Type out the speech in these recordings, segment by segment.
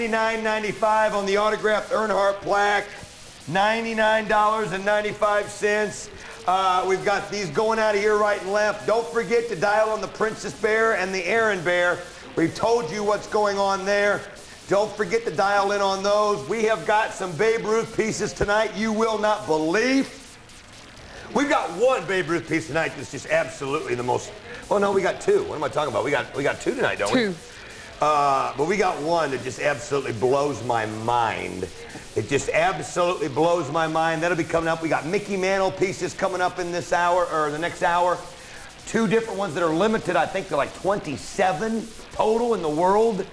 $99.95 on the autographed Earnhardt plaque. $99.95. We've got these going out of here right and left. Don't forget to dial on the Princess Bear and the Aaron Bear. We've told you what's going on there. Don't forget to dial in on those. We have got some Babe Ruth pieces tonight you will not believe. We've got one Babe Ruth piece tonight that's just absolutely the most... Oh, no, we got two. What am I talking about? We got two tonight, don't we? Two. But we got one that just absolutely blows my mind. It just absolutely blows my mind. That'll be coming up. We got Mickey Mantle pieces coming up in this hour, or the next hour. Two different ones that are limited. I think they're like 27 total in the world.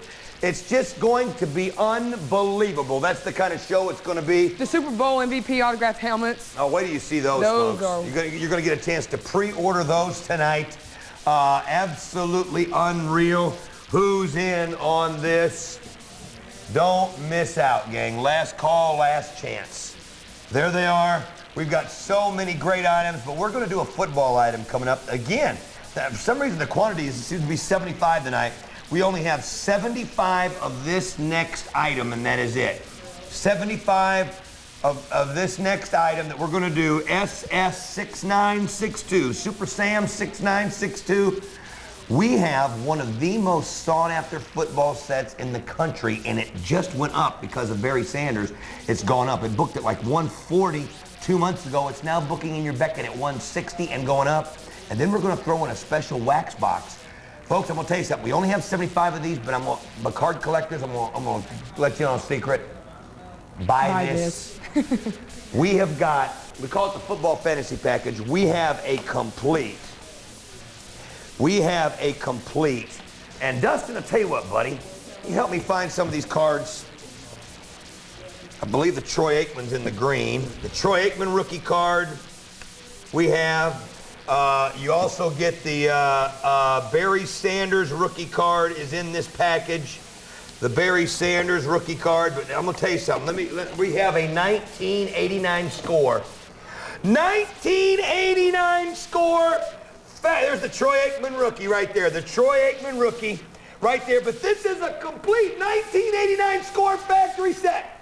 It's just going to be unbelievable. That's the kind of show it's going to be. The Super Bowl MVP autographed helmets. Oh, wait till you see those folks. You're going to get a chance to pre-order those tonight. Absolutely unreal. Who's in on this? Don't miss out, gang. Last call, last chance. There they are. We've got so many great items, but we're going to do a football item coming up. Again, for some reason the quantity seems to be 75 tonight. We only have 75 of this next item, and that is it. 75 of this next item that we're going to do, SS6962, Super Sam 6962. We have one of the most sought-after football sets in the country, and it just went up because of Barry Sanders. It's gone up. It booked at like 140 2 months ago. It's now booking in your Beckett at 160 and going up. And then we're going to throw in a special wax box. Folks, I'm going to tell you something. We only have 75 of these, but the card collectors, I'm going to let you know a secret. Buy this. We have got, we call it the football fantasy package. We have a complete. And Dustin, I'll tell you what, buddy. You help me find some of these cards. I believe the Troy Aikman's in the green. The Troy Aikman rookie card we have. You also get the Barry Sanders rookie card is in this package. The Barry Sanders rookie card. But I'm gonna tell you something. We have a 1989 score. 1989 score. There's the Troy Aikman rookie right there. The Troy Aikman rookie right there. But this is a complete 1989 score factory set.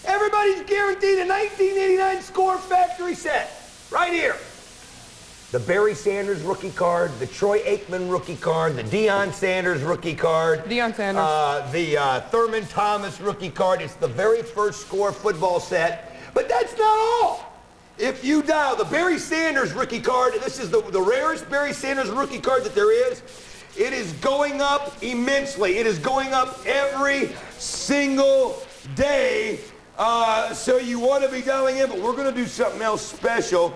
Everybody's guaranteed a 1989 score factory set. Right here. The Barry Sanders rookie card, the Troy Aikman rookie card, the Deion Sanders rookie card. Deion Sanders. The Thurman Thomas rookie card. It's the very first score football set. But that's not all. If you dial the Barry Sanders rookie card, this is the rarest Barry Sanders rookie card that there is. It is going up immensely. It is going up every single day. So you want to be dialing in, but we're going to do something else special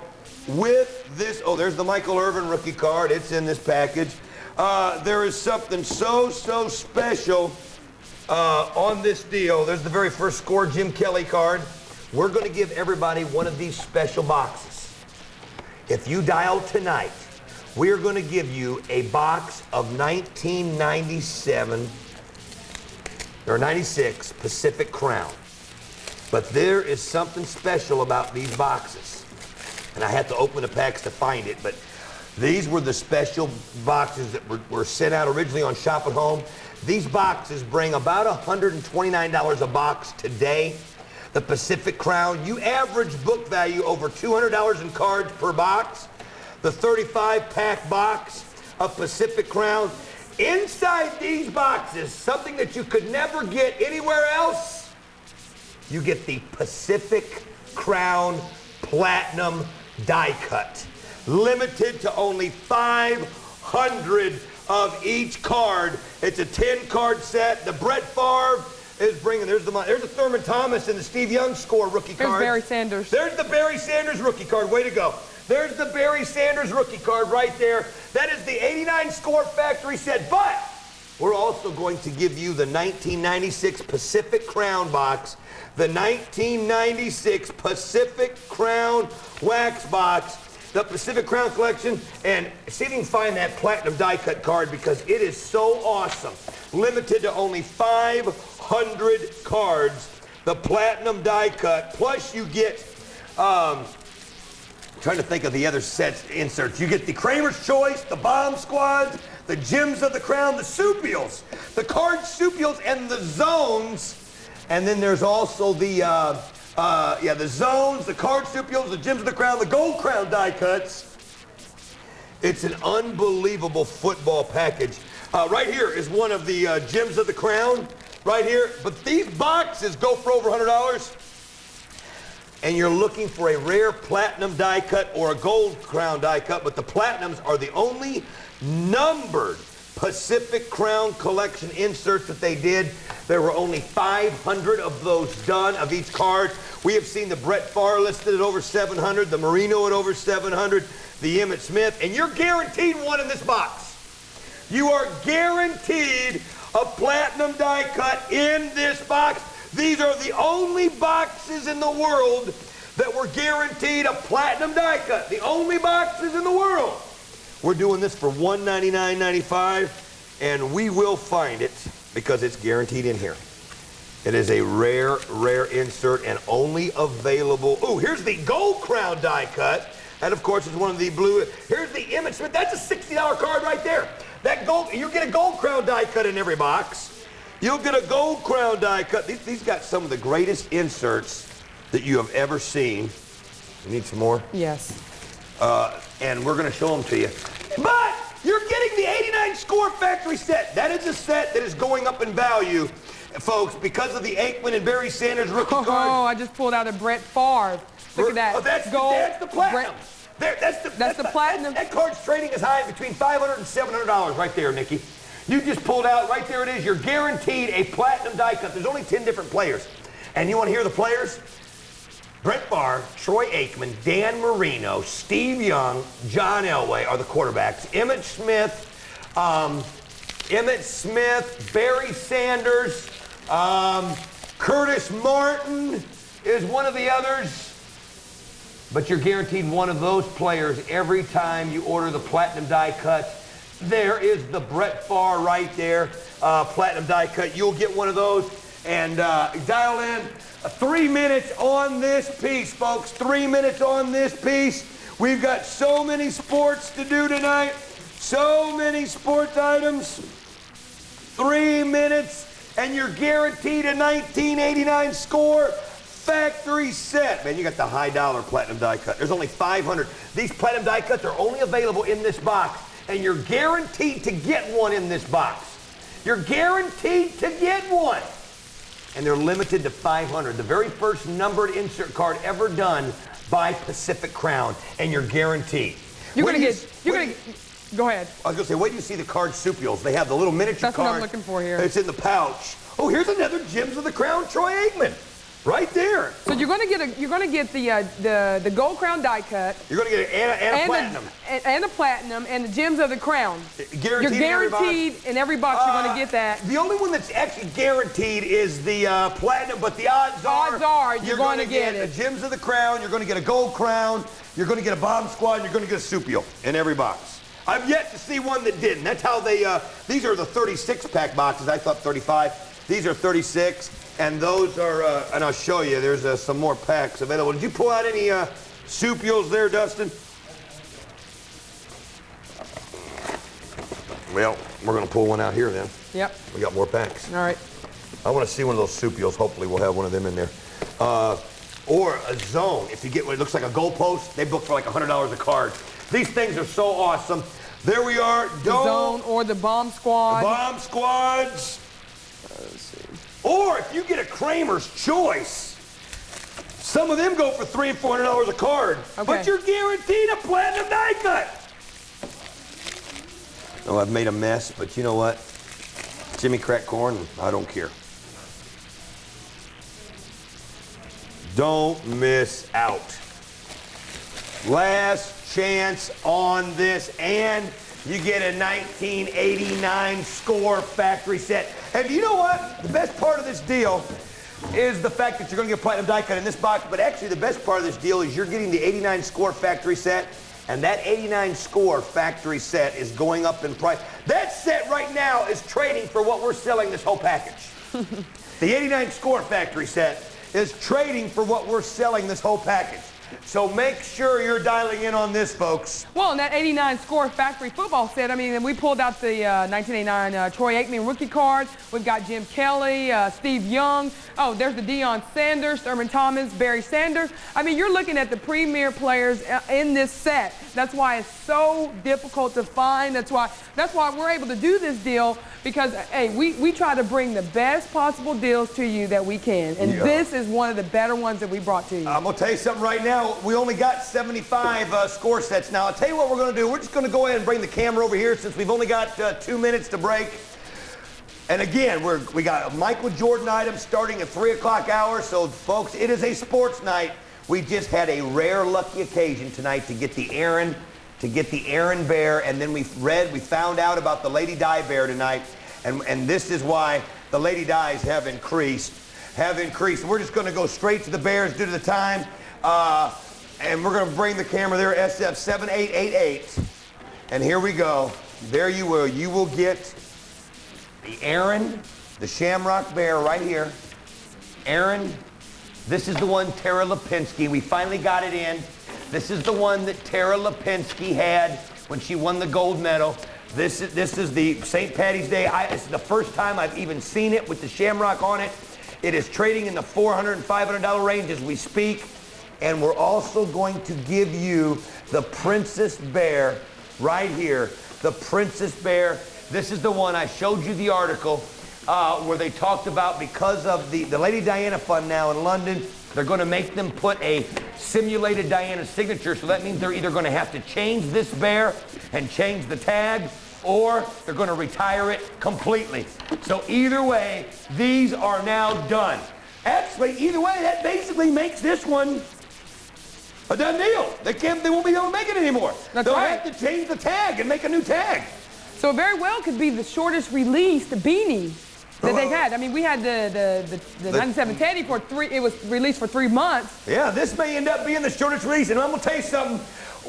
with this. Oh, there's the Michael Irvin rookie card. It's in this package. There is something so special on this deal. There's the very first score Jim Kelly card. We're going to give everybody one of these special boxes. If you dial tonight, we are going to give you a box of 1997 or 96 Pacific Crown. But there is something special about these boxes. And I had to open the packs to find it, but these were the special boxes that were sent out originally on Shop at Home. These boxes bring about $129 a box today. The Pacific Crown, you average book value over $200 in cards per box. The 35-pack box of Pacific Crown. Inside these boxes, something that you could never get anywhere else, you get the Pacific Crown Platinum die cut. Limited to only 500 of each card. It's a 10-card set. The Brett Favre is bringing, there's the Thurman Thomas and the Steve Young score rookie card. There's Barry Sanders. There's the Barry Sanders rookie card. Way to go. There's the Barry Sanders rookie card right there. That is the 89 score factory set. But we're also going to give you the 1996 Pacific Crown box, the 1996 Pacific Crown wax box, the Pacific Crown collection, and see if you can find that platinum die cut card because it is so awesome. Limited to only 500 cards, the platinum die cut, plus you get, trying to think of the other sets, inserts. You get the Kramer's Choice, the Bomb Squads, the gems of the crown, the Supials, the card Supials, and the zones. And then there's also the zones, the card Supials, the gems of the crown, the gold crown die cuts. It's an unbelievable football package. Right here is one of the gems of the crown, right here. But these boxes go for over $100. And you're looking for a rare platinum die cut or a gold crown die cut, but the platinums are the only numbered Pacific Crown Collection inserts that they did. There were only 500 of those done of each card. We have seen the Brett Favre listed at over 700, the Marino at over 700, the Emmitt Smith, and you're guaranteed one in this box. You are guaranteed a platinum die cut in this box. These are the only boxes in the world that were guaranteed a platinum die cut. The only boxes in the world. We're doing this for $199.95, and we will find it because it's guaranteed in here. It is a rare, rare insert and only available. Oh, here's the gold crown die cut. And of course, it's one of the blue. Here's the Emmitt Smith. That's a $60 card right there. That gold, you get a gold crown die cut in every box. You'll get a gold crown die cut. These got some of the greatest inserts that you have ever seen. You need some more? Yes. And we're going to show them to you. But you're getting the 89 score factory set. That is a set that is going up in value, folks, because of the Aikman and Barry Sanders rookie card. Oh, I just pulled out a Brett Favre. Look at that. Oh, that's the platinum. That's the platinum. That card's trading as high as between $500 and $700 right there, Nikki. You just pulled out, right there it is. You're guaranteed a platinum die cut. There's only 10 different players. And you want to hear the players? Brett Favre, Troy Aikman, Dan Marino, Steve Young, John Elway are the quarterbacks. Emmitt Smith, Barry Sanders, Curtis Martin is one of the others. But you're guaranteed one of those players every time you order the platinum die cut. There is the Brett Favre right there, platinum die cut. You'll get one of those. And dial in 3 minutes on this piece, folks. 3 minutes on this piece. We've got so many sports to do tonight. So many sports items. 3 minutes, and you're guaranteed a 1989 score factory set. Man, you got the high dollar platinum die cut. There's only 500. These platinum die cuts are only available in this box, and you're guaranteed to get one in this box. You're guaranteed to get one. And they're limited to 500. The very first numbered insert card ever done by Pacific Crown, and you're guaranteed. Go ahead. I was gonna say, wait till you see the card Supials. They have the little miniature card. That's what I'm looking for here. It's in the pouch. Oh, here's another Gems of the Crown, Troy Aikman. Right there. So you're going to get the gold crown die cut. You're going to get a platinum. And a platinum and the gems of the crown. Guaranteed. You're guaranteed in every box you're going to get that. The only one that's actually guaranteed is the platinum, but the odds are you're going to get it. The Gems of the Crown. You're going to get a gold crown. You're going to get a bomb squad. And you're going to get a Supial in every box. I've yet to see one that didn't. That's how they. These are the 36-pack boxes. I thought 35. These are 36. And those are, and I'll show you, there's some more packs available. Did you pull out any Supials there, Dustin? Well, we're going to pull one out here then. Yep. We got more packs. All right. I want to see one of those Supials. Hopefully we'll have one of them in there. Or a zone. If you get what it looks like a goalpost, they book for like $100 a card. These things are so awesome. There we are. The zone or the bomb squad. The bomb squads. Or if you get a Kramer's Choice, some of them go for $300 and $400 a card. Okay. But you're guaranteed a platinum die cut. Oh, I've made a mess, but you know what? Jimmy crack corn, I don't care. Don't miss out. Last chance on this, and you get a 1989 score factory set. And you know what? The best part of this deal is the fact that you're going to get a platinum die cut in this box, but actually the best part of this deal is you're getting the 89 score factory set, and that 89 score factory set is going up in price. That set right now is trading for what we're selling this whole package. The 89 score factory set is trading for what we're selling this whole package. So make sure you're dialing in on this, folks. Well, in that 89 score factory football set, I mean, we pulled out the 1989 Troy Aikman rookie card. We've got Jim Kelly, Steve Young. Oh, there's the Deion Sanders, Thurman Thomas, Barry Sanders. I mean, you're looking at the premier players in this set. That's why it's so difficult to find. That's why we're able to do this deal, because, hey, we try to bring the best possible deals to you that we can. And this is one of the better ones that we brought to you. I'm going to tell you something right now. We only got 75 score sets now. I'll tell you what we're going to do. We're just going to go ahead and bring the camera over here since we've only got 2 minutes to break. And again, we got a Michael Jordan item starting at 3 o'clock hour. So, folks, it is a sports night. We just had a rare lucky occasion tonight to get the Aaron Bear, and then we found out about the Lady Di Bear tonight. And this is why the Lady Di's have increased. We're just going to go straight to the Bears due to the time. And we're going to bring the camera there, SF7888. And here we go. There you will. You will get the Aaron, the Shamrock Bear right here. Aaron, this is the one, Tara Lipinski. We finally got it in. This is the one that Tara Lipinski had when she won the gold medal. This is the St. Patty's Day. It's the first time I've even seen it with the Shamrock on it. It is trading in the $400 and $500 range as we speak. And we're also going to give you the Princess Bear right here. The Princess Bear. This is the one I showed you the article where they talked about, because of the Lady Diana Fund now in London, they're going to make them put a simulated Diana signature. So that means they're either going to have to change this bear and change the tag, or they're going to retire it completely. So either way, these are now done. Actually, either way, that basically makes this one a done deal. They won't be able to make it anymore. They'll have to change the tag and make a new tag. So it very well could be the shortest released beanie that they've had. I mean, we had the 97 Teddy for it was released for 3 months. Yeah, this may end up being the shortest release. And I'm going to tell you something.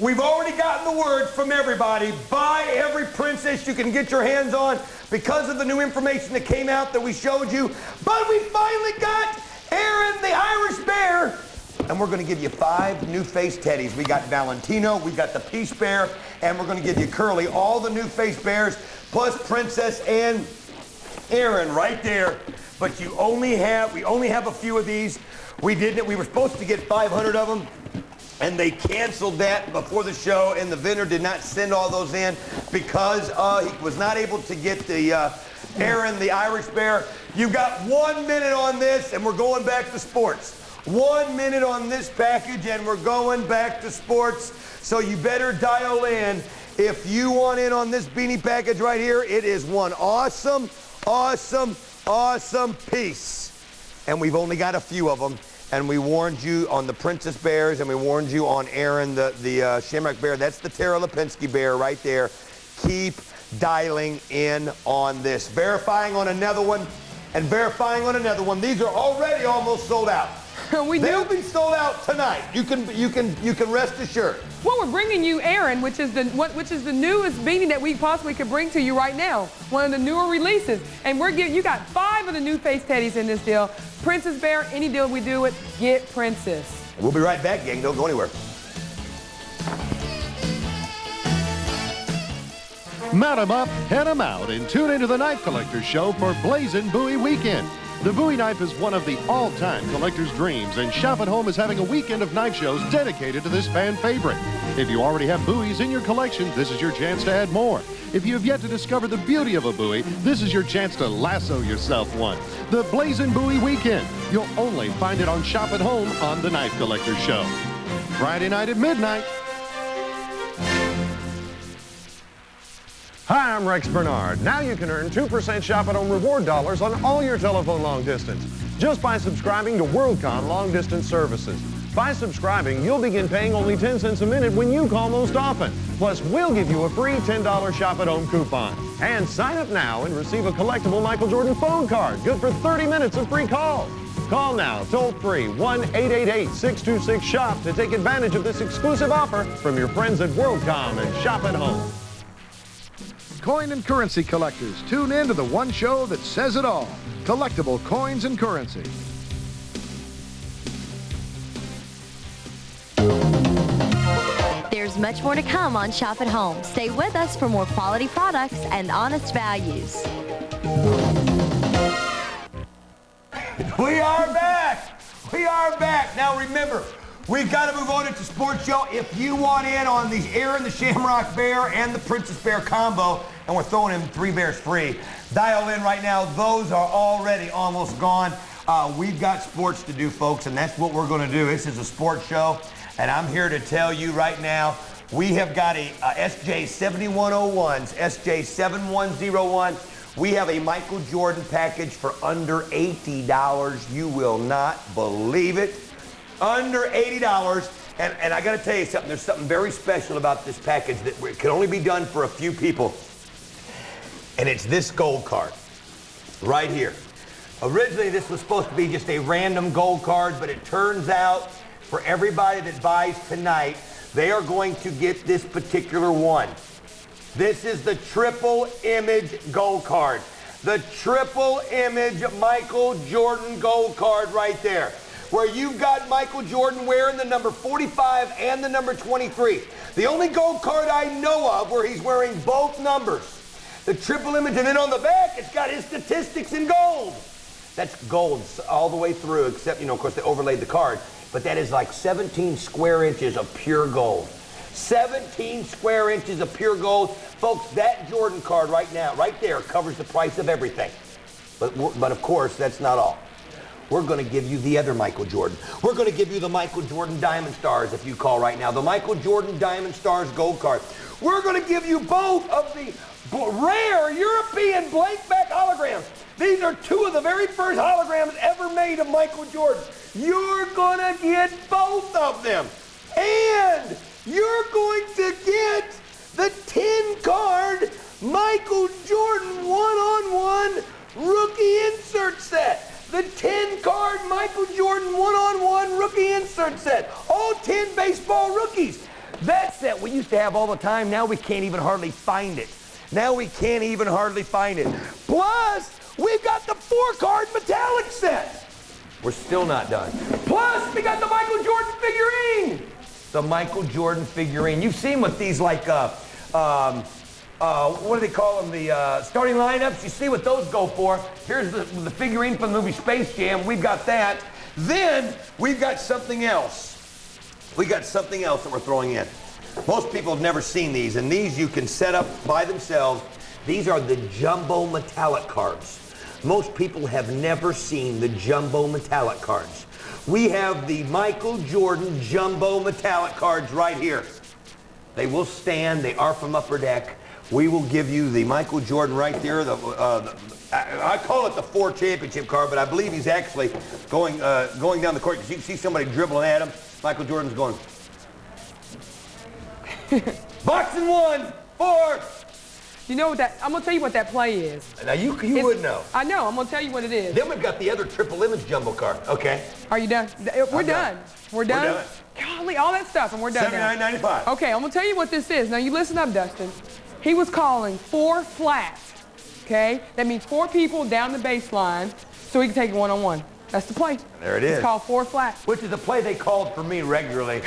We've already gotten the word from everybody. Buy every princess you can get your hands on because of the new information that came out that we showed you. But we finally got Aaron, the Irish Bear. And we're going to give you 5 new face teddies. We got Valentino, we got the Peace Bear, and we're going to give you Curly, all the new face bears, plus Princess and Aaron right there. But we only have a few of these. We were supposed to get 500 of them, and they canceled that before the show, and the vendor did not send all those in because he was not able to get the Aaron, the Irish Bear. You've got 1 minute on this, and we're going back to sports. 1 minute on this package, and we're going back to sports. So you better dial in if you want in on this beanie package right here. It is one awesome, awesome, awesome piece. And we've only got a few of them. And we warned you on the Princess Bears, and we warned you on Aaron, the Shamrock Bear. That's the Tara Lipinski Bear right there. Keep dialing in on this. Verifying on another one, and verifying on another one. These are already almost sold out. They'll be sold out tonight. You can rest assured. Well, we're bringing you Aaron, which is the newest beanie that we possibly could bring to you right now. One of the newer releases, and you got 5 of the new face teddies in this deal. Princess Bear, any deal we do it, get Princess. We'll be right back, gang. Don't go anywhere. Mount 'em up, head 'em out, and tune into the Knife Collector's Show for Blazin' Bowie Weekend. The Bowie knife is one of the all-time collector's dreams, and Shop at Home is having a weekend of knife shows dedicated to this fan favorite. If you already have Bowies in your collection, this is your chance to add more. If you have yet to discover the beauty of a Bowie, this is your chance to lasso yourself one. The Blazin' Bowie Weekend. You'll only find it on Shop at Home on the Knife Collector's Show. Friday night at midnight. Hi, I'm Rex Bernard. Now you can earn 2% Shop at Home reward dollars on all your telephone long distance, just by subscribing to WorldCom long distance services. By subscribing, you'll begin paying only 10 cents a minute when you call most often. Plus, we'll give you a free $10 Shop at Home coupon. And sign up now and receive a collectible Michael Jordan phone card, good for 30 minutes of free calls. Call now, toll free, 1-888-626-SHOP to take advantage of this exclusive offer from your friends at WorldCom and Shop at Home. Coin and currency collectors, tune in to the one show that says it all. Collectible coins and currency. There's much more to come on Shop at Home. Stay with us for more quality products and honest values. We are back. We are back. Now remember, we've got to move on into Sports Show. If you want in on the Aaron the Shamrock Bear and the Princess Bear combo, and we're throwing in 3 bears free, dial in right now. Those are already almost gone. We've got sports to do, folks, and that's what we're going to do. This is a sports show, and I'm here to tell you right now, we have got a SJ7101s, SJ7101. We have a Michael Jordan package for under $80. You will not believe it. Under $80. And I got to tell you something. There's something very special about this package that can only be done for a few people. And it's this gold card right here. Originally, this was supposed to be just a random gold card, but it turns out for everybody that buys tonight, they are going to get this particular one. This is the triple image gold card. The triple image Michael Jordan gold card right there. Where you've got Michael Jordan wearing the number 45 and the number 23. The only gold card I know of where he's wearing both numbers. The triple image, and then on the back, it's got his statistics in gold. That's gold all the way through, except, of course, they overlaid the card. But that is like 17 square inches of pure gold. 17 square inches of pure gold. Folks, that Jordan card right now, right there, covers the price of everything. But of course, that's not all. We're going to give you the other Michael Jordan. We're going to give you the Michael Jordan Diamond Stars if you call right now. The Michael Jordan Diamond Stars gold card. We're going to give you both of the rare European blank back holograms. These are 2 of the very first holograms ever made of Michael Jordan. You're going to get both of them. And you're going to get the 10-card Michael Jordan one-on-one rookie insert set. The 10-card Michael Jordan one-on-one rookie insert set. All 10 baseball rookies. That set we used to have all the time. Now we can't even hardly find it. Plus, we've got the 4-card metallic set. We're still not done. Plus, we got the Michael Jordan figurine. The Michael Jordan figurine. You've seen what these what do they call them? The starting lineups. You see what those go for. Here's the figurine from the movie Space Jam. We've got that. Then we've got something else. We got something else that we're throwing in. Most people have never seen these, and these you can set up by themselves. These are the jumbo metallic cards. Most people have never seen the jumbo metallic cards. We have the Michael Jordan jumbo metallic cards right here. They will stand. They are from Upper Deck. We will give you the Michael Jordan right there. I call it the 4 championship card, but I believe he's actually going down the court because you can see somebody dribbling at him. Michael Jordan's going. Boxing 1, 4. You know what that? I'm gonna tell you what that play is. Now you would know. I know. I'm gonna tell you what it is. Then we've got the other triple image jumbo card. Okay. Are you done? We're done. We're done. Golly, all that stuff, and we're done. $79.95. Okay, I'm gonna tell you what this is. Now you listen up, Dustin. He was calling 4 flats. Okay, that means 4 people down the baseline, so he can take it one-on-one. That's the play. There it is. It's called 4 flats. Which is a play they called for me regularly.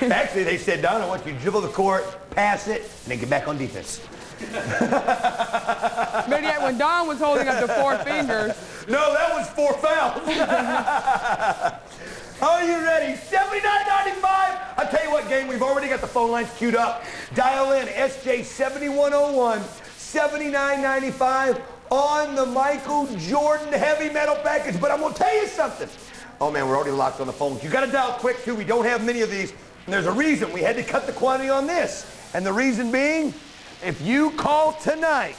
Actually, they said, Don, I want you to dribble the court, pass it, and then get back on defense. But yet, when Don was holding up the 4 fingers. No, that was 4 fouls. Are you ready? $79.95. I'll tell you what, gang, we've already got the phone lines queued up. Dial in SJ7101, $79.95 on the Michael Jordan heavy metal package. But I'm going to tell you something. Oh, man, we're already locked on the phone. You got to dial quick, too. We don't have many of these. And there's a reason we had to cut the quantity on this. And the reason being, if you call tonight,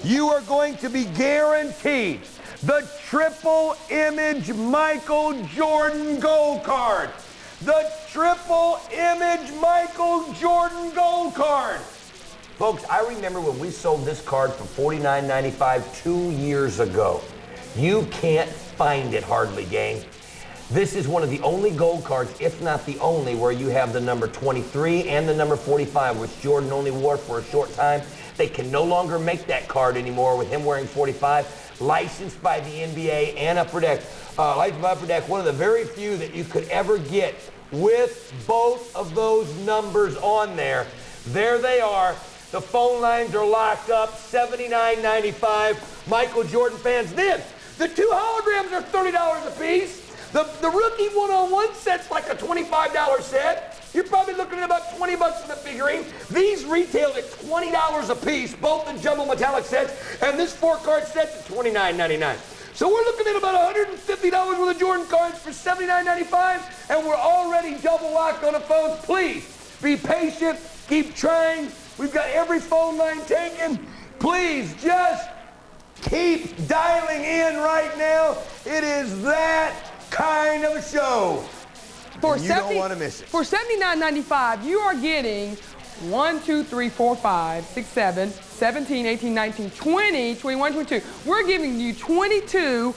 you are going to be guaranteed the triple image Michael Jordan gold card. The triple image Michael Jordan gold card. Folks, I remember when we sold this card for $49.95 2 years ago. You can't find it hardly, gang. This is one of the only gold cards, if not the only, where you have the number 23 and the number 45, which Jordan only wore for a short time. They can no longer make that card anymore with him wearing 45. Licensed by the NBA and Upper Deck. Licensed by Upper Deck, one of the very few that you could ever get with both of those numbers on there. There they are. The phone lines are locked up, $79.95. Michael Jordan fans. Then, the two holograms are $30 a piece. The rookie one-on-one set's like a $25 set. You're probably looking at about 20 bucks for the figurine. These retail at $20 a piece, both in jumbo metallic sets, and this 4-card set's at $29.99. So we're looking at about $150 worth of Jordan cards for $79.95, and we're already double locked on the phones. Please, be patient, keep trying. We've got every phone line taken. Please, just keep dialing in right now. It is that kind of a show. You don't want to miss it. For $79.95, you are getting 1, 2, 3, 4, 5, 6, 7, 17, 18, 19, 20, 21, 22. We're giving you 22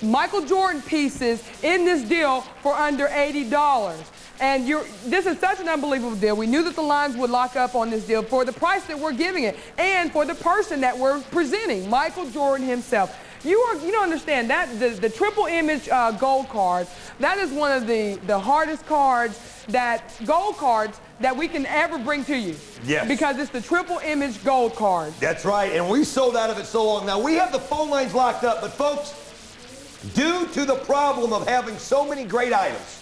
Michael Jordan pieces in this deal for under $80. And this is such an unbelievable deal. We knew that the lines would lock up on this deal for the price that we're giving it and for the person that we're presenting, Michael Jordan himself. You don't understand that the triple image gold card, that is one of the hardest cards, gold cards that we can ever bring to you. Yes. Because it's the triple image gold card. That's right, and we sold out of it so long. Now, we have the phone lines locked up, but folks, due to the problem of having so many great items,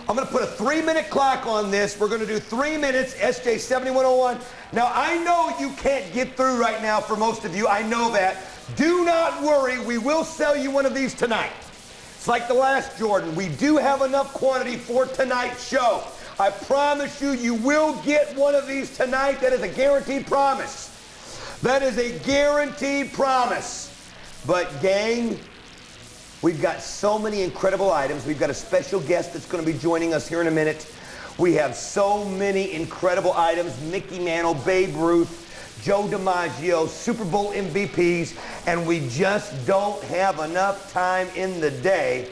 I'm going to put a 3-minute clock on this. We're going to do 3 minutes, SJ7101. Now, I know you can't get through right now for most of you. I know that. Do not worry. We will sell you one of these tonight. It's like the last Jordan. We do have enough quantity for tonight's show. I promise you, you will get one of these tonight. That is a guaranteed promise. That is a guaranteed promise. But, gang, we've got so many incredible items. We've got a special guest that's going to be joining us here in a minute. We have so many incredible items. Mickey Mantle, Babe Ruth, Joe DiMaggio, Super Bowl MVPs, and we just don't have enough time in the day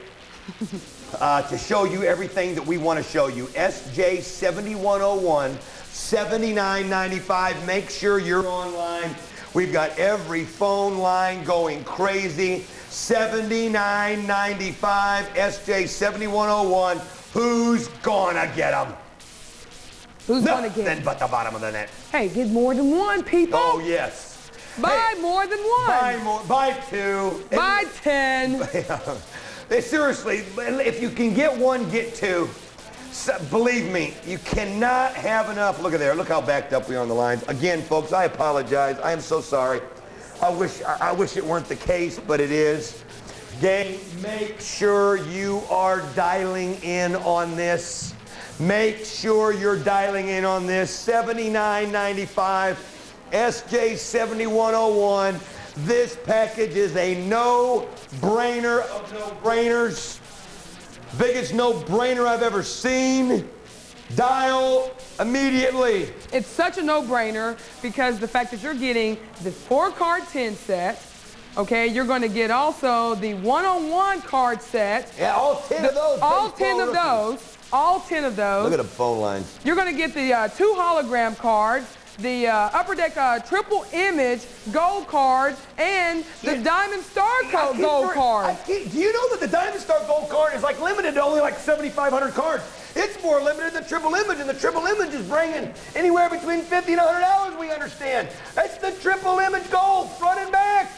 to show you everything that we want to show you. SJ7101, $79.95. Make sure you're online. We've got every phone line going crazy. $79.95, SJ7101. Who's gonna get them? Who's gonna get them? Nothing but the bottom of the net. Hey, get more than one, people. Oh, yes. Buy more than one. Buy more. Buy 2. Buy 10. Seriously, if you can get 1, get 2. Believe me, you cannot have enough. Look at there. Look how backed up we are on the lines. Again, folks, I apologize. I am so sorry. I wish it weren't the case, but it is. Gang, make sure you are dialing in on this. Make sure you're dialing in on this. $79.95, SJ7101. This package is a no-brainer of no-brainers. Biggest no-brainer I've ever seen. Dial immediately. It's such a no-brainer because the fact that you're getting the 4-card 10 set, okay, you're going to get also the one-on-one card set. Yeah, all 10 of those. All 10 of those. All 10 of those. Look at the phone lines. You're going to get the 2 hologram cards, the Upper Deck triple image gold card, and the Diamond Star gold card. Do you know that the Diamond Star gold card is like limited to only like 7,500 cards? It's more limited than triple image, and the triple image is bringing anywhere between $50 and $100, we understand. That's the triple image gold, front and back.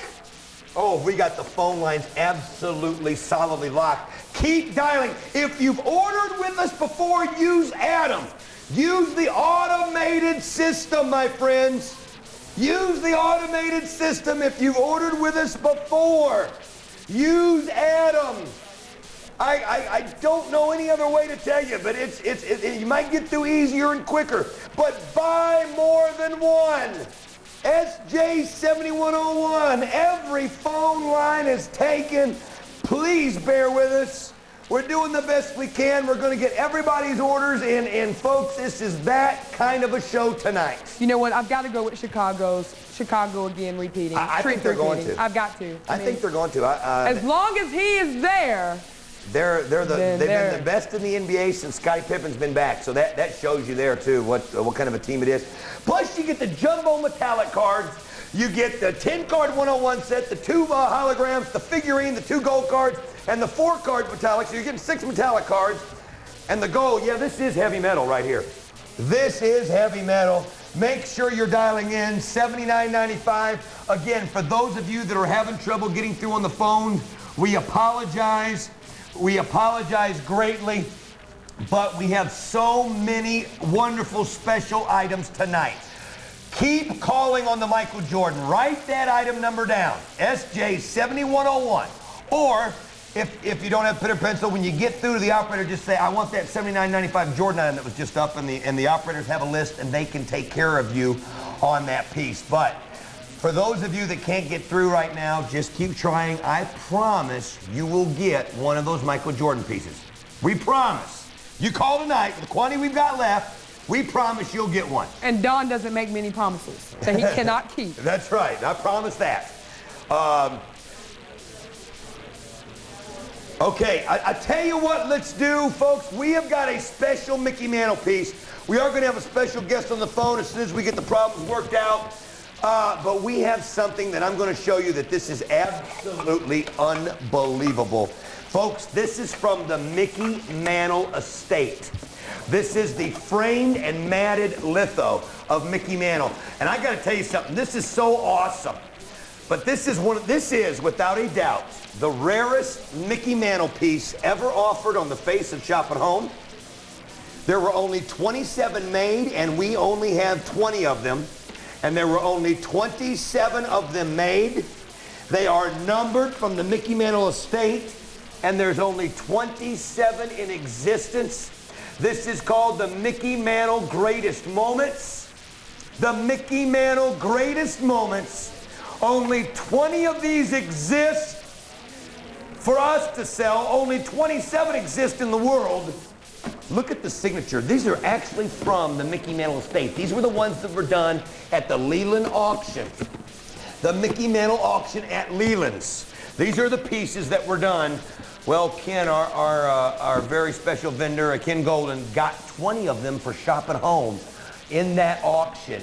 Oh, we got the phone lines absolutely solidly locked. Keep dialing. If you've ordered with us before, use Adam. Use the automated system, my friends. Use the automated system if you've ordered with us before. Use Adam. I don't know any other way to tell you, but you might get through easier and quicker. But buy more than one. SJ7101. Every phone line is taken. Please bear with us. We're doing the best we can. We're going to get everybody's orders in. And folks, this is that kind of a show tonight. You know what? I've got to go with Chicago again repeating. I think they're going to. I've got to. I think they're going to. As long as he is there. They've been the best in the NBA since Scottie Pippen's been back. So that shows you there, too, what kind of a team it is. Plus, you get the jumbo metallic cards. You get the 10-card 101 set, the 2 holograms, the figurine, the 2 gold cards, and the 4-card metallic. So you're getting 6 metallic cards. And the gold, yeah, this is heavy metal right here. This is heavy metal. Make sure you're dialing in, $79.95. Again, for those of you that are having trouble getting through on the phone, we apologize. We apologize greatly, but we have so many wonderful special items tonight. Keep calling on the Michael Jordan. Write that item number down, SJ7101. Or if you don't have pen or pencil, when you get through to the operator, just say, I want that $79.95 Jordan item that was just up, and the operators have a list, and they can take care of you on that piece. But for those of you that can't get through right now, just keep trying. I promise you will get one of those Michael Jordan pieces. We promise. You call tonight, with the quantity we've got left, we promise you'll get one. And Don doesn't make many promises that he cannot keep. That's right. I promise that. Okay, I tell you what, let's do, folks. We have got a special Mickey Mantle piece. We are going to have a special guest on the phone as soon as we get the problems worked out. But we have something that I'm going to show you that this is absolutely unbelievable. Folks, this is from the Mickey Mantle estate. This is the framed and matted litho of Mickey Mantle. And I got to tell you something. This is so awesome. But this is, without a doubt, the rarest Mickey Mantle piece ever offered on the face of Shop at Home. There were only 27 made, and we only have 20 of them. And there were only 27 of them made. They are numbered from the Mickey Mantle estate, and there's only 27 in existence. This is called the Mickey Mantle Greatest Moments. The Mickey Mantle Greatest Moments. Only 20 of these exist for us to sell. Only 27 exist in the world. Look at the signature. These are actually from the Mickey Mantle estate. These were the ones that were done at the Leland auction. The Mickey Mantle auction at Leland's. These are the pieces that were done. Well, Ken, our very special vendor, Ken Golden, got 20 of them for Shop at Home in that auction.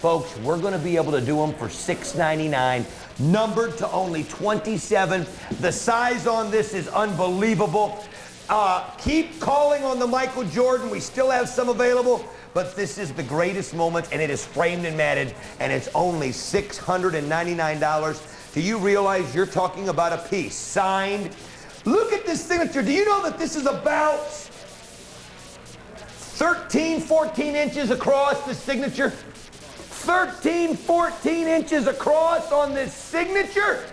Folks, we're going to be able to do them for $6.99, numbered to only 27. The size on this is unbelievable. Keep calling on the Michael Jordan. We still have some available, but this is the greatest moment, and it is framed and matted, and it's only $699. Do you realize you're talking about a piece signed? Look at this signature. Do you know that this is about 13, 14 inches across, the signature? 13, 14 inches across on this signature?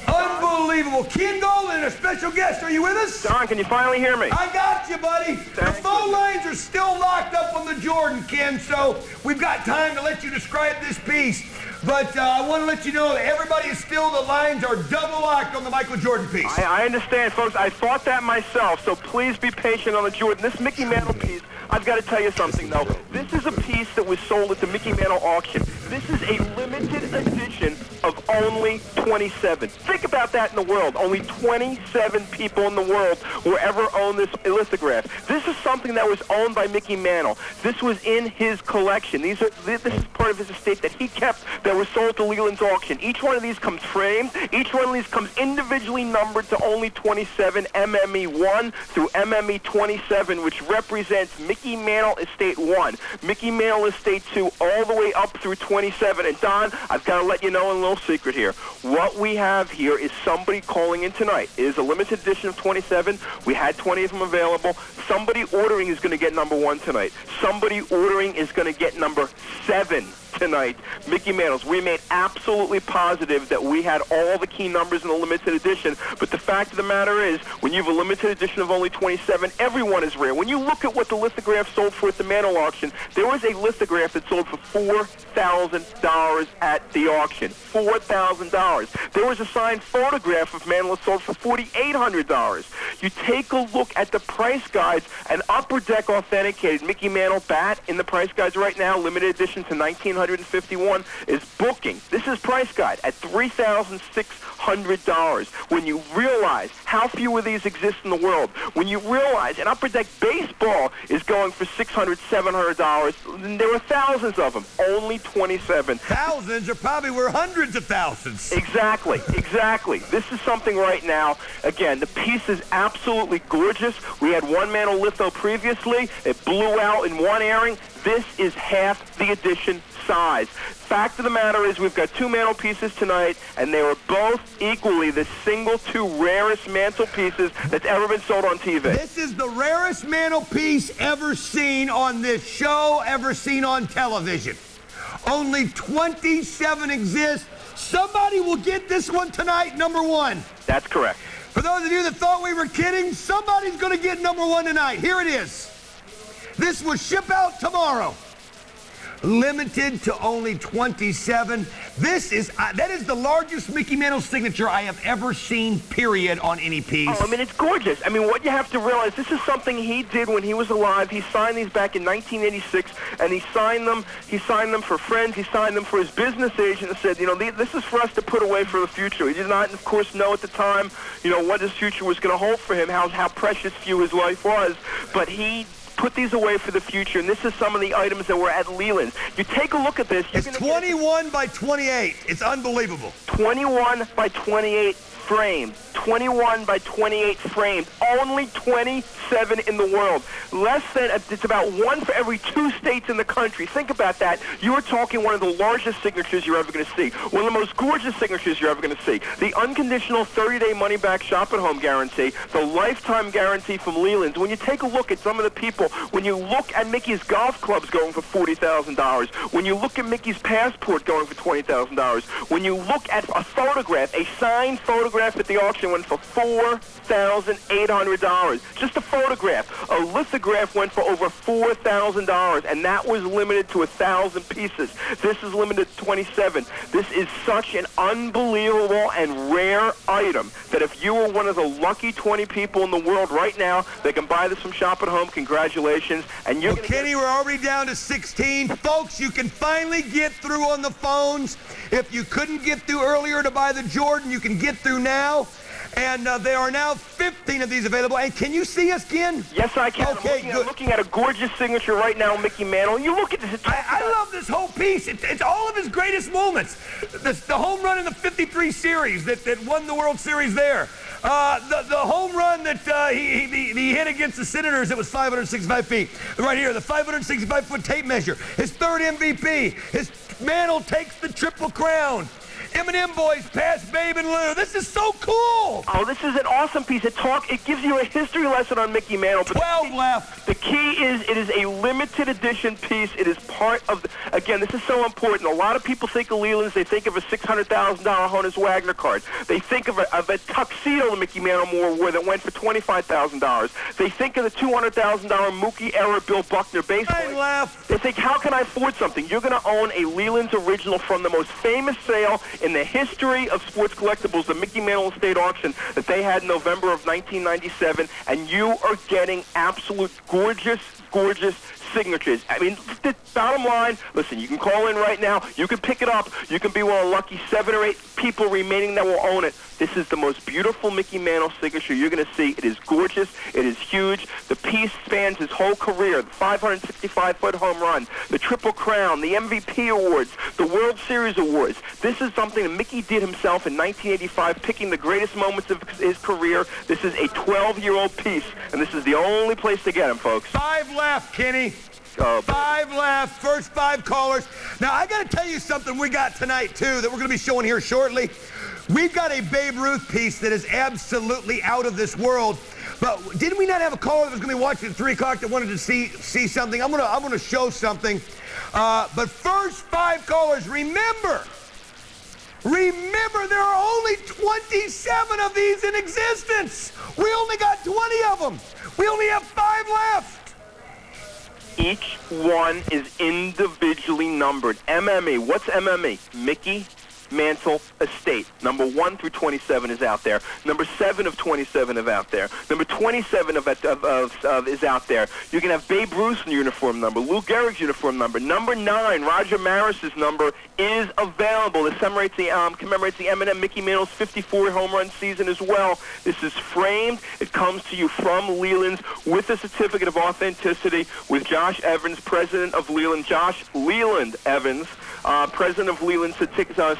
Unbelievable. Ken Golden, a special guest. Are you with us? Don, can you finally hear me? I got you, buddy. The phone lines are still locked up on the Jordan, Ken, so we've got time to let you describe this piece. But I want to let you know that everybody is still, the lines are double locked on the Michael Jordan piece. I understand, folks. I thought that myself, so please be patient on the Jordan. This Mickey Mantle piece, I've got to tell you something, though. This is a piece that was sold at the Mickey Mantle auction. This is a limited edition of only 27. Think about that in the world. Only 27 people in the world will ever own this lithograph. This is something that was owned by Mickey Mantle. This was in his collection. This is part of his estate that he kept that was sold to Leland's auction. Each one of these comes framed. Each one of these comes individually numbered to only 27, MME 1 through MME 27, which represents Mickey Mantle Estate 1, Mickey Mantle Estate 2, all the way up through 27. And Don, I've got to let you know a little secret here. What we have here is somebody calling in tonight. It is a limited edition of 27. We had 20 of them available. Somebody ordering is going to get number 1 tonight. Somebody ordering is going to get number 7 tonight. Mickey Mantles. We made absolutely positive that we had all the key numbers in the limited edition, but the fact of the matter is, when you have a limited edition of only 27, everyone is rare. When you look at what the lithograph sold for at the Mantle auction, there was a lithograph that sold for $4,000 at the auction. $4,000. There was a signed photograph of Mantle that sold for $4,800. You take a look at the price guides, an Upper Deck authenticated Mickey Mantle bat in the price guides right now, limited edition to $1,900. $3,751 is booking. This is price guide at $3,600. When you realize how few of these exist in the world, when you realize an Upper Deck baseball is going for $600, $700, there were thousands of them, only 27. Thousands are probably worth hundreds of thousands. Exactly, exactly. This is something right now. Again, the piece is absolutely gorgeous. We had one manolitho previously. It blew out in one airing. This is half the edition size. Fact of the matter is we've got two mantelpieces tonight, and they were both equally the two rarest mantelpieces that's ever been sold on TV. This is the rarest mantelpiece ever seen on this show, ever seen on television. Only 27 exist. Somebody will get this one tonight, number one. That's correct. For those of you that thought we were kidding, somebody's going to get number one tonight. Here it is. This will ship out tomorrow. Limited to only 27. This is that is the largest Mickey Mantle signature I have ever seen, period, on any piece. Oh, I mean, it's gorgeous. I mean, what you have to realize, this is something he did when he was alive. He signed these back in 1986, and he signed them for friends. He signed them for his business agent and said, you know, this is for us to put away for the future. He did not, of course, know at the time, you know, what his future was going to hold for him, how precious few his life was. But he put these away for the future, and this is some of the items that were at Leland's. You take a look at this. It's 21 by 28. It's unbelievable. 21 by 28 framed. 21 by 28 framed. Only 27 in the world. Less than, it's about one for every 2 states in the country. Think about that. You are talking one of the largest signatures you're ever going to see. One of the most gorgeous signatures you're ever going to see. The unconditional 30-day money-back shop-at-home guarantee. The lifetime guarantee from Leland's. When you take a look at some of the people, when you look at Mickey's golf clubs going for $40,000, when you look at Mickey's passport going for $20,000, when you look at a photograph, a signed photograph at the auction went for $4,800. Just a photograph. A lithograph went for over $4,000, and that was limited to 1,000 pieces. This is limited to 27. This is such an unbelievable and rare item that if you were one of the lucky 20 people in the world right now that can buy this from Shop at Home, congratulations. And you're Kenny, we're already down to 16. Folks, you can finally get through on the phones. If you couldn't get through earlier to buy the Jordan, you can get through now. And there are now 15 of these available. And can you see us, Ken? Yes, I can. Okay, I'm looking at a gorgeous signature right now, Mickey Mantle. You look at this. I love this whole piece. It's all of his greatest moments. The home run in the 53 series that won the World Series there. The home run that he hit against the Senators, it was 565 feet. Right here, the 565-foot tape measure. His third MVP. His Mantle takes the Triple Crown. M&M Boys past Babe and Lou. This is so cool. Oh, this is an awesome piece. It gives you a history lesson on Mickey Mantle. 12 left. The key is it is a limited edition piece. It is part of, again, this is so important. A lot of people think of Leland's. They think of a $600,000 Honus Wagner card. They think of a tuxedo that Mickey Mantle wore that went for $25,000. They think of the $200,000 Mookie era Bill Buckner baseball. 9 left. They think, how can I afford something? You're going to own a Leland's original from the most famous sale in the history of sports collectibles, the Mickey Mantle Estate Auction that they had in November of 1997, and you are getting absolute gorgeous signatures. I mean, the bottom line, listen, you can call in right now. You can pick it up. You can be one of the lucky 7 or 8 people remaining that will own it. This is the most beautiful Mickey Mantle signature you're going to see. It is gorgeous. It is huge. The piece spans his whole career. The 565-foot home run, the Triple Crown, the MVP awards, the World Series awards. This is something that Mickey did himself in 1985, picking the greatest moments of his career. This is a 12-year-old piece, and this is the only place to get him, folks. 5 left, Kenny. 5 left. First 5 callers. Now, I got to tell you something we got tonight, too, that we're going to be showing here shortly. We've got a Babe Ruth piece that is absolutely out of this world. But didn't we not have a caller that was going to be watching at 3 o'clock that wanted to see something? I'm going to show something. But first 5 callers, remember, there are only 27 of these in existence. We only got 20 of them. We only have 5 left. Each one is individually numbered. MME. What's MME? Mickey Mantle Estate. Number 1 through 27 is out there. Number 7 of 27 is out there. Number 27 is out there. You can have Babe Ruth's uniform number, Lou Gehrig's uniform number. Number 9, Roger Maris's number, is available. It commemorates the M&M Mickey Mantle's 54 home run season as well. This is framed. It comes to you from Leland's with a certificate of authenticity with Josh Evans, president of Leland. Josh Leland Evans, president of Leland's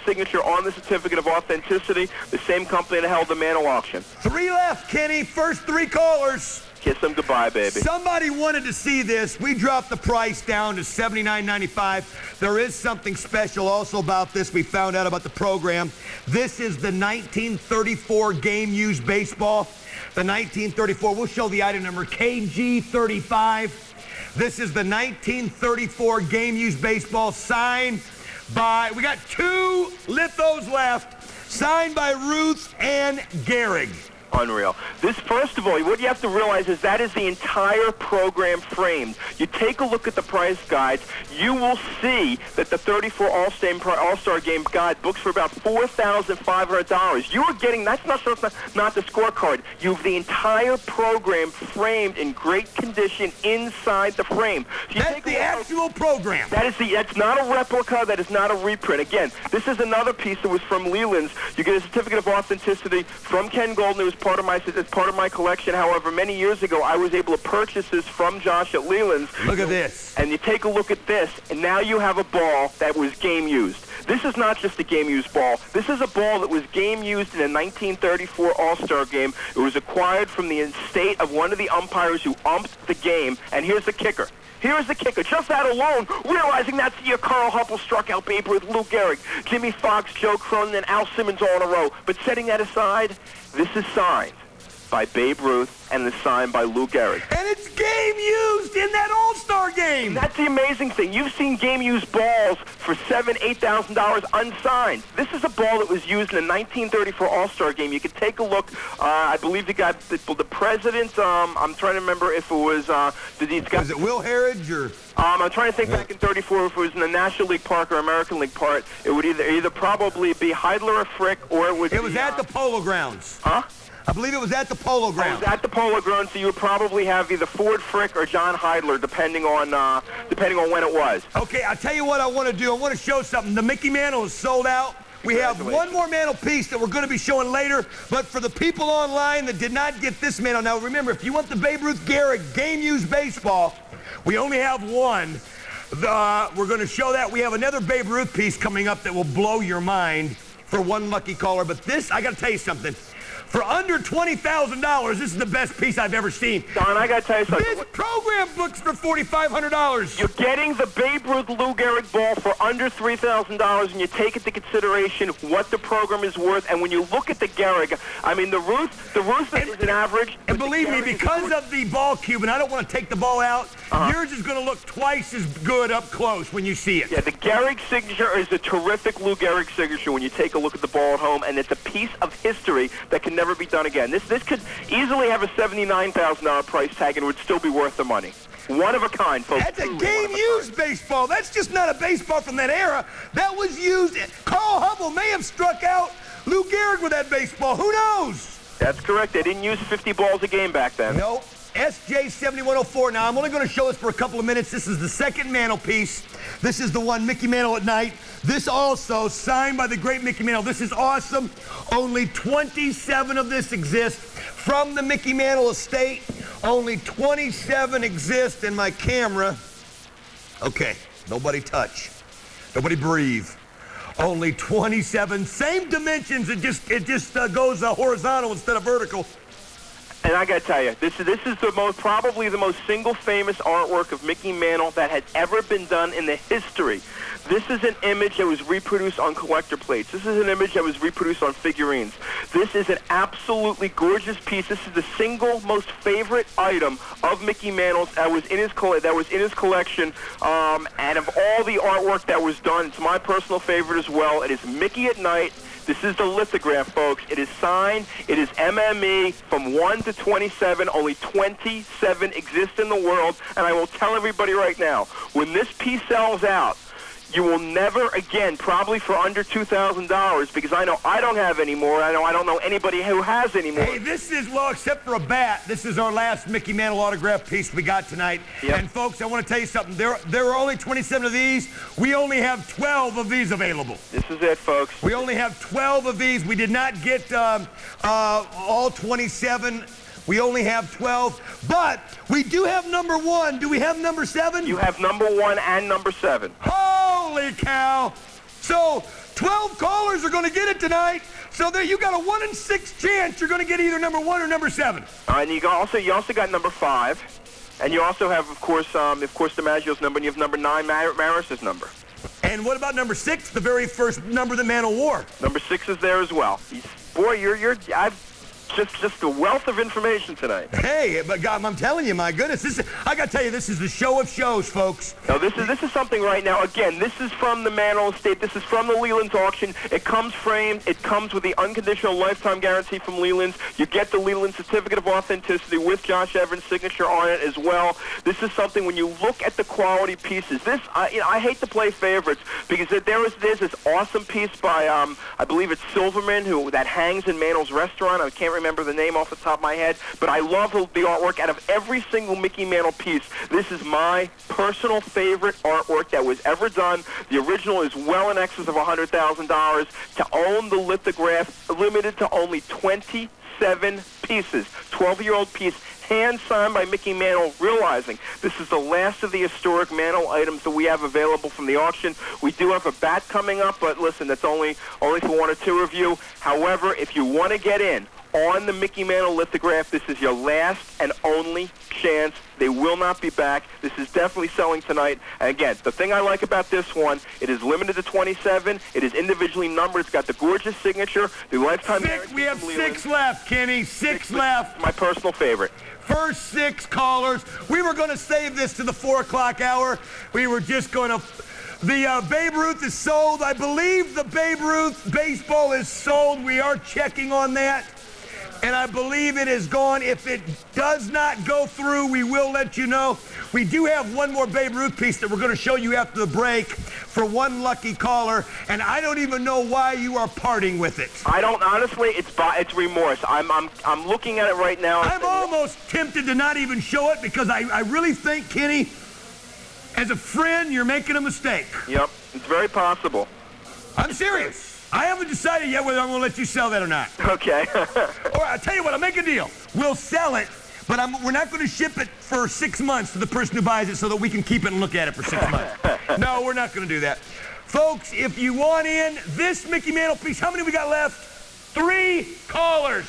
signature on the certificate of authenticity, the same company that held the Mantle auction. 3 left, Kenny. First 3 callers. Kiss them goodbye, baby. Somebody wanted to see this. We dropped the price down to $79.95. There is something special also about this. We found out about the program. This is the 1934 game-used baseball. The 1934, we'll show the item number, KG35. This is the 1934 game-used baseball signed by, we got 2 lithos left, signed by Ruth and Gehrig. Unreal. This, first of all, what you have to realize is that is the entire program framed. You take a look at the price guides, you will see that the 34 All-Star Game guide books for about $4,500. You are getting, that's not the scorecard. You have the entire program framed in great condition inside the frame. So that's the actual program. That's not a replica, that is not a reprint. Again, this is another piece that was from Leland's. You get a certificate of authenticity from Ken Golden. It was part of my collection. However, many years ago, I was able to purchase this from Josh at Leland's. Look at this. And you take a look at this, and now you have a ball that was game used. This is not just a game-used ball. This is a ball that was game-used in a 1934 All-Star Game. It was acquired from the estate of one of the umpires who umped the game. And here's the kicker. Here's the kicker. Just that alone, realizing that's the year Carl Huppel struck out Babe Ruth, Lou Gehrig, Jimmy Fox, Joe Cronin, and Al Simmons all in a row. But setting that aside, this is signed by Babe Ruth and is signed by Lou Gehrig. And it's game used in that All-Star Game. And that's the amazing thing. You've seen game-used balls for $7,000, $8,000 unsigned. This is a ball that was used in the 1934 All-Star Game. You could take a look. I believe the president, I'm trying to remember if it was, was it Will Harridge or? I'm trying to think back in 34 if it was in the National League Park or American League Park. It would either probably be Heidler or Frick, or it would be... It was at the Polo Grounds. Huh? I believe it was at the Polo Grounds. It was at the Polo Grounds, so you would probably have either Ford Frick or John Heidler, depending on when it was. Okay, I'll tell you what I want to do. I want to show something. The Mickey Mantle is sold out. We have one more mantle piece that we're going to be showing later, but for the people online that did not get this mantle, now remember, if you want the Babe Ruth Gehrig game-used baseball, we only have one. We're going to show that. We have another Babe Ruth piece coming up that will blow your mind for one lucky caller, but this, I got to tell you something. For under $20,000, this is the best piece I've ever seen. Don, I got to tell you something. This program books for $4,500. You're getting the Babe Ruth Lou Gehrig ball for under $3,000, and you take into consideration what the program is worth. And when you look at the Gehrig, I mean, the Ruth is an average. And believe me, because of the ball cube, and I don't want to take the ball out, yours is going to look twice as good up close when you see it. Yeah, the Gehrig signature is a terrific Lou Gehrig signature when you take a look at the ball at home, and it's a piece of history that can never be done again. This could easily have a $79,000 price tag and would still be worth the money. One of a kind, folks. That's a game-used baseball. That's just not a baseball from that era. That was used. Carl Hubbell may have struck out Lou Gehrig with that baseball. Who knows? That's correct. They didn't use 50 balls a game back then. No. SJ7104. Now, I'm only going to show this for a couple of minutes. This is the second mantelpiece. This is the one, Mickey Mantle at night. This also signed by the great Mickey Mantle. This is awesome. Only 27 of this exist from the Mickey Mantle estate. Only 27 exist in my camera. Okay, nobody touch. Nobody breathe. Only 27. Same dimensions. It just goes horizontal instead of vertical. And I got to tell you, this is probably the most single famous artwork of Mickey Mantle that has ever been done in the history. This is an image that was reproduced on collector plates. This is an image that was reproduced on figurines. This is an absolutely gorgeous piece. This is the single most favorite item of Mickey Mantle's that was in his collection. And of all the artwork that was done, it's my personal favorite as well. It is Mickey at night. This is the lithograph, folks. It is signed. It is MME from 1 to 27. Only 27 exist in the world. And I will tell everybody right now, when this piece sells out, You will never again, probably for under $2,000, because I know I don't have any more. I don't know anybody who has any more. Hey, this is, well, except for a bat, this is our last Mickey Mantle autograph piece we got tonight. Yep. And folks, I want to tell you something. There are only 27 of these. We only have 12 of these available. This is it, folks. We only have 12 of these. We did not get all 27. We only have 12, but we do have number 1. Do we have number 7? You have number 1 and number 7. Holy cow! So 12 callers are going to get it tonight. So there, you got a 1 in 6 chance you're going to get either number 1 or number 7. And you also got number 5, and you also have, of course, DiMaggio's number, and you have number 9, Maris's number. And what about number 6, the very first number that Mantle wore? Number 6 is there as well. Boy, I've just a wealth of information tonight. Hey, but God, I'm telling you, my goodness, I got to tell you, this is the show of shows, folks. Now, this is something right now. Again, this is from the Mantle estate. This is from the Leland's auction. It comes framed. It comes with the unconditional lifetime guarantee from Leland's. You get the Leland certificate of authenticity with Josh Evans' signature on it as well. This is something, when you look at the quality pieces, I hate to play favorites, because there's this awesome piece by, I believe it's Silverman, that hangs in Mantle's restaurant. I can't remember the name off the top of my head, but I love the artwork. Out of every single Mickey Mantle piece, this is my personal favorite artwork that was ever done. The original is well in excess of $100,000. To own the lithograph, limited to only 27 pieces. 12-year-old piece, hand-signed by Mickey Mantle, realizing this is the last of the historic Mantle items that we have available from the auction. We do have a bat coming up, but listen, that's only for 1 or 2 of you. However, if you want to get in on the Mickey Mantle lithograph, this is your last and only chance. They will not be back. This is definitely selling tonight. And again, the thing I like about this one, it is limited to 27. It is individually numbered. It's got the gorgeous signature, the lifetime guarantee. We have 6 left, Kenny. 6 left. My personal favorite. First 6 callers. We were going to save this to the 4 o'clock hour. We were just going to... The Babe Ruth is sold. I believe the Babe Ruth baseball is sold. We are checking on that. And I believe it is gone. If it does not go through, we will let you know. We do have one more Babe Ruth piece that we're going to show you after the break for one lucky caller, and I don't even know why you are parting with it. I don't, honestly. It's remorse. I'm looking at it right now. I'm almost tempted to not even show it, because I really think, Kenny, as a friend, you're making a mistake. Yep, it's very possible. I'm serious. I haven't decided yet whether I'm going to let you sell that or not. Okay. Or I'll tell you what, I'll make a deal. We'll sell it, but we're not going to ship it for 6 months to the person who buys it so that we can keep it and look at it for 6 months. No, we're not going to do that. Folks, if you want in this Mickey Mantle piece, how many we got left? 3 callers.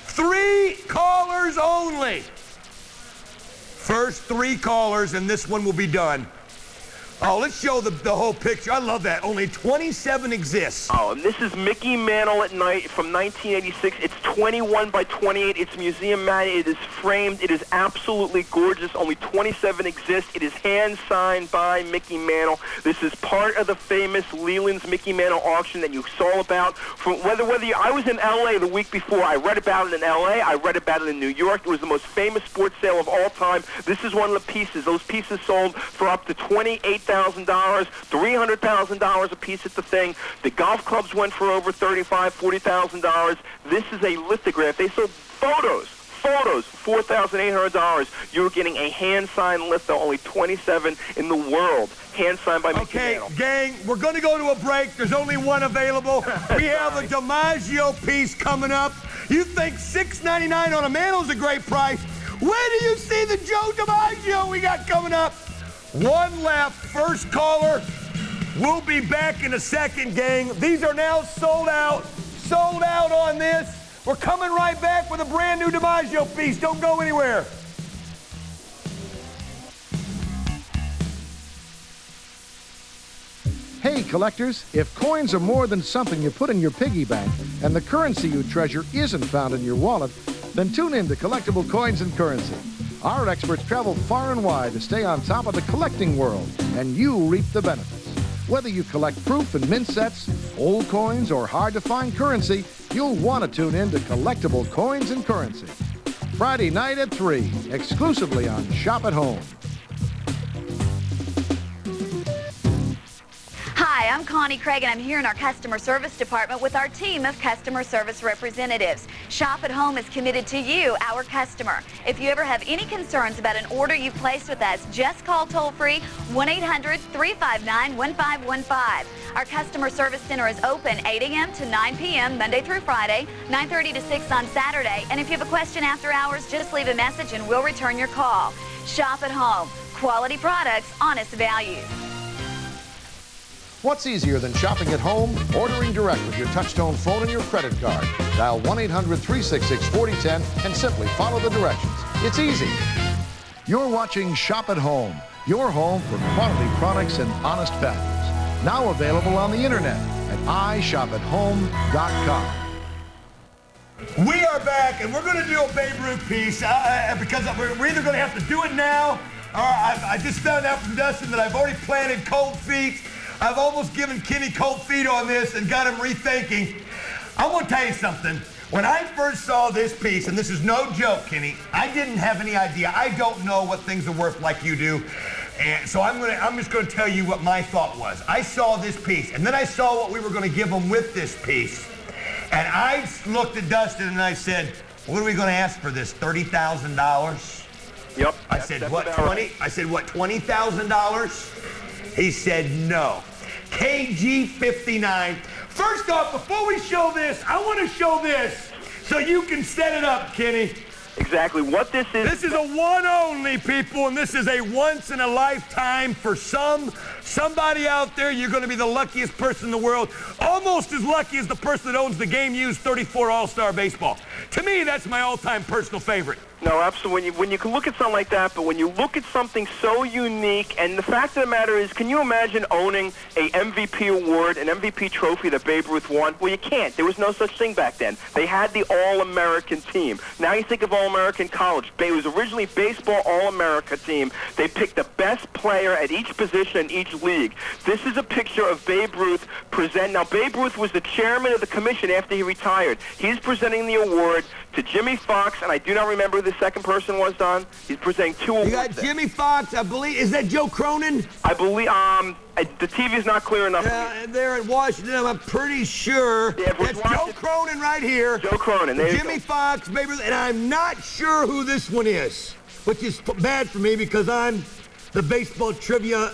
3 callers only. First 3 callers, and this one will be done. Oh, let's show the whole picture. I love that. Only 27 exists. Oh, and this is Mickey Mantle at Night from 1986. It's 21 by 28. It's museum mat. It is framed. It is absolutely gorgeous. Only 27 exist. It is hand-signed by Mickey Mantle. This is part of the famous Leland's Mickey Mantle auction that you saw about. From I was in L.A. the week before. I read about it in L.A. I read about it in New York. It was the most famous sports sale of all time. This is one of the pieces. Those pieces sold for up to $28,000, $300,000 a piece at the thing. The golf clubs went for over $35,000, $40,000. This is a lithograph. They sold photos, $4,800. You're getting a hand-signed litho, only 27 in the world. Hand-signed by Mickey Mantle. Okay, gang, we're going to go to a break. There's only one available. We have a DiMaggio piece coming up. You think $6.99 on a Mantle's a great price? Where do you see the Joe DiMaggio we got coming up? 1 left. First caller. We'll be back in a second, gang. These are now sold out. Sold out on this. We're coming right back with a brand new DiMaggio piece. Don't go anywhere. Hey, collectors, if coins are more than something you put in your piggy bank and the currency you treasure isn't found in your wallet, then tune in to Collectible Coins and Currency. Our experts travel far and wide to stay on top of the collecting world, and you reap the benefits. Whether you collect proof and mint sets, old coins, or hard-to-find currency, you'll want to tune in to Collectible Coins and Currency. Friday night at 3, exclusively on Shop at Home. Hi, I'm Connie Craig, and I'm here in our customer service department with our team of customer service representatives. Shop at Home is committed to you, our customer. If you ever have any concerns about an order you've placed with us, just call toll-free 1-800-359-1515. Our customer service center is open 8 a.m. to 9 p.m. Monday through Friday, 9:30 to 6 on Saturday. And if you have a question after hours, just leave a message and we'll return your call. Shop at Home. Quality products, honest values. What's easier than shopping at home? Ordering direct with your touch-tone phone and your credit card. Dial 1-800-366-4010 and simply follow the directions. It's easy. You're watching Shop at Home, your home for quality products and honest values. Now available on the internet at iShopAtHome.com. We are back, and we're going to do a Babe Ruth piece because we're either going to have to do it now, or I just found out from Dustin that I've already planted cold feet. I've almost given Kenny cold feet on this and got him rethinking. I want to tell you something. When I first saw this piece, and this is no joke, Kenny, I didn't have any idea. I don't know what things are worth like you do. And so I'm just going to tell you what my thought was. I saw this piece, and then I saw what we were going to give them with this piece. And I looked at Dustin and I said, what are we going to ask for this, $30,000? Yep. I said, what, 20? Right. I said, what, $20,000? He said, no. KG 59. First off, before we show this, I want to show this so you can set it up, Kenny. Exactly what this is. This is a one only, people, and this is a once in a lifetime for somebody out there. You're going to be the luckiest person in the world, almost as lucky as the person that owns the Game Used 34 All-Star Baseball. To me, that's my all-time personal favorite. No, absolutely. When you can look at something like that, but when you look at something so unique, and the fact of the matter is, can you imagine owning a MVP award, an MVP trophy that Babe Ruth won? Well, you can't. There was no such thing back then. They had the All-American team. Now you think of All-American college. It was originally baseball All-America team. They picked the best player at each position in each league. This is a picture of Babe Ruth present. Now, Babe Ruth was the chairman of the commission after he retired. He's presenting the award to Jimmy Fox, and I do not remember who the second person was, Don. He's presenting two awards. You got Jimmy Fox, I believe. Is that Joe Cronin? I believe, the TV's not clear enough. They're in Washington, I'm pretty sure. Yeah, that's Joe Cronin right here. Joe Cronin, there Jimmy Fox, Babe Ruth, and I'm not sure who this one is, which is bad for me because I'm the baseball trivia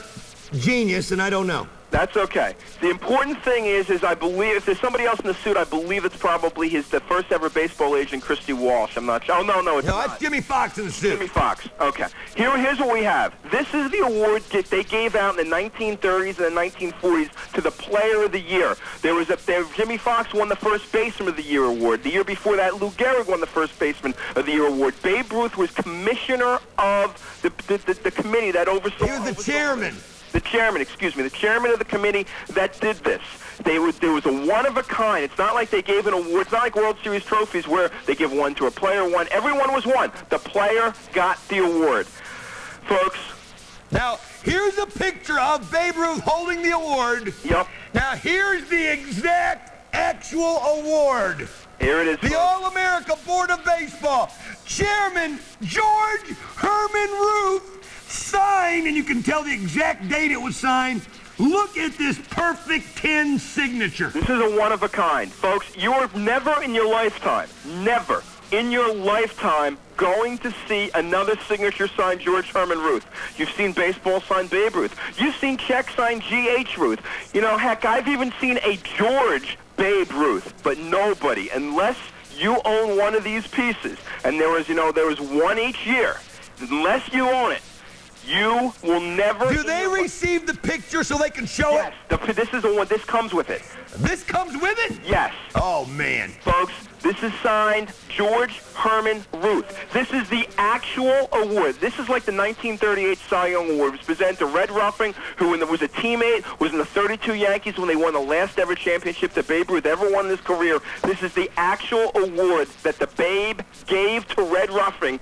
genius, and I don't know. That's okay. The important thing is I believe, if there's somebody else in the suit, I believe it's probably the first ever baseball agent, Christy Walsh. I'm not sure. Oh, no, it's not. That's Jimmy Fox in the suit. Jimmy Fox. Okay. Here's what we have. This is the award that they gave out in the 1930s and the 1940s to the Player of the Year. Jimmy Fox won the First Baseman of the Year award. The year before that, Lou Gehrig won the First Baseman of the Year award. Babe Ruth was commissioner of the committee that oversaw. He was the chairman. The chairman of the committee that did this. There was a one-of-a-kind. It's not like they gave an award. It's not like World Series trophies where they give one to a player, one. Everyone was one. The player got the award. Folks. Now, here's a picture of Babe Ruth holding the award. Yep. Now, here's the exact actual award. Here it is. The All-America Board of Baseball. Chairman George Herman Ruth. Signed, and you can tell the exact date it was signed. Look at this perfect 10 signature. This is a one-of-a-kind. Folks, you are never in your lifetime going to see another signature sign George Herman Ruth. You've seen baseball sign Babe Ruth. You've seen check sign G.H. Ruth. You know, heck, I've even seen a George Babe Ruth, but nobody, unless you own one of these pieces, and there was one each year, unless you own it, you will never... Do they receive the picture so they can show it? Yes. This is the one. This comes with it. This comes with it? Yes. Oh, man. Folks, this is signed George Herman Ruth. This is the actual award. This is like the 1938 Cy Young Award. It was presented to Red Ruffing, who was a teammate, was in the 32 Yankees when they won the last ever championship that Babe Ruth ever won in his career. This is the actual award that the Babe gave to Red Ruffing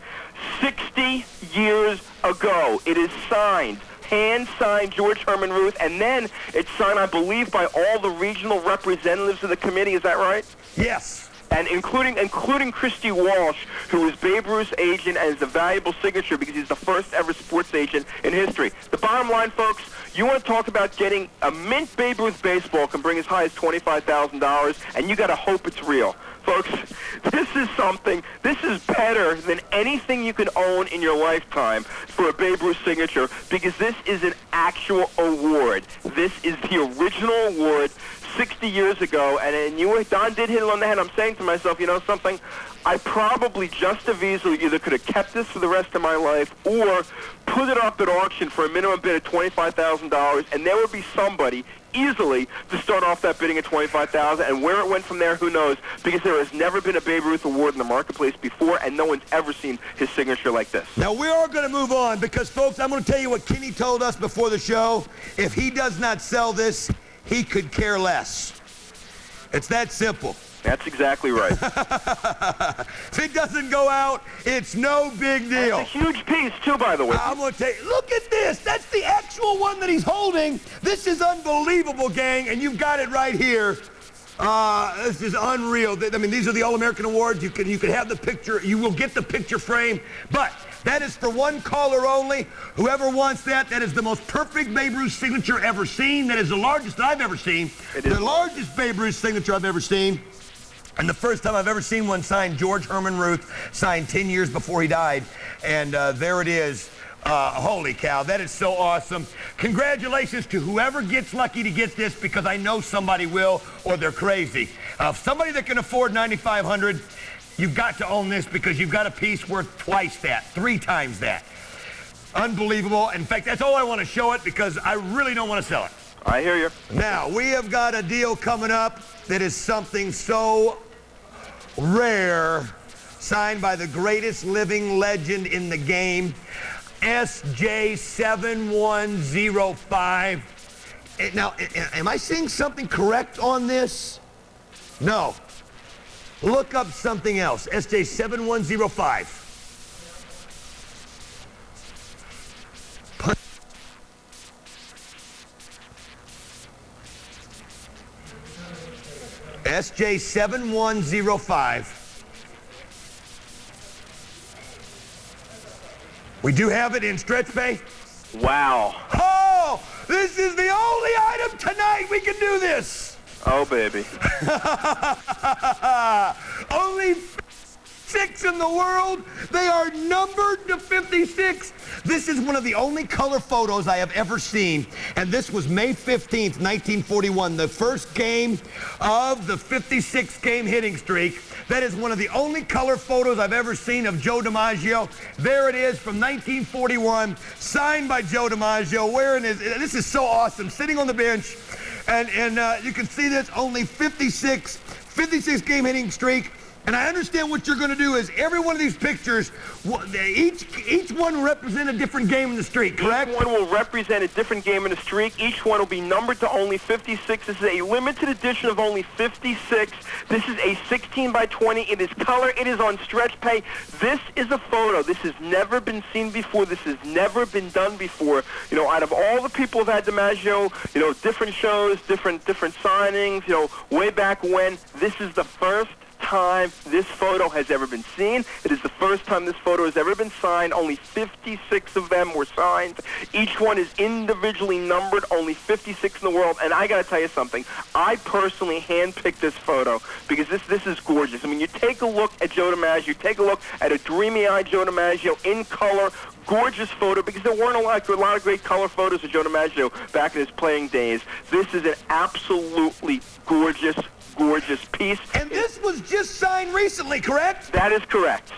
60 years ago. It is signed, hand-signed George Herman Ruth, and then it's signed, I believe, by all the regional representatives of the committee. Is that right? Yes. and including Christy Walsh, who is Babe Ruth's agent and is a valuable signature because he's the first ever sports agent in history. The bottom line, folks, you want to talk about getting a mint Babe Ruth baseball can bring as high as $25,000, and you got to hope it's real. Folks, this is better than anything you can own in your lifetime for a Babe Ruth signature, because this is an actual award. This is the original award 60 years ago, and Don did hit it on the head. I'm saying to myself, you know something? I probably just as easily either could have kept this for the rest of my life or put it up at auction for a minimum bid of $25,000, and there would be somebody easily to start off that bidding at $25,000, and where it went from there, who knows, because there has never been a Babe Ruth award in the marketplace before, and no one's ever seen his signature like this. Now, we are going to move on because, folks, I'm going to tell you what Kenny told us before the show. If he does not sell this, he could care less. It's that simple. That's exactly right. If it doesn't go out, it's no big deal. It's a huge piece, too, by the way. I'm going to tell you, look at this. That's the actual one that he's holding. This is unbelievable, gang, and you've got it right here. This is unreal. I mean, these are the All-American Awards. You can have the picture. You will get the picture frame, but that is for one caller only. Whoever wants that, that is the most perfect Babe Ruth signature ever seen. That is the largest I've ever seen. The largest Babe Ruth signature I've ever seen. And the first time I've ever seen one signed, George Herman Ruth, signed 10 years before he died. And there it is. Holy cow, that is so awesome. Congratulations to whoever gets lucky to get this, because I know somebody will, or they're crazy. Somebody that can afford $9,500, you've got to own this, because you've got a piece worth twice that, 3 times that. Unbelievable. In fact, that's all I want to show it, because I really don't want to sell it. I hear you. Now, we have got a deal coming up that is something so rare, signed by the greatest living legend in the game, SJ7105. Now, am I saying something correct on this? No. Look up something else. SJ7105. SJ7105. We do have it in stretch pay. Wow. Oh, this is the only item tonight we can do this. Oh, baby. Only 6 in the world. They are numbered to 56. This is one of the only color photos I have ever seen, and this was May 15th, 1941, the first game of the 56-game hitting streak. That is one of the only color photos I've ever seen of Joe DiMaggio. There it is from 1941, signed by Joe DiMaggio, wearing his, this is so awesome, sitting on the bench, and you can see this, only 56-game hitting streak. And I understand what you're going to do is every one of these pictures, each one will represent a different game in the streak, correct? Each one will represent a different game in the streak. Each one will be numbered to only 56. This is a limited edition of only 56. This is a 16 by 20. It is color. It is on stretch pay. This is a photo. This has never been seen before. This has never been done before. You know, out of all the people who've had DiMaggio, you know, different shows, different signings, you know, way back when, this is the first time this photo has ever been seen. It is the first time this photo has ever been signed. Only 56 of them were signed. Each one is individually numbered, only 56 in the world. And I got to tell you something. I personally handpicked this photo because this is gorgeous. I mean, you take a look at Joe DiMaggio, take a look at a dreamy-eyed Joe DiMaggio in color, gorgeous photo, because there weren't a lot of great color photos of Joe DiMaggio back in his playing days. This is an absolutely gorgeous piece. And this was just signed recently, correct? That is correct.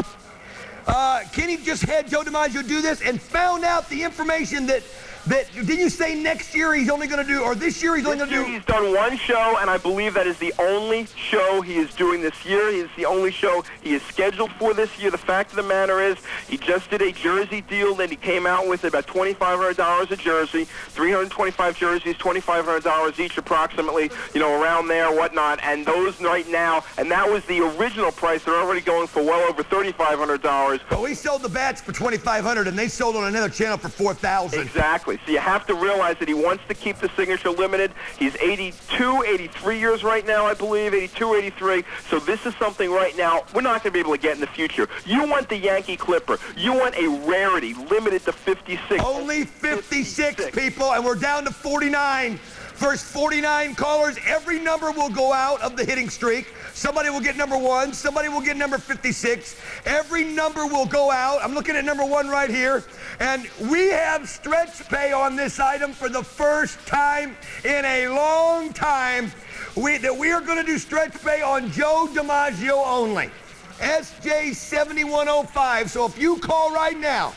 Kenny just had Joe DiMaggio do this and found out the information that did you say next year he's only going to do, or this year he's only going to do? He's done one show, and I believe that is the only show he is doing this year. He is the only show he is scheduled for this year. The fact of the matter is, he just did a jersey deal that he came out with about $2,500 a jersey, 325 jerseys, $2,500 each approximately, you know, around there, whatnot. And those right now, and that was the original price. They're already going for well over $3,500. But we sold the bats for $2,500, and they sold on another channel for $4,000. Exactly. Exactly. So you have to realize that he wants to keep the signature limited. He's 82, 83 years right now, I believe, 82, 83. So this is something right now we're not going to be able to get in the future. You want the Yankee Clipper. You want a rarity, limited to 56. Only 56 people, and we're down to 49. First 49 callers, every number will go out of the hitting streak. Somebody will get number 1. Somebody will get number 56. Every number will go out. I'm looking at number 1 right here. And we have stretch pay on this item for the first time in a long time. We are going to do stretch pay on Joe DiMaggio only. SJ7105. So if you call right now,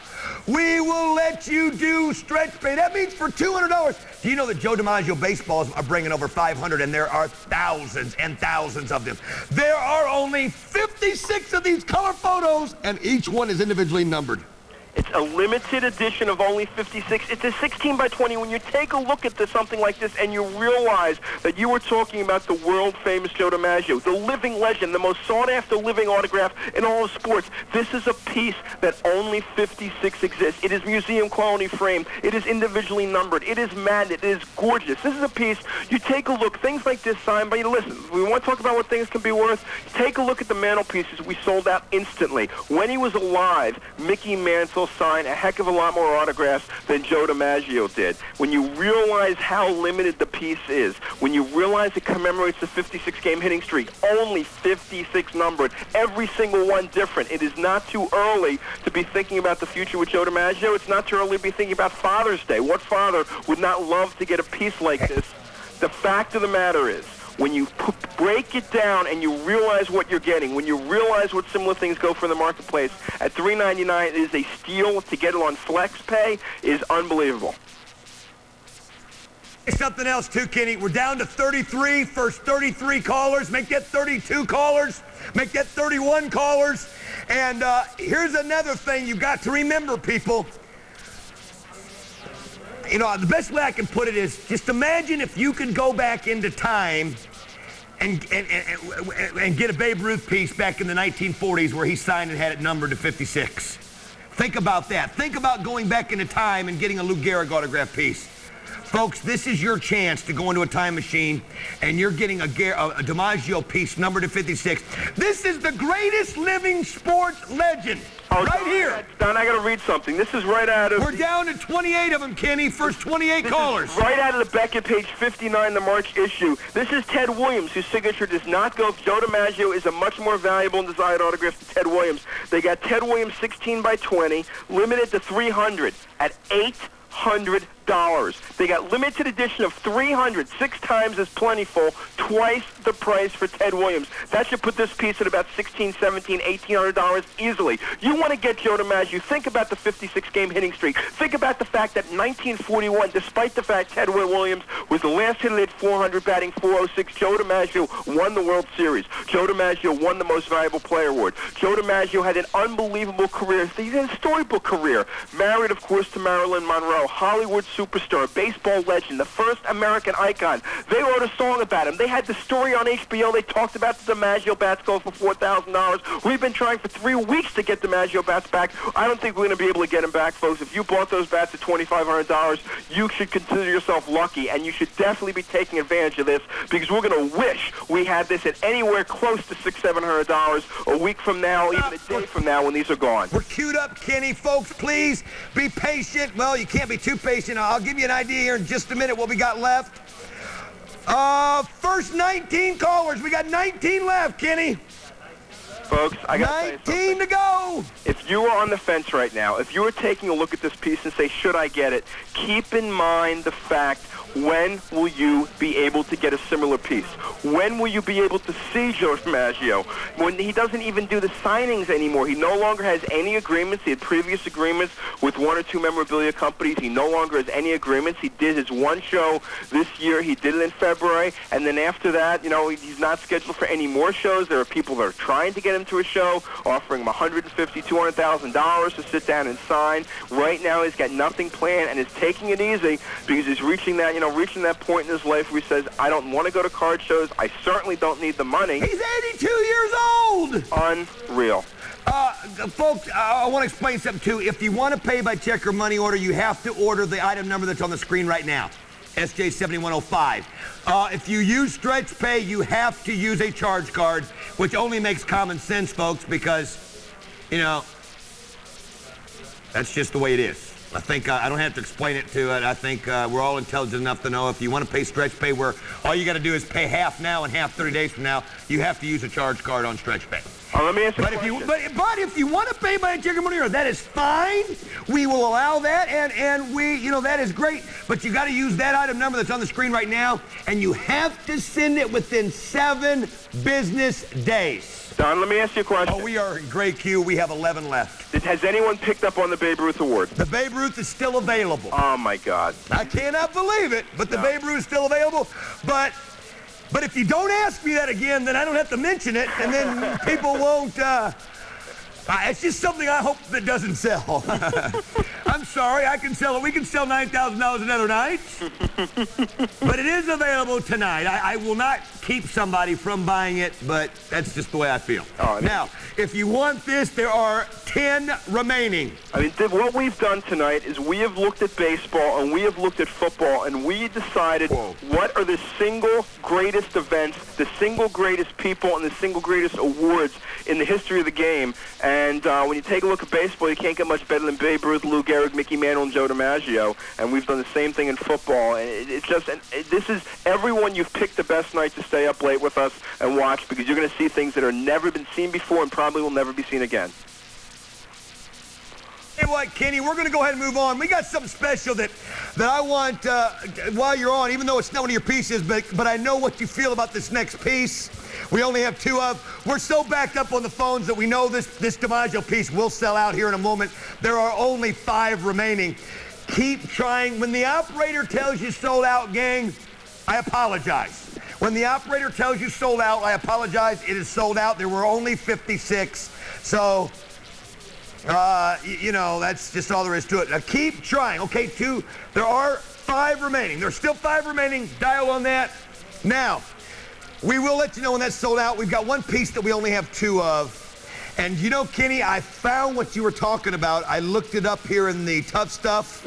we will let you do stretch pay. That means for $200. Do you know that Joe DiMaggio baseballs are bringing over 500, and there are thousands and thousands of them? There are only 56 of these color photos, and each one is individually numbered. It's a limited edition of only 56. It's a 16 by 20. When you take a look at something like this and you realize that you were talking about the world-famous Joe DiMaggio, the living legend, the most sought-after living autograph in all of sports, this is a piece that only 56 exists. It is museum-quality framed. It is individually numbered. It is matted. It is gorgeous. This is a piece, you take a look, things like this signed by, listen, we want to talk about what things can be worth. Take a look at the mantelpieces we sold out instantly. When he was alive, Mickey Mantle signed a heck of a lot more autographs than Joe DiMaggio did. When you realize how limited the piece is, when you realize it commemorates the 56-game hitting streak, only 56 numbered, every single one different. It is not too early to be thinking about the future with Joe DiMaggio. It's not too early to be thinking about Father's Day. What father would not love to get a piece like this? The fact of the matter is, when you break it down and you realize what you're getting, when you realize what similar things go for in the marketplace, at $3.99 it is a steal. To get it on Flex Pay is unbelievable. Something else too, Kenny. We're down to 33. First 33 callers. Make that 32 callers. Make that 31 callers. And here's another thing you've got to remember, people. You know, the best way I can put it is just imagine if you could go back into time and get a Babe Ruth piece back in the 1940s where he signed and had it numbered to 56. Think about that. Think about going back into time and getting a Lou Gehrig autograph piece. Folks, this is your chance to go into a time machine, and you're getting a DiMaggio piece numbered to 56. This is the greatest living sports legend. Right here. Don, I got to read something. This is right out of... We're down to 28 of them, Kenny. First 28 callers. Right out of the Beckett, page 59, the March issue. This is Ted Williams, whose signature does not go. Joe DiMaggio is a much more valuable and desired autograph than Ted Williams. They got Ted Williams 16 by 20, limited to 300 at $800. They got limited edition of 300, 6 times as plentiful, twice the price for Ted Williams. That should put this piece at about $1,600, $1,700, $1,800 easily. You want to get Joe DiMaggio, think about the 56-game hitting streak. Think about the fact that 1941, despite the fact Ted Williams was the last hitter at 400, batting .406, Joe DiMaggio won the World Series. Joe DiMaggio won the Most Valuable Player Award. Joe DiMaggio had an unbelievable career. He had a storybook career. Married, of course, to Marilyn Monroe, Hollywood superstar, baseball legend, the first American icon. They wrote a song about him. They had the story on HBO. They talked about the DiMaggio bats going for $4,000. We've been trying for 3 weeks to get DiMaggio bats back. I don't think we're going to be able to get them back, folks. If you bought those bats at $2,500, you should consider yourself lucky, and you should definitely be taking advantage of this, because we're going to wish we had this at anywhere close to $600, $700 a week from now, even a day from now when these are gone. We're queued up, Kenny. Folks, please be patient. Well, you can't be too patient. I'll give you an idea here in just a minute what we got left. First 19 callers. We got 19 left, Kenny. Folks, I got 19 to go. If you are on the fence right now, if you are taking a look at this piece and say, should I get it, keep in mind the fact, when will you be able to get a similar piece? When will you be able to see Joe DiMaggio? When he doesn't even do the signings anymore. He no longer has any agreements. He had previous agreements with 1 or 2 memorabilia companies. He no longer has any agreements. He did his one show this year. He did it in February. And then after that, you know, he's not scheduled for any more shows. There are people that are trying to get get him to a show, offering him $150,000, $200,000 to sit down and sign. Right now, he's got nothing planned and is taking it easy because he's reaching that, reaching that point in his life where he says, I don't want to go to card shows. I certainly don't need the money. He's 82 years old. Unreal. Folks, I want to explain something, too. If you want to pay by check or money order, you have to order the item number that's on the screen right now, SJ7105. If you use Stretch Pay, you have to use a charge card, which only makes common sense, folks, because, that's just the way it is. I think I don't have to explain it to it. I think we're all intelligent enough to know if you want to pay Stretch Pay, where all you got to do is pay half now and half 30 days from now, you have to use a charge card on Stretch Pay. Let me ask you a question. question. But if you want to pay by a check or money order, that is fine. We will allow that, and we, that is great. But you got to use that item number that's on the screen right now, and you have to send it within 7 business days. Don, let me ask you a question. Oh, we are in great queue. We have 11 left. Has anyone picked up on the Babe Ruth Award? The Babe Ruth is still available. Oh, my God. I cannot believe it, but the Babe Ruth is still available. But if you don't ask me that again, then I don't have to mention it, and then people won't. It's just something I hope that doesn't sell. I'm sorry, I can sell it. We can sell $9,000 another night. But it is available tonight. I will not keep somebody from buying it, but that's just the way I feel. Now, if you want this, there are 10 remaining. What we've done tonight is we have looked at baseball and we have looked at football, and we decided what are the single greatest events, the single greatest people, and the single greatest awards in the history of the game. And when you take a look at baseball, you can't get much better than Babe Ruth, Lou Gehrig, Mickey Mantle, and Joe DiMaggio. And we've done the same thing in football. And this is everyone. You've picked the best night to stay up late with us and watch, because you're going to see things that are never been seen before and probably will never be seen again. Hey, what, Kenny, we're going to go ahead and move on. We got something special that I want, while you're on, even though it's not one of your pieces, but I know what you feel about this next piece. We only have 2 of. We're so backed up on the phones that we know this DiMaggio piece will sell out here in a moment. There are only 5 remaining. Keep trying. When the operator tells you sold out, gang, I apologize. When the operator tells you sold out, I apologize. It is sold out. There were only 56. So, that's just all there is to it. Now, keep trying. Okay, 2. There are 5 remaining. There's still 5 remaining. Dial on that. Now, we will let you know when that's sold out. We've got one piece that we only have 2 of. And Kenny, I found what you were talking about. I looked it up here in the Tough Stuff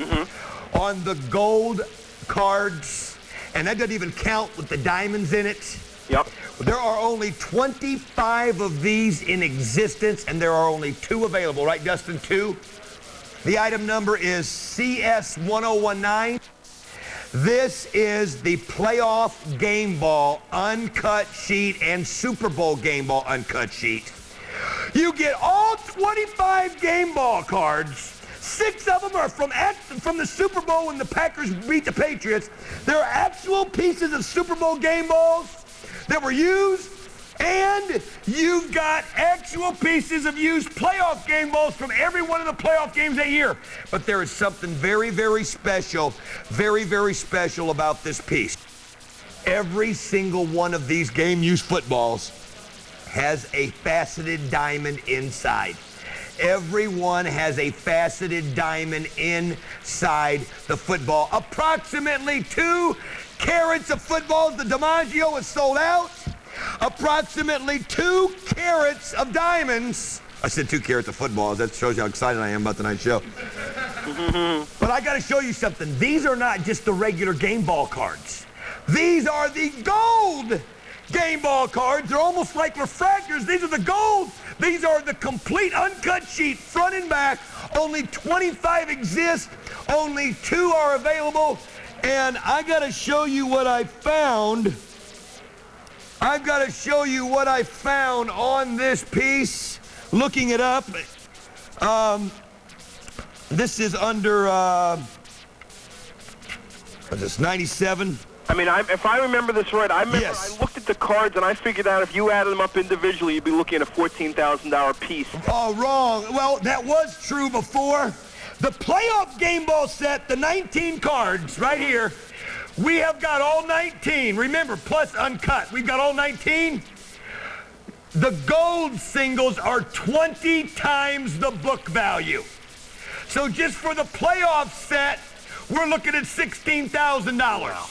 on the gold cards. And that doesn't even count with the diamonds in it. Yep. There are only 25 of these in existence, and there are only 2 available. Right, Dustin? 2? The item number is CS1019. This is the playoff game ball uncut sheet and Super Bowl game ball uncut sheet. You get all 25 game ball cards. 6 of them are from the Super Bowl when the Packers beat the Patriots. They're actual pieces of Super Bowl game balls that were used, and you've got actual pieces of used playoff game balls from every one of the playoff games that year. But there is something very, very special, very, very special about this piece. Every single one of these game-used footballs has a faceted diamond inside. Everyone has a faceted diamond inside the football. Approximately 2 carats of footballs. The DiMaggio is sold out. Approximately 2 carats of diamonds. I said 2 carats of footballs. That shows you how excited I am about tonight's show. But I got to show you something. These are not just the regular game ball cards. These are the gold game ball cards. They're almost like refractors. These are the gold. These are the complete uncut sheet, front and back. Only 25 exist. Only 2 are available. And I got to show you what I found. I've got to show you what I found on this piece. Looking it up. This is under, what's this, 97? If I remember this right, I looked at the cards and I figured out if you added them up individually, you'd be looking at a $14,000 piece. Oh, wrong. Well, that was true before. The playoff game ball set, the 19 cards right here, we have got all 19. Remember, plus uncut. We've got all 19. The gold singles are 20 times the book value. So just for the playoff set, we're looking at $16,000. Wow.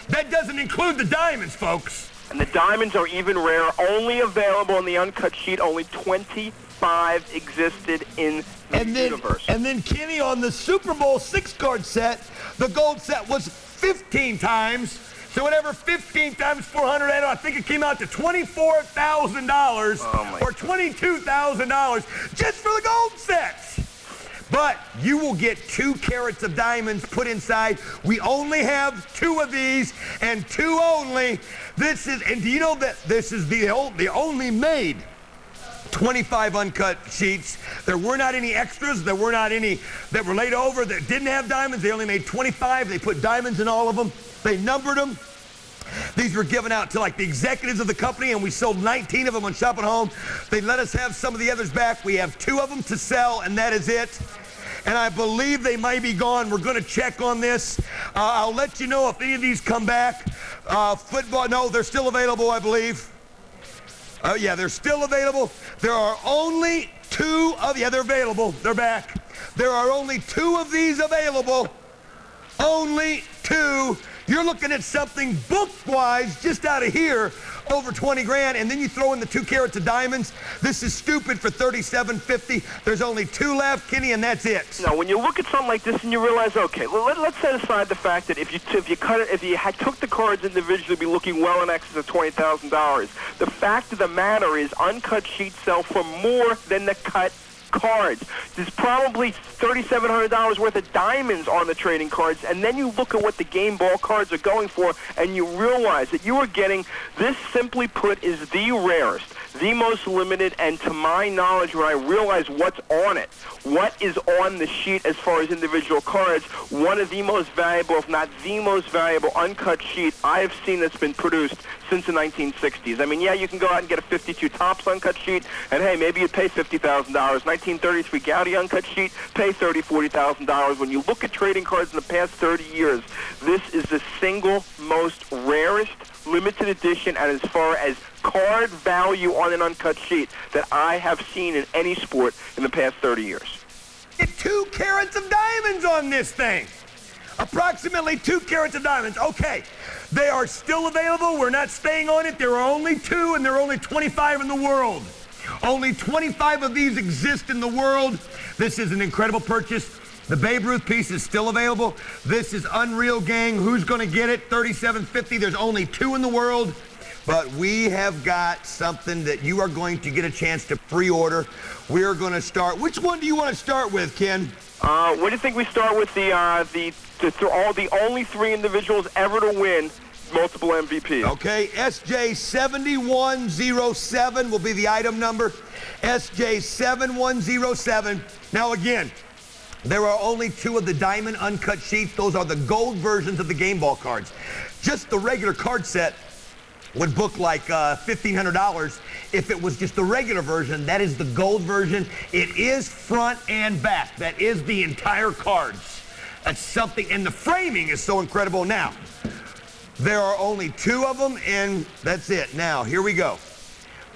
That doesn't include the diamonds, folks. And the diamonds are even rarer, only available on the uncut sheet. Only 25 existed in the universe. And then, Kenny, on the Super Bowl 6-card set, the gold set was 15 times. So whatever 15 times 400, I think it came out to $24,000 or $22,000 just for the gold sets. But you will get 2 carats of diamonds put inside. We only have 2 of these and 2 only. This is, and do you know that this is the only made 25 uncut sheets? There were not any extras. There were not any that were laid over that didn't have diamonds. They only made 25. They put diamonds in all of them. They numbered them. These were given out to like the executives of the company, and we sold 19 of them on Shop at Home. They let us have some of the others back. We have 2 of them to sell, and that is it. And I believe they might be gone. We're going to check on this. I'll let you know if any of these come back. Football, no, they're still available, I believe. Oh, yeah, they're still available. There are only 2 of, yeah, they're available. They're back. There are only 2 of these available. Only 2. You're looking at something book-wise just out of here, over 20 grand, and then you throw in the 2 carats of diamonds. This is stupid for $37.50. There's only 2 left, Kenny, and that's it. Now, when you look at something like this and you realize, okay, let's set aside the fact that if you took the cards individually, you'd be looking well in excess of $20,000. The fact of the matter is, uncut sheets sell for more than the cut cards. There's probably $3,700 worth of diamonds on the trading cards, and then you look at what the game ball cards are going for, and you realize that you are getting, this simply put is the rarest, the most limited, and to my knowledge, when I realize what's on it, what is on the sheet as far as individual cards, one of the most valuable, if not the most valuable uncut sheet I have seen that's been produced since the 1960s. I mean, yeah, you can go out and get a 52 Topps uncut sheet, and hey, maybe you'd pay $50,000. 1933 Gaudy uncut sheet, pay $30,000, $40,000. When you look at trading cards in the past 30 years, this is the single most rarest limited edition, and as far as card value on an uncut sheet that I have seen in any sport in the past 30 years. Get 2 carats of diamonds on this thing. Approximately 2 carats of diamonds. Okay, they are still available. We're not staying on it. There are only 2, and there are only 25 in the world. Only 25 of these exist in the world. This is an incredible purchase. The Babe Ruth piece is still available. This is unreal, gang. Who's going to get it? $37.50. There's only 2 in the world. But we have got something that you are going to get a chance to pre-order. We're going to start. Which one do you want to start with, Ken? What do you think we start with the only 3 individuals ever to win multiple MVPs? Okay, SJ7107 will be the item number. SJ7107. Now again, there are only 2 of the diamond uncut sheets. Those are the gold versions of the game ball cards. Just the regular card set would book like $1,500 if it was just the regular version. That is the gold version. It is front and back. That is the entire cards. That's something, and the framing is so incredible. Now, there are only 2 of them, and that's it. Now, here we go.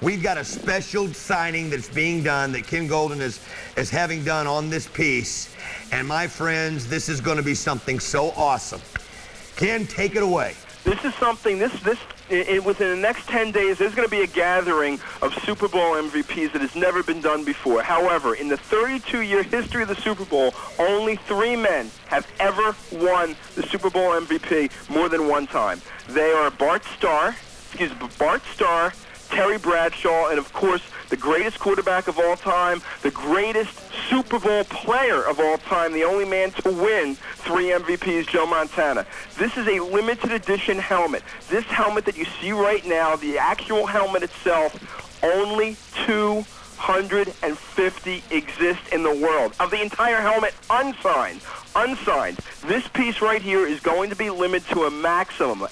We've got a special signing that's being done that Ken Golden is having done on this piece. And my friends, this is going to be something so awesome. Ken, take it away. This is something, within the next 10 days, there's going to be a gathering of Super Bowl MVPs that has never been done before. However, in the 32-year history of the Super Bowl, only 3 men have ever won the Super Bowl MVP more than 1 time. They are Bart Starr, Terry Bradshaw, and of course, the greatest quarterback of all time, the greatest Super Bowl player of all time, the only man to win 3 MVPs, Joe Montana. This is a limited edition helmet. This helmet that you see right now, the actual helmet itself, only 250 exist in the world. Of the entire helmet, unsigned. This piece right here is going to be limited to a maximum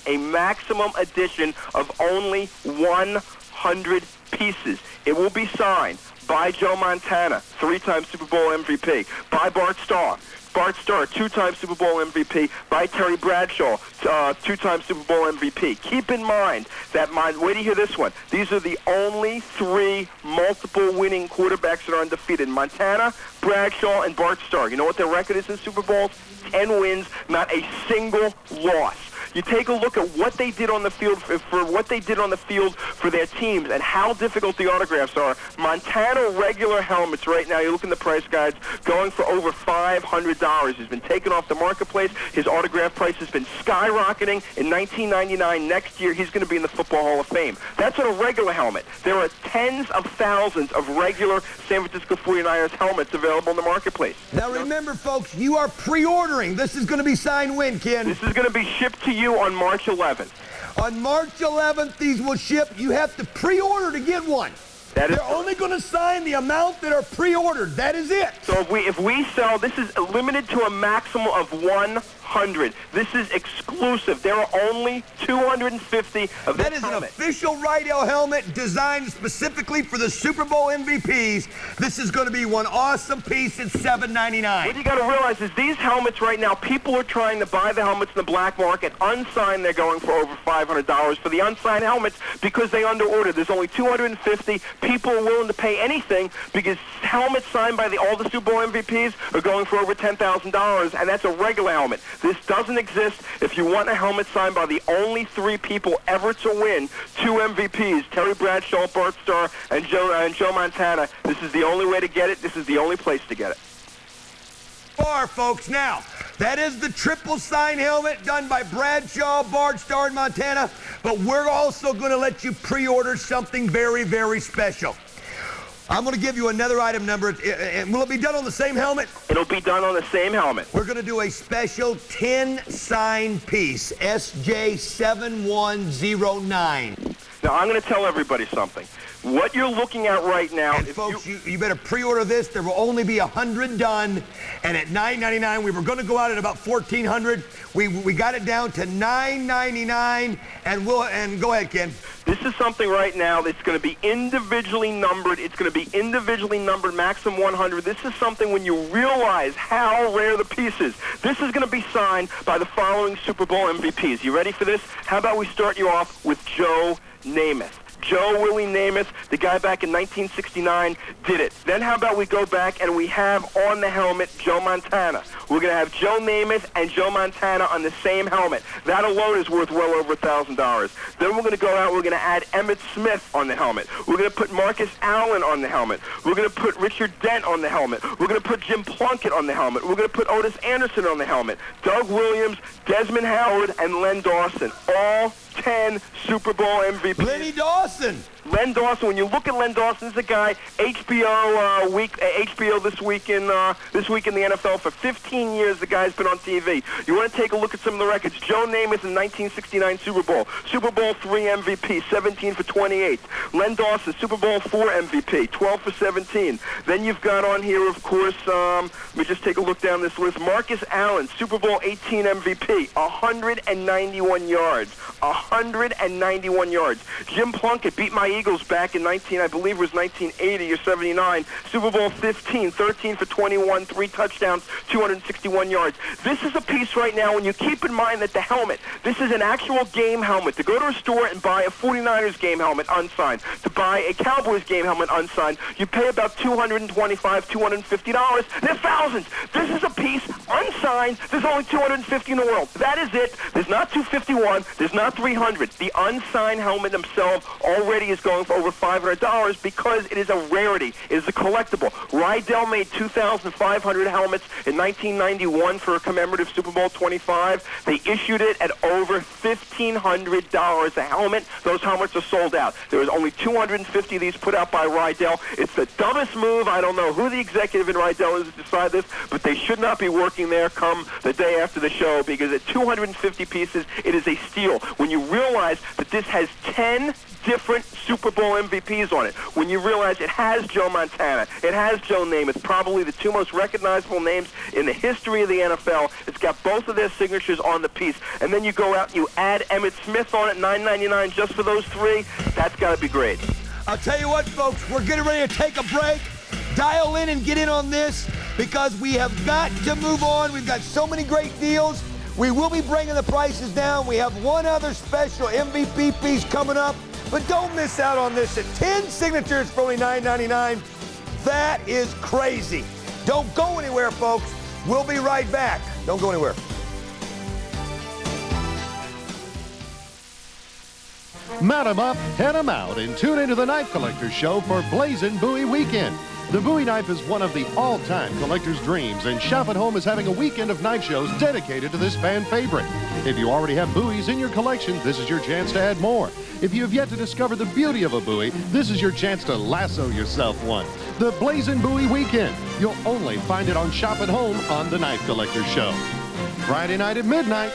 edition of only 100 pieces. It will be signed by Joe Montana, 3-time Super Bowl MVP, by Bart Starr, Bart Starr, 2-time Super Bowl MVP. By Terry Bradshaw, 2-time Super Bowl MVP. Keep in mind that, wait to hear this one, these are the only 3 multiple winning quarterbacks that are undefeated. Montana, Bradshaw, and Bart Starr. You know what their record is in Super Bowls? 10 wins, not a single loss. You take a look at what they did on the field for their teams and how difficult the autographs are. Montana regular helmets right now, you look in the price guides, going for over $500. He's been taken off the marketplace. His autograph price has been skyrocketing. In 1999, next year, he's going to be in the Football Hall of Fame. That's on a regular helmet. There are tens of thousands of regular San Francisco 49ers helmets available in the marketplace. Now remember, folks, you are pre-ordering. This is going to be signed when, Ken? This is going to be shipped to you on March 11th. On March 11th, these will ship. You have to pre-order to get one. They're only going to sign the amount that are pre-ordered. That is it. So if we sell, this is limited to a maximum of 100. This is exclusive. There are only 250 of this That is helmet. an official Rydell helmet designed specifically for the Super Bowl MVPs. This is going to be one awesome piece at $7.99. What you got to realize is these helmets right now, people are trying to buy the helmets in the black market. Unsigned, they're going for over $500 for the unsigned helmets because they underordered. There's only 250. People are willing to pay anything because helmets signed by all the Super Bowl MVPs are going for over $10,000, and that's a regular helmet. This doesn't exist. If you want a helmet signed by the only 3 people ever to win 2 MVPs, Terry Bradshaw, Bart Starr, and Joe Montana, this is the only way to get it. This is the only place to get it. Folks, now, that is the triple sign helmet done by Bradshaw, Bart Starr, and Montana, but we're also going to let you pre-order something very, very special. I'm going to give you another item number. And will it be done on the same helmet? It'll be done on the same helmet. We're going to do a special 10-sign piece, SJ7109. Now, I'm going to tell everybody something. What you're looking at right now... And folks, you better pre-order this. There will only be 100 done. And at $9.99, we were going to go out at about $1,400. We got it down to $9.99. And go ahead, Ken. This is something right now that's going to be individually numbered. It's going to be individually numbered, maximum 100. This is something when you realize how rare the piece is. This is going to be signed by the following Super Bowl MVPs. You ready for this? How about we start you off with Joe Namath. Joe Willie Namath, the guy back in 1969, did it. Then how about we go back and we have on the helmet Joe Montana. We're going to have Joe Namath and Joe Montana on the same helmet. That alone is worth well over $1,000. Then we're going to go out, we're going to add Emmitt Smith on the helmet. We're going to put Marcus Allen on the helmet. We're going to put Richard Dent on the helmet. We're going to put Jim Plunkett on the helmet. We're going to put Otis Anderson on the helmet. Doug Williams, Desmond Howard, and Len Dawson. All 10 Super Bowl MVPs. Lenny Dawson. Len Dawson. When you look at Len Dawson, this is a guy HBO this week in the NFL for 15 years. The guy's been on TV. You want to take a look at some of the records. Joe Namath in 1969 Super Bowl, Super Bowl III MVP, 17 for 28. Len Dawson, Super Bowl IV MVP, 12 for 17. Then you've got on here, of course, let me just take a look down this list. Marcus Allen, Super Bowl 18 MVP, 191 yards. 191 yards. Jim Plunkett beat my Eagles back in I believe it was 1980 or 79. Super Bowl 15, 13 for 21, 3 touchdowns, 261 yards. This is a piece right now when you keep in mind that the helmet, this is an actual game helmet. To go to a store and buy a 49ers game helmet unsigned, to buy a Cowboys game helmet unsigned, you pay about $225, $250. They're thousands. This is a piece unsigned. There's only 250 in the world. That is it. There's not 251. There's not 300. The unsigned helmet themselves already is going for over $500 because it is a rarity. It is a collectible. Rydell made 2,500 helmets in 1991 for a commemorative Super Bowl 25. They issued it at over $1,500 a helmet. Those helmets are sold out. There is only 250 of these put out by Rydell. It's the dumbest move. I don't know who the executive in Rydell is to decide this, but they should not be working there come the day after the show because at 250 pieces, it is a steal. When you realize that this has 10 different Super Bowl MVPs on it, when you realize it has Joe Montana, it has Joe Namath, probably the 2 most recognizable names in the history of the NFL. It's got both of their signatures on the piece. And then you go out and you add Emmitt Smith on it, $9.99 just for those 3. That's got to be great. I'll tell you what, folks, we're getting ready to take a break. Dial in and get in on this. because we have got to move on. We've got so many great deals. We will be bringing the prices down. We have one other special MVP piece coming up, but don't miss out on this. At 10 signatures for only $9.99. That is crazy. Don't go anywhere, folks. We'll be right back. Don't go anywhere. Mount 'em up, head 'em out, and tune into the Knife Collector's Show for Blazin' Bowie Weekend. The Bowie knife is one of the all-time collector's dreams, and Shop at Home is having a weekend of knife shows dedicated to this fan favorite. If you already have Bowies in your collection, this is your chance to add more. If you have yet to discover the beauty of a Bowie, this is your chance to lasso yourself one. The Blazin' Bowie Weekend. You'll only find it on Shop at Home on the Knife Collector's Show. Friday night at midnight.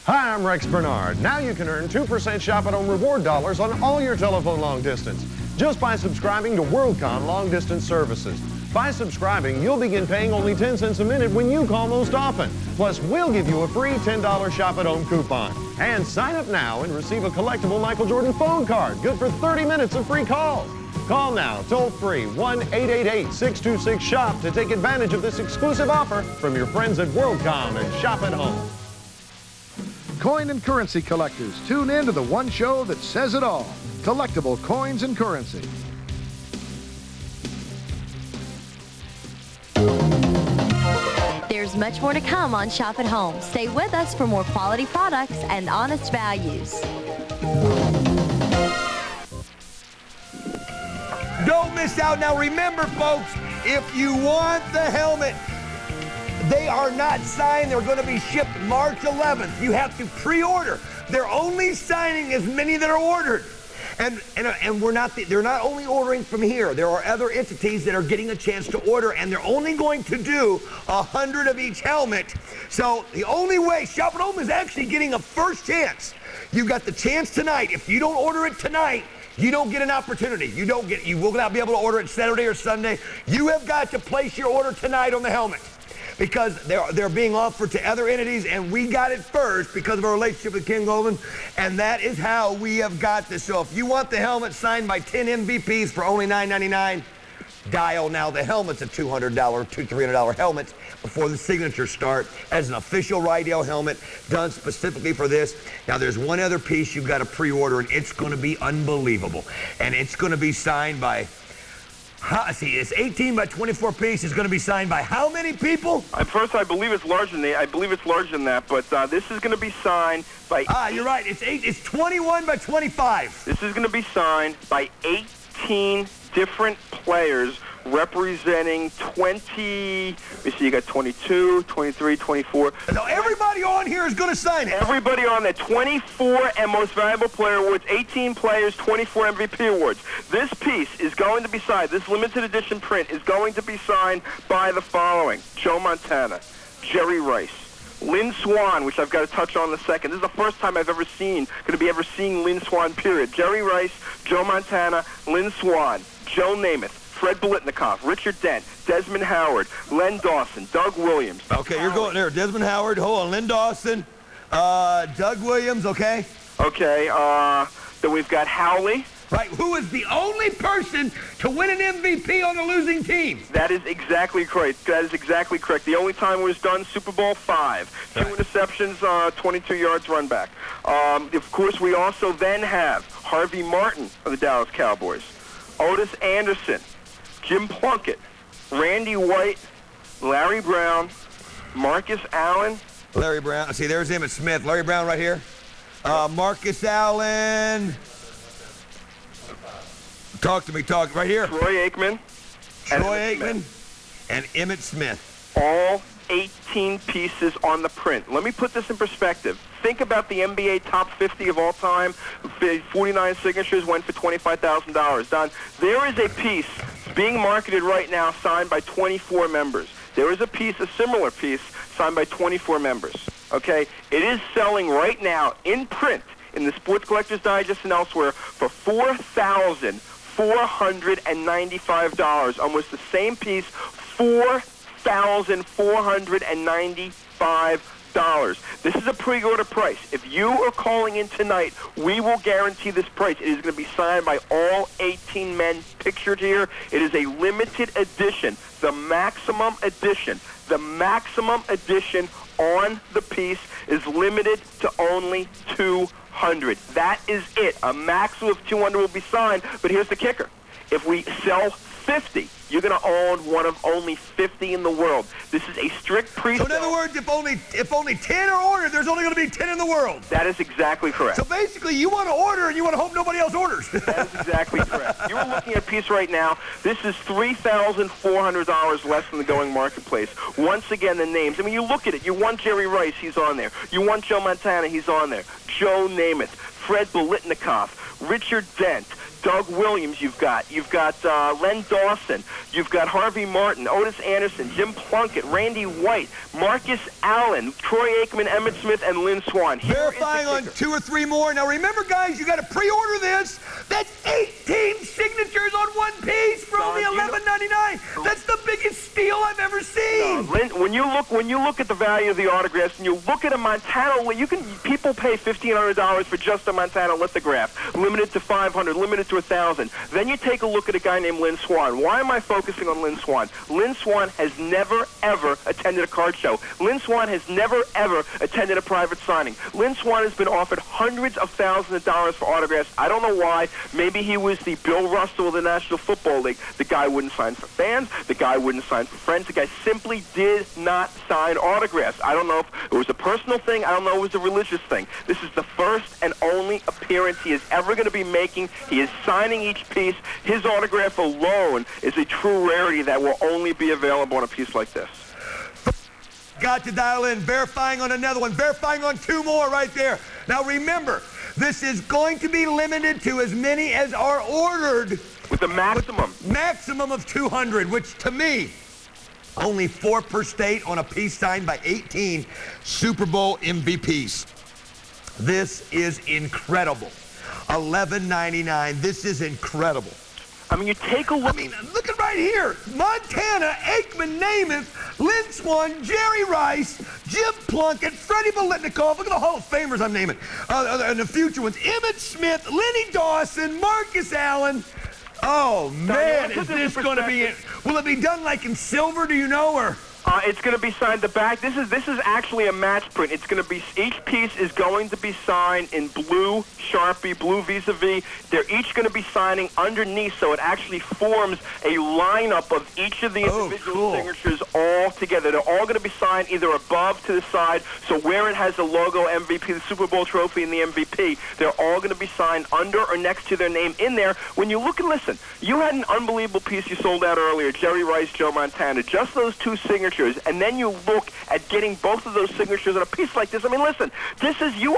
Hi, I'm Rex Bernard. Now you can earn 2% Shop at Home reward dollars on all your telephone long distance just by subscribing to WorldCom long distance services. By subscribing, you'll begin paying only 10 cents a minute when you call most often. Plus, we'll give you a free $10 Shop at Home coupon. And sign up now and receive a collectible Michael Jordan phone card, good for 30 minutes of free calls. Call now, toll free, 1-888-626-SHOP to take advantage of this exclusive offer from your friends at WorldCom and Shop at Home. Coin and currency collectors, tune in to the one show that says it all. Collectible coins and currency. There's much more to come on Shop at Home. Stay with us for more quality products and honest values. Don't miss out. Now remember, folks, if you want the helmet, they are not signed. They're going to be shipped March 11th. You have to pre-order. They're only signing as many that are ordered. And they're not only ordering from here. There are other entities that are getting a chance to order, and they're only going to do 100 of each helmet. So the only way Shop at Home is actually getting a first chance. You've got the chance tonight. If you don't order it tonight, you don't get an opportunity. You will not be able to order it Saturday or Sunday. You have got to place your order tonight on the helmet, because they're being offered to other entities, and we got it first because of our relationship with Ken Golden, and that is how we have got this. So if you want the helmet signed by 10 MVPs for only $9.99, dial now. The helmet's a $200, $300 helmet before the signatures start as an official Rydell helmet done specifically for this. Now there's one other piece you've got to pre-order, and it's going to be unbelievable, and it's going to be signed by it's 18 by 24 piece. Is going to be signed by how many people? First, I believe it's larger than that. But this is going to be signed by. You're right. It's 21 by 25. This is going to be signed by 18 different players representing 20. Let me see. You got 22, 23, 24. Now everybody on here is going to sign it. Everybody on that. 24 and most valuable player awards, 18 players, 24 MVP awards. This piece is going to be signed. This limited edition print is going to be signed by the following: Joe Montana, Jerry Rice, Lynn Swann, which I've got to touch on in a second. This is the first time I've ever seeing Lynn Swann, period. Jerry Rice, Joe Montana, Lynn Swann, Joe Namath, Fred Biletnikoff, Richard Dent, Desmond Howard, Len Dawson, Doug Williams. Okay, you're going there. Desmond Howard, hold on, Len Dawson, Doug Williams, okay? Okay, then we've got Howley. Right, who is the only person to win an MVP on a losing team? That is exactly correct. The only time it was done, Super Bowl 5. 2 interceptions, 22 yards run back. Of course, we also then have Harvey Martin of the Dallas Cowboys, Otis Anderson, Jim Plunkett, Randy White, Larry Brown, Marcus Allen. Larry Brown. See, there's Emmitt Smith. Larry Brown right here. Marcus Allen. Talk to me. Right here. Troy Aikman. And Emmitt Smith. All 18 pieces on the print. Let me put this in perspective. Think about the NBA top 50 of all time. 49 signatures went for $25,000. Don, there is a piece being marketed right now signed by 24 members. There is a similar piece, signed by 24 members. Okay? It is selling right now in print in the Sports Collectors Digest and elsewhere for $4,495. Almost the same piece, $4,495. This is a pre-order price. If you are calling in tonight, we will guarantee this price. It is going to be signed by all 18 men pictured here. It is a limited edition, the maximum edition. The maximum edition on the piece is limited to only 200. That is it. A maximum of 200 will be signed, but here's the kicker. If we sell 50, you're going to own one of only 50 in the world. This is a strict pre-sale. So in other words, if only 10 are ordered, there's only going to be 10 in the world. That is exactly correct. So basically, you want to order and you want to hope nobody else orders. That is exactly correct. You are looking at a piece right now. This is $3,400 less than the going marketplace. Once again, the names. I mean, you look at it. You want Jerry Rice, he's on there. You want Joe Montana, he's on there. Joe Namath, Fred Biletnikoff, Richard Dent, Doug Williams you've got Len Dawson, you've got Harvey Martin, Otis Anderson, Jim Plunkett, Randy White, Marcus Allen, Troy Aikman, Emmett Smith, and Lynn Swann. Verifying on 2 or 3 more. Now remember, guys, you got to pre-order this. That's 18 signatures on one piece for only $11.99. That's the biggest steal I've ever seen. Lynn, when you look at the value of the autographs, and you look at a Montana, people pay $1,500 for just a Montana lithograph, limited to 500, limited to 1,000. Then you take a look at a guy named Lynn Swann. Why am I focusing on Lynn Swann? Lynn Swann has never, ever attended a card show. Lynn Swann has never, ever attended a private signing. Lynn Swann has been offered hundreds of thousands of dollars for autographs. I don't know why. Maybe he was the Bill Russell of the National Football League. The guy wouldn't sign for fans. The guy wouldn't sign for friends. The guy simply did not sign autographs. I don't know if it was a personal thing. I don't know if it was a religious thing. This is the first and only appearance he is ever going to be making. He is signing each piece. His autograph alone is a true rarity that will only be available on a piece like this. Got to dial in. Verifying on another one. Verifying on 2 more right there. Now remember, this is going to be limited to as many as are ordered. With a maximum. Maximum of 200, which to me, only 4 per state on a piece signed by 18 Super Bowl MVPs. This is incredible. $11.99. This is incredible. I mean, you take a look. I mean, look at right here. Montana, Aikman, Namath, Lynn Swann, Jerry Rice, Jim Plunkett, Freddie Biletnikoff. Look at the Hall of Famers I'm naming. And the future ones. Emmett Smith, Lenny Dawson, Marcus Allen. Oh, man, is this going to be... Will it be done like in silver, do you know, or... It's going to be signed the back. This is actually a match print. It's going to be, each piece is going to be signed in blue Sharpie, blue vis-a-vis. They're each going to be signing underneath, so it actually forms a lineup of each of the individual signatures all together. They're all going to be signed either above to the side, so where it has the logo MVP, the Super Bowl trophy, and the MVP, they're all going to be signed under or next to their name in there. When you look and listen, you had an unbelievable piece you sold out earlier, Jerry Rice, Joe Montana, just those 2 signatures, and then you look at getting both of those signatures on a piece like this. I mean, listen, this is you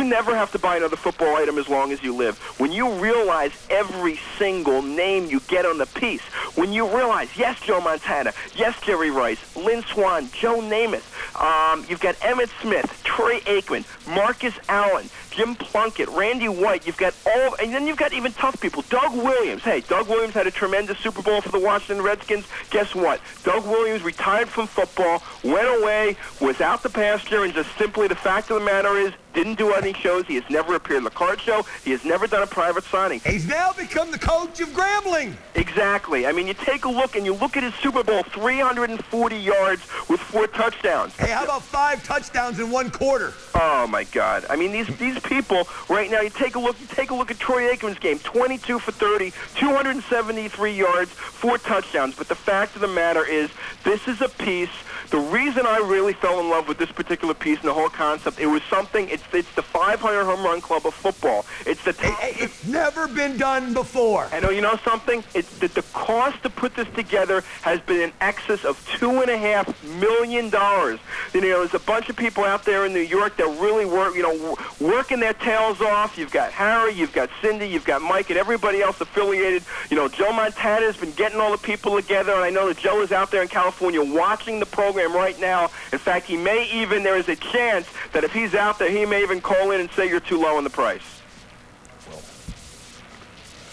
never have to buy another football item as long as you live. When you realize every single name you get on the piece, when you realize, yes, Joe Montana, yes, Jerry Rice, Lynn Swann, Joe Namath, you've got Emmett Smith, Troy Aikman, Marcus Allen, Jim Plunkett, Randy White, you've got all, and then you've got even tough people. Doug Williams. Hey, Doug Williams had a tremendous Super Bowl for the Washington Redskins. Guess what? Doug Williams retired from football, went away, was out the pasture, and just simply the fact of the matter is, didn't do any shows. He has never appeared in the card show. He has never done a private signing. He's now become the coach of Grambling. Exactly. I mean, you take a look, and you look at his Super Bowl, 340 yards with 4 touchdowns. Hey, how about 5 touchdowns in 1 quarter? Oh, my God. I mean, these people right now, you take a look at Troy Aikman's game, 22 for 30, 273 yards, 4 touchdowns. But the fact of the matter is, this is a piece. The reason I really fell in love with this particular piece and the whole concept, it was something, it's the 500 home run club of football. It's the top. It's never been done before. I know, you know something? It's that the cost to put this together has been in excess of $2.5 million. You know, there's a bunch of people out there in New York that really working their tails off. You've got Harry, you've got Cindy, you've got Mike, and everybody else affiliated. You know, Joe Montana has been getting all the people together, and I know that Joe is out there in California watching the program right now. In fact, there is a chance that if he's out there, he may even call in and say you're too low in the price.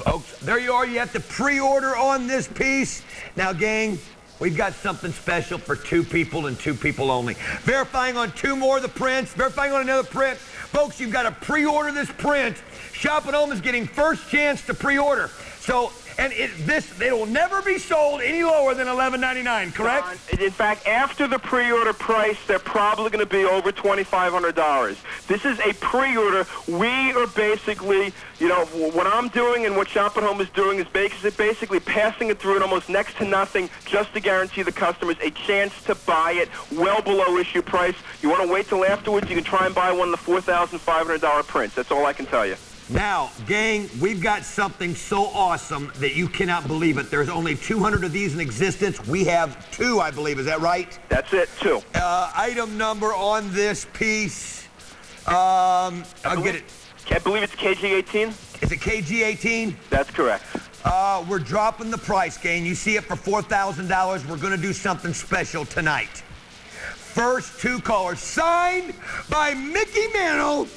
Folks, there you are. You have to pre-order on this piece. Now, gang, we've got something special for 2 people and 2 people only. Verifying on 2 more of the prints, verifying on another print. Folks, you've got to pre-order this print. Shop at Home is getting first chance to pre-order. So, and they will never be sold any lower than $11.99, correct? In fact, after the pre-order price, they're probably going to be over $2,500. This is a pre-order. We are basically, you know, what I'm doing and what Shop at Home is doing is basically passing it through at almost next to nothing just to guarantee the customers a chance to buy it well below issue price. You want to wait till afterwards, you can try and buy one of the $4,500 prints. That's all I can tell you. Now, gang, we've got something so awesome that you cannot believe it. There's only 200 of these in existence. We have 2, I believe. Is that right? That's it, 2. Item number on this piece. I'll get it. I believe it's KG18. Is it KG18? That's correct. We're dropping the price, gang. You see it for $4,000. We're going to do something special tonight. First 2 callers, signed by Mickey Mantle,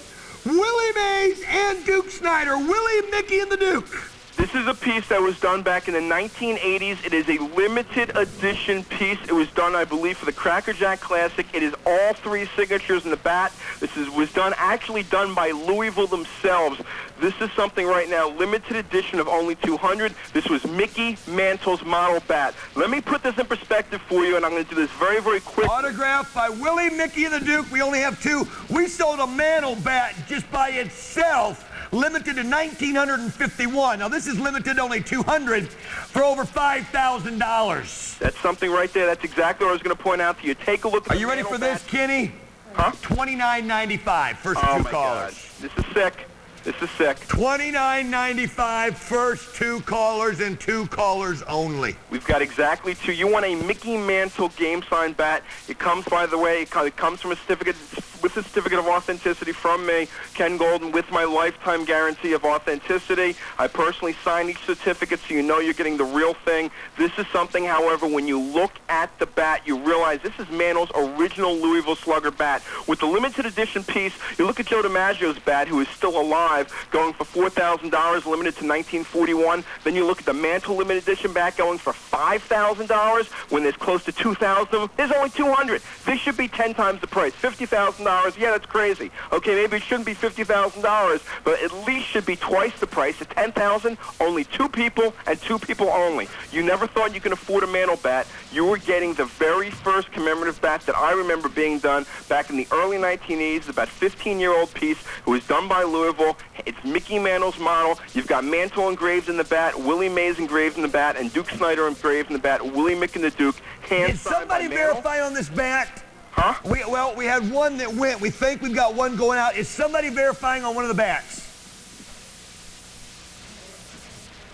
Willie Mays, and Duke Snyder. Willie, Mickey, and the Duke. This is a piece that was done back in the 1980s. It is a limited edition piece. It was done, I believe, for the Cracker Jack Classic. It is all 3 signatures in the bat. This was actually done by Louisville themselves. This is something right now, limited edition of only 200. This was Mickey Mantle's model bat. Let me put this in perspective for you, and I'm going to do this very, very quick. Autographed by Willie, Mickey, and the Duke. We only have 2. We sold a Mantle bat just by itself, limited to 1,951. Now, this is limited to only 200 for over $5,000. That's something right there. That's exactly what I was going to point out to you. Take a look at Are you ready for this, Kenny? Huh? $29.95, first 2 callers. God. This is sick. This is sick. $29.95, first 2 callers and 2 callers only. We've got exactly 2. You want a Mickey Mantle game sign bat. It comes, by the way, it comes from a certificate, with a certificate of authenticity from me, Ken Golden, with my lifetime guarantee of authenticity. I personally sign each certificate so you know you're getting the real thing. This is something, however, when you look at the bat, you realize this is Mantle's original Louisville Slugger bat. With the limited edition piece, you look at Joe DiMaggio's bat, who is still alive, going for $4,000, limited to 1941. Then you look at the Mantle limited edition bat going for $5,000 when there's close to 2,000. There's only 200. This should be 10 times the price. $50,000. Yeah, that's crazy. Okay, maybe it shouldn't be $50,000, but at least should be twice the price. At $10,000, only 2 people and 2 people only. You never thought you could afford a Mantle bat. You were getting the very first commemorative bat that I remember being done back in the early 1980s, about 15-year-old piece. It was done by Louisville. It's Mickey Mantle's model. You've got Mantle engraved in the bat, Willie Mays engraved in the bat, and Duke Snyder engraved in the bat. Willie Mick and the Duke. Did somebody verify on this bat? Huh? We had one that went. We think we've got one going out. Is somebody verifying on one of the bats?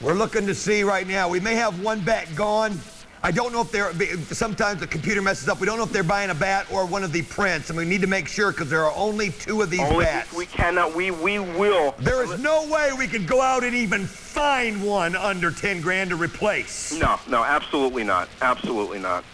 We're looking to see right now. We may have one bat gone. I don't know if they're, sometimes the computer messes up. We don't know if they're buying a bat or one of the prints, and we need to make sure because there are only 2 of these bats. We cannot, we will. There is no way we could go out and even find one under 10 grand to replace. No, absolutely not. Absolutely not.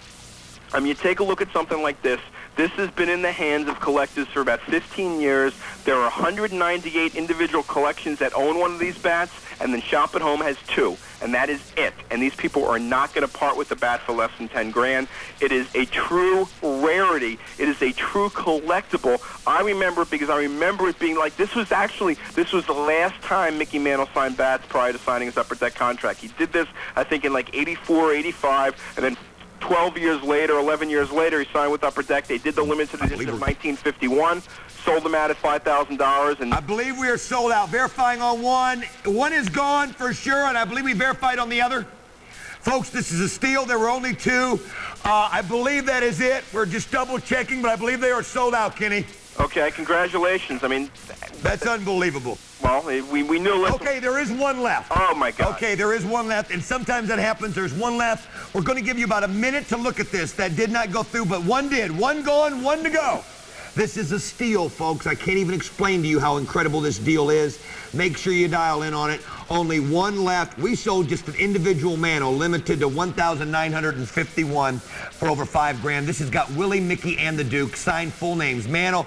I mean, you take a look at something like this. This has been in the hands of collectors for about 15 years. There are 198 individual collections that own one of these bats, and then Shop at Home has 2, and that is it. And these people are not going to part with the bat for less than 10 grand. It is a true rarity. It is a true collectible. I remember it because I remember it being like, this was the last time Mickey Mantle signed bats prior to signing his Upper Deck contract. He did this, I think, in like 84, 85, and then 12 years later, 11 years later, he signed with Upper Deck. They did the limited edition of 1951, sold them out at $5,000. And I believe we are sold out. Verifying on one. One is gone for sure, and I believe we verified on the other. Folks, this is a steal. There were only 2. I believe that is it. We're just double checking, but I believe they are sold out, Kenny. Okay, congratulations. I mean, that's unbelievable. Well, we knew. Okay, there is one left. Oh, my God. Okay, there is one left, and sometimes that happens. There's one left. We're going to give you about a minute to look at this. That did not go through, but one did. One gone, one to go. This is a steal, folks. I can't even explain to you how incredible this deal is. Make sure you dial in on it. Only one left. We sold just an individual Mantle, limited to 1,951 for over 5 grand. This has got Willie, Mickey, and the Duke, signed full names, Mantle,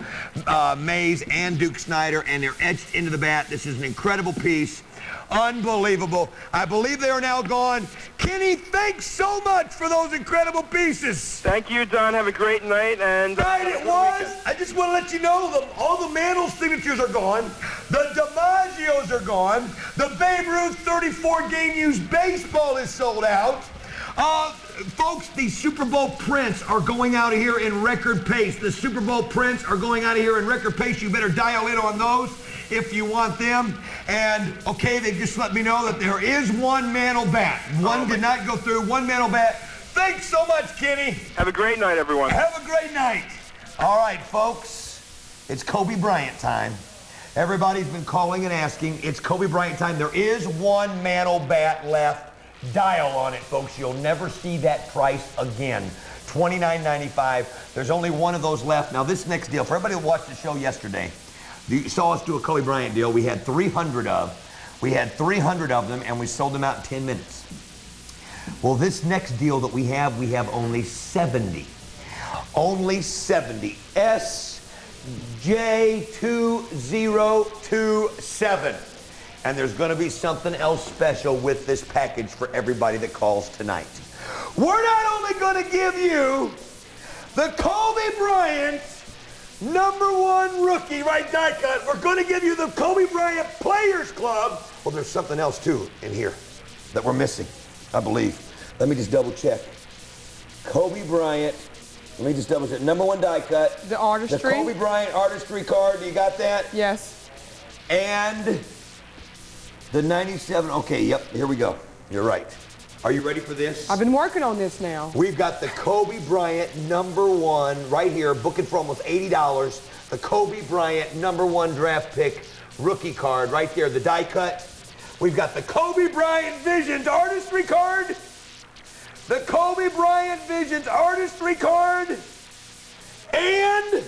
Mays, and Duke Snyder, and they're etched into the bat. This is an incredible piece. Unbelievable. I believe they are now gone. Kenny, thanks so much for those incredible pieces. Thank you, Don. Have a great night. And Right, it was. I just want to let you know all the Mantle signatures are gone. The DiMaggios are gone. The Babe Ruth 34 game used baseball is sold out. Folks, these Super Bowl prints are going out of here in record pace. The Super Bowl prints are going out of here in record pace. You better dial in on those if you want them. And, okay, they just let me know that there is one Mantle bat. One did not go through. One Mantle bat. Thanks so much, Kenny. have a great night, everyone. Have a great night. All right, folks, it's Kobe Bryant time. Everybody's been calling and asking. It's Kobe Bryant time. There is one Mantle bat left. Dial on it, folks. You'll never see that price again. $29.95. There's only one of those left. Now, this next deal, for everybody who watched the show yesterday, you saw us do a Kobe Bryant deal. We had 300 of. We had 300 of them, and we sold them out in 10 minutes. Well, this next deal that we have only 70. Only 70. SJ2027. And there's going to be something else special with this package for everybody that calls tonight. We're not only going to give you the Kobe Bryant #1 rookie, right, die cut. We're going to give you the Kobe Bryant Players Club. Well, there's something else, too, in here that we're missing, I believe. Let me just double check. Kobe Bryant, let me just double check. #1 die cut. The artistry. The Kobe Bryant artistry card. You got that? Yes. And the 97. Okay, yep, here we go. You're right. Are you ready for this? I've been working on this now. We've got the Kobe Bryant #1 right here, booking for almost $80. The Kobe Bryant #1 draft pick rookie card right there, the die cut. We've got the Kobe Bryant Visions artistry card. The Kobe Bryant Visions artistry card. And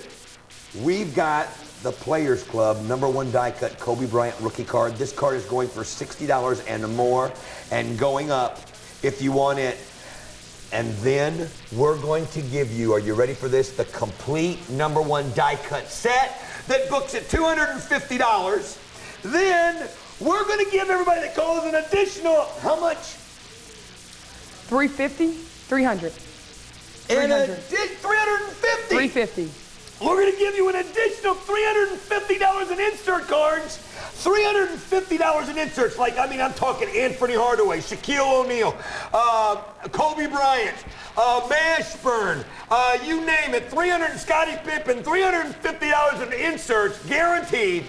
we've got the Players Club #1 die cut Kobe Bryant rookie card. This card is going for $60 and more and going up if you want it. And then we're going to give you, are you ready for this? The complete #1 die cut set that books at $250. Then we're going to give everybody that calls an additional, how much? $350? $300. And $300. $350. $350. We're going to give you an additional $350 in insert cards. $350 in inserts. Like, I mean, I'm talking Anthony Hardaway, Shaquille O'Neal, Kobe Bryant, Mashburn, you name it. Scottie Pippen, $350 in inserts, guaranteed.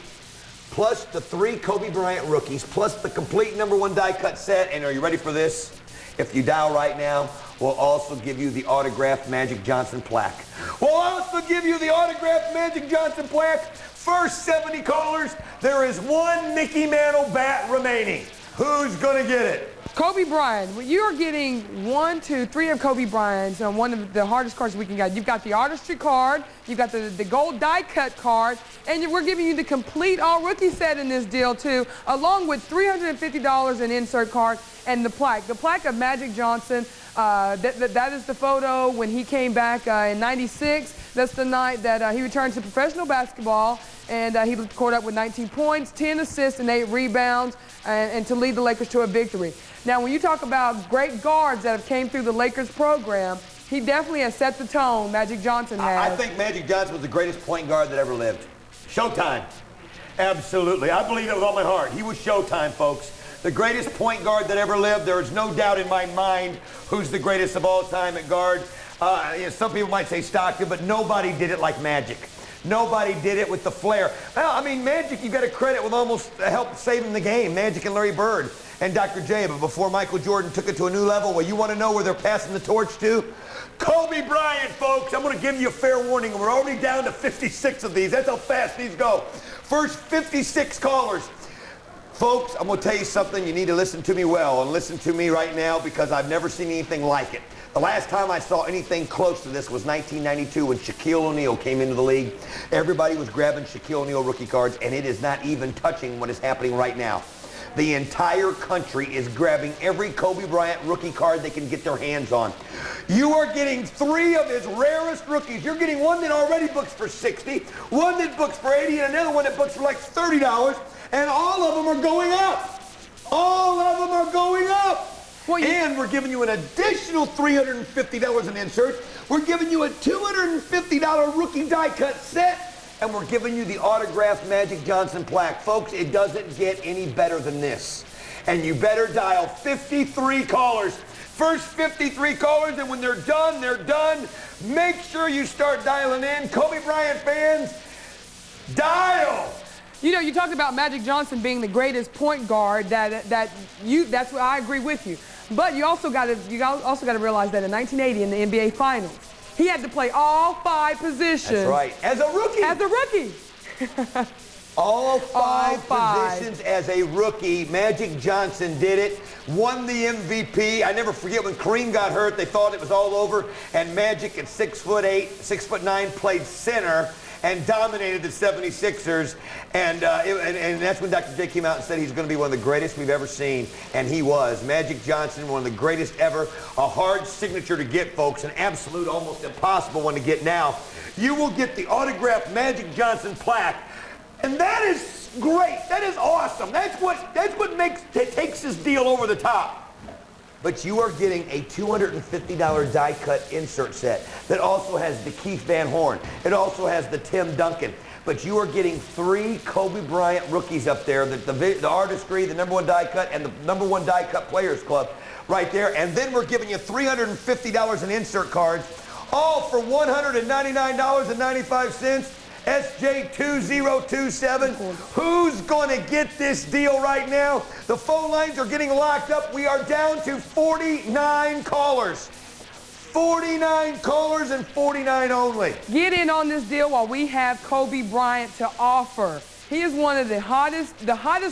Plus the 3 Kobe Bryant rookies, plus the complete #1 die cut set. And are you ready for this? If you dial right now, we'll also give you the autographed Magic Johnson plaque. We'll also give you the autographed Magic Johnson plaque. First 70 callers, there is one Mickey Mantle bat remaining. Who's going to get it? Kobe Bryant, well, you are getting 1, 2, 3 of Kobe Bryant's on one of the hardest cards we can get. You've got the artistry card, you've got the gold die cut card, and we're giving you the complete all rookie set in this deal too, along with $350 in insert card and the plaque. The plaque of Magic Johnson, that is the photo when he came back in '96. That's the night that he returned to professional basketball, and he scored up with 19 points, 10 assists, and 8 rebounds, and to lead the Lakers to a victory. Now, when you talk about great guards that have came through the Lakers program, he definitely has set the tone, Magic Johnson has. I think Magic Johnson was the greatest point guard that ever lived. Showtime. Absolutely. I believe it with all my heart. He was Showtime, folks. The greatest point guard that ever lived. There is no doubt in my mind who's the greatest of all time at guard. Some people might say Stockton, but nobody did it like Magic. Nobody did it with the flair. Well, I mean, Magic, you got to credit with almost help saving the game. Magic and Larry Bird and Dr. J. But before Michael Jordan took it to a new level, well, you want to know where they're passing the torch to? Kobe Bryant, folks. I'm going to give you a fair warning. We're already down to 56 of these. That's how fast these go. First 56 callers. Folks, I'm going to tell you something. You need to listen to me well, and listen to me right now because I've never seen anything like it. The last time I saw anything close to this was 1992 when Shaquille O'Neal came into the league. Everybody was grabbing Shaquille O'Neal rookie cards, and it is not even touching what is happening right now. The entire country is grabbing every Kobe Bryant rookie card they can get their hands on. You are getting 3 of his rarest rookies. You're getting one that already books for $60, one that books for $80, and another one that books for like $30, and all of them are going up. All of them are going up. Well, And we're giving you an additional $350 in inserts. We're giving you a $250 rookie die cut set. And we're giving you the autographed Magic Johnson plaque. Folks, it doesn't get any better than this. And you better dial 53 callers. First 53 callers, and when they're done, they're done. Make sure you start dialing in. Kobe Bryant fans, dial. You know, you talked about Magic Johnson being the greatest point guard. That's what I agree with you. But you also got to realize that in 1980 in the NBA Finals, he had to play all 5 positions. That's right. As a rookie. As a rookie. All five positions as a rookie. Magic Johnson did it. Won the MVP. I never forget when Kareem got hurt, they thought it was all over. And Magic at 6'8", 6'9", played center and dominated the 76ers. And that's when Dr. J came out and said he's going to be one of the greatest we've ever seen. And he was. Magic Johnson, one of the greatest ever. A hard signature to get, folks. An absolute, almost impossible one to get now. You will get the autographed Magic Johnson plaque. And that is great. That is awesome. That's what takes this deal over the top. But you are getting a $250 die cut insert set that also has the Keith Van Horn. It also has the Tim Duncan. But you are getting 3 Kobe Bryant rookies up there, the artistry, the #1 die cut, and the #1 die cut players club right there. And then we're giving you $350 in insert cards, all for $199.95. SJ2027. Who's going to get this deal right now? The phone lines are getting locked up. We are down to 49 callers. 49 callers and 49 only. Get in on this deal while we have Kobe Bryant to offer. He is one of the hottest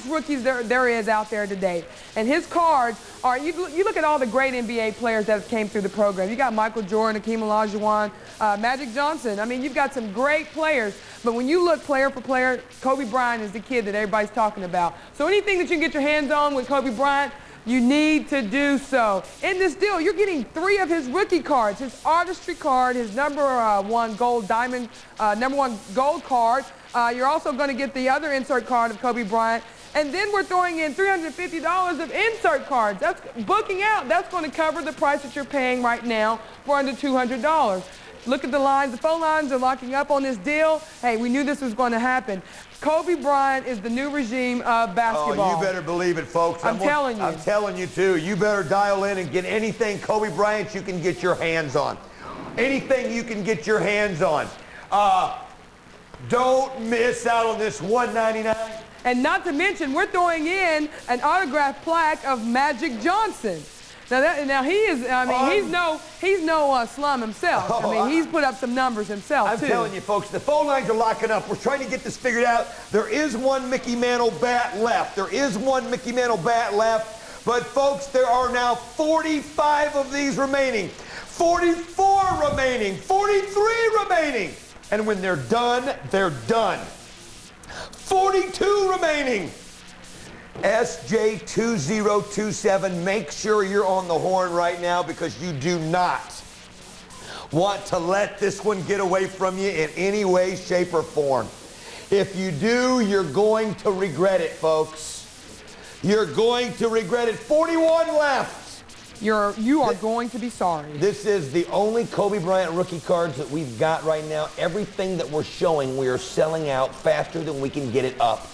rookies there is out there today. And his cards are, you look at all the great NBA players that came through the program. You got Michael Jordan, Hakeem Olajuwon, Magic Johnson. I mean, you've got some great players. But when you look player for player, Kobe Bryant is the kid that everybody's talking about. So anything that you can get your hands on with Kobe Bryant, you need to do so. In this deal, you're getting 3 of his rookie cards, his artistry card, his #1 gold diamond, #1 gold card. You're also going to get the other insert card of Kobe Bryant. And then we're throwing in $350 of insert cards. That's booking out. That's going to cover the price that you're paying right now for under $200. Look at the lines. The phone lines are locking up on this deal. Hey, we knew this was going to happen. Kobe Bryant is the new regime of basketball. Oh, you better believe it, folks. I'm telling you. I'm telling you, too. You better dial in and get anything Kobe Bryant you can get your hands on. Anything you can get your hands on. Don't miss out on this $199. And not to mention, we're throwing in an autographed plaque of Magic Johnson. Now he is. I mean, he's no slum himself. I mean, he's put up some numbers himself I'm too. telling you, folks, the phone lines are locking up. We're trying to get this figured out. There is one Mickey Mantle bat left. There is one Mickey Mantle bat left. But folks, there are now 45 of these remaining. 44 remaining. 43 remaining. And when they're done, they're done. 42 remaining. SJ2027, make sure you're on the horn right now because you do not want to let this one get away from you in any way, shape, or form. If you do, you're going to regret it, folks. You're going to regret it. 41 left. You are going to be sorry. This is the only Kobe Bryant rookie cards that we've got right now. Everything that we're showing, we are selling out faster than we can get it up.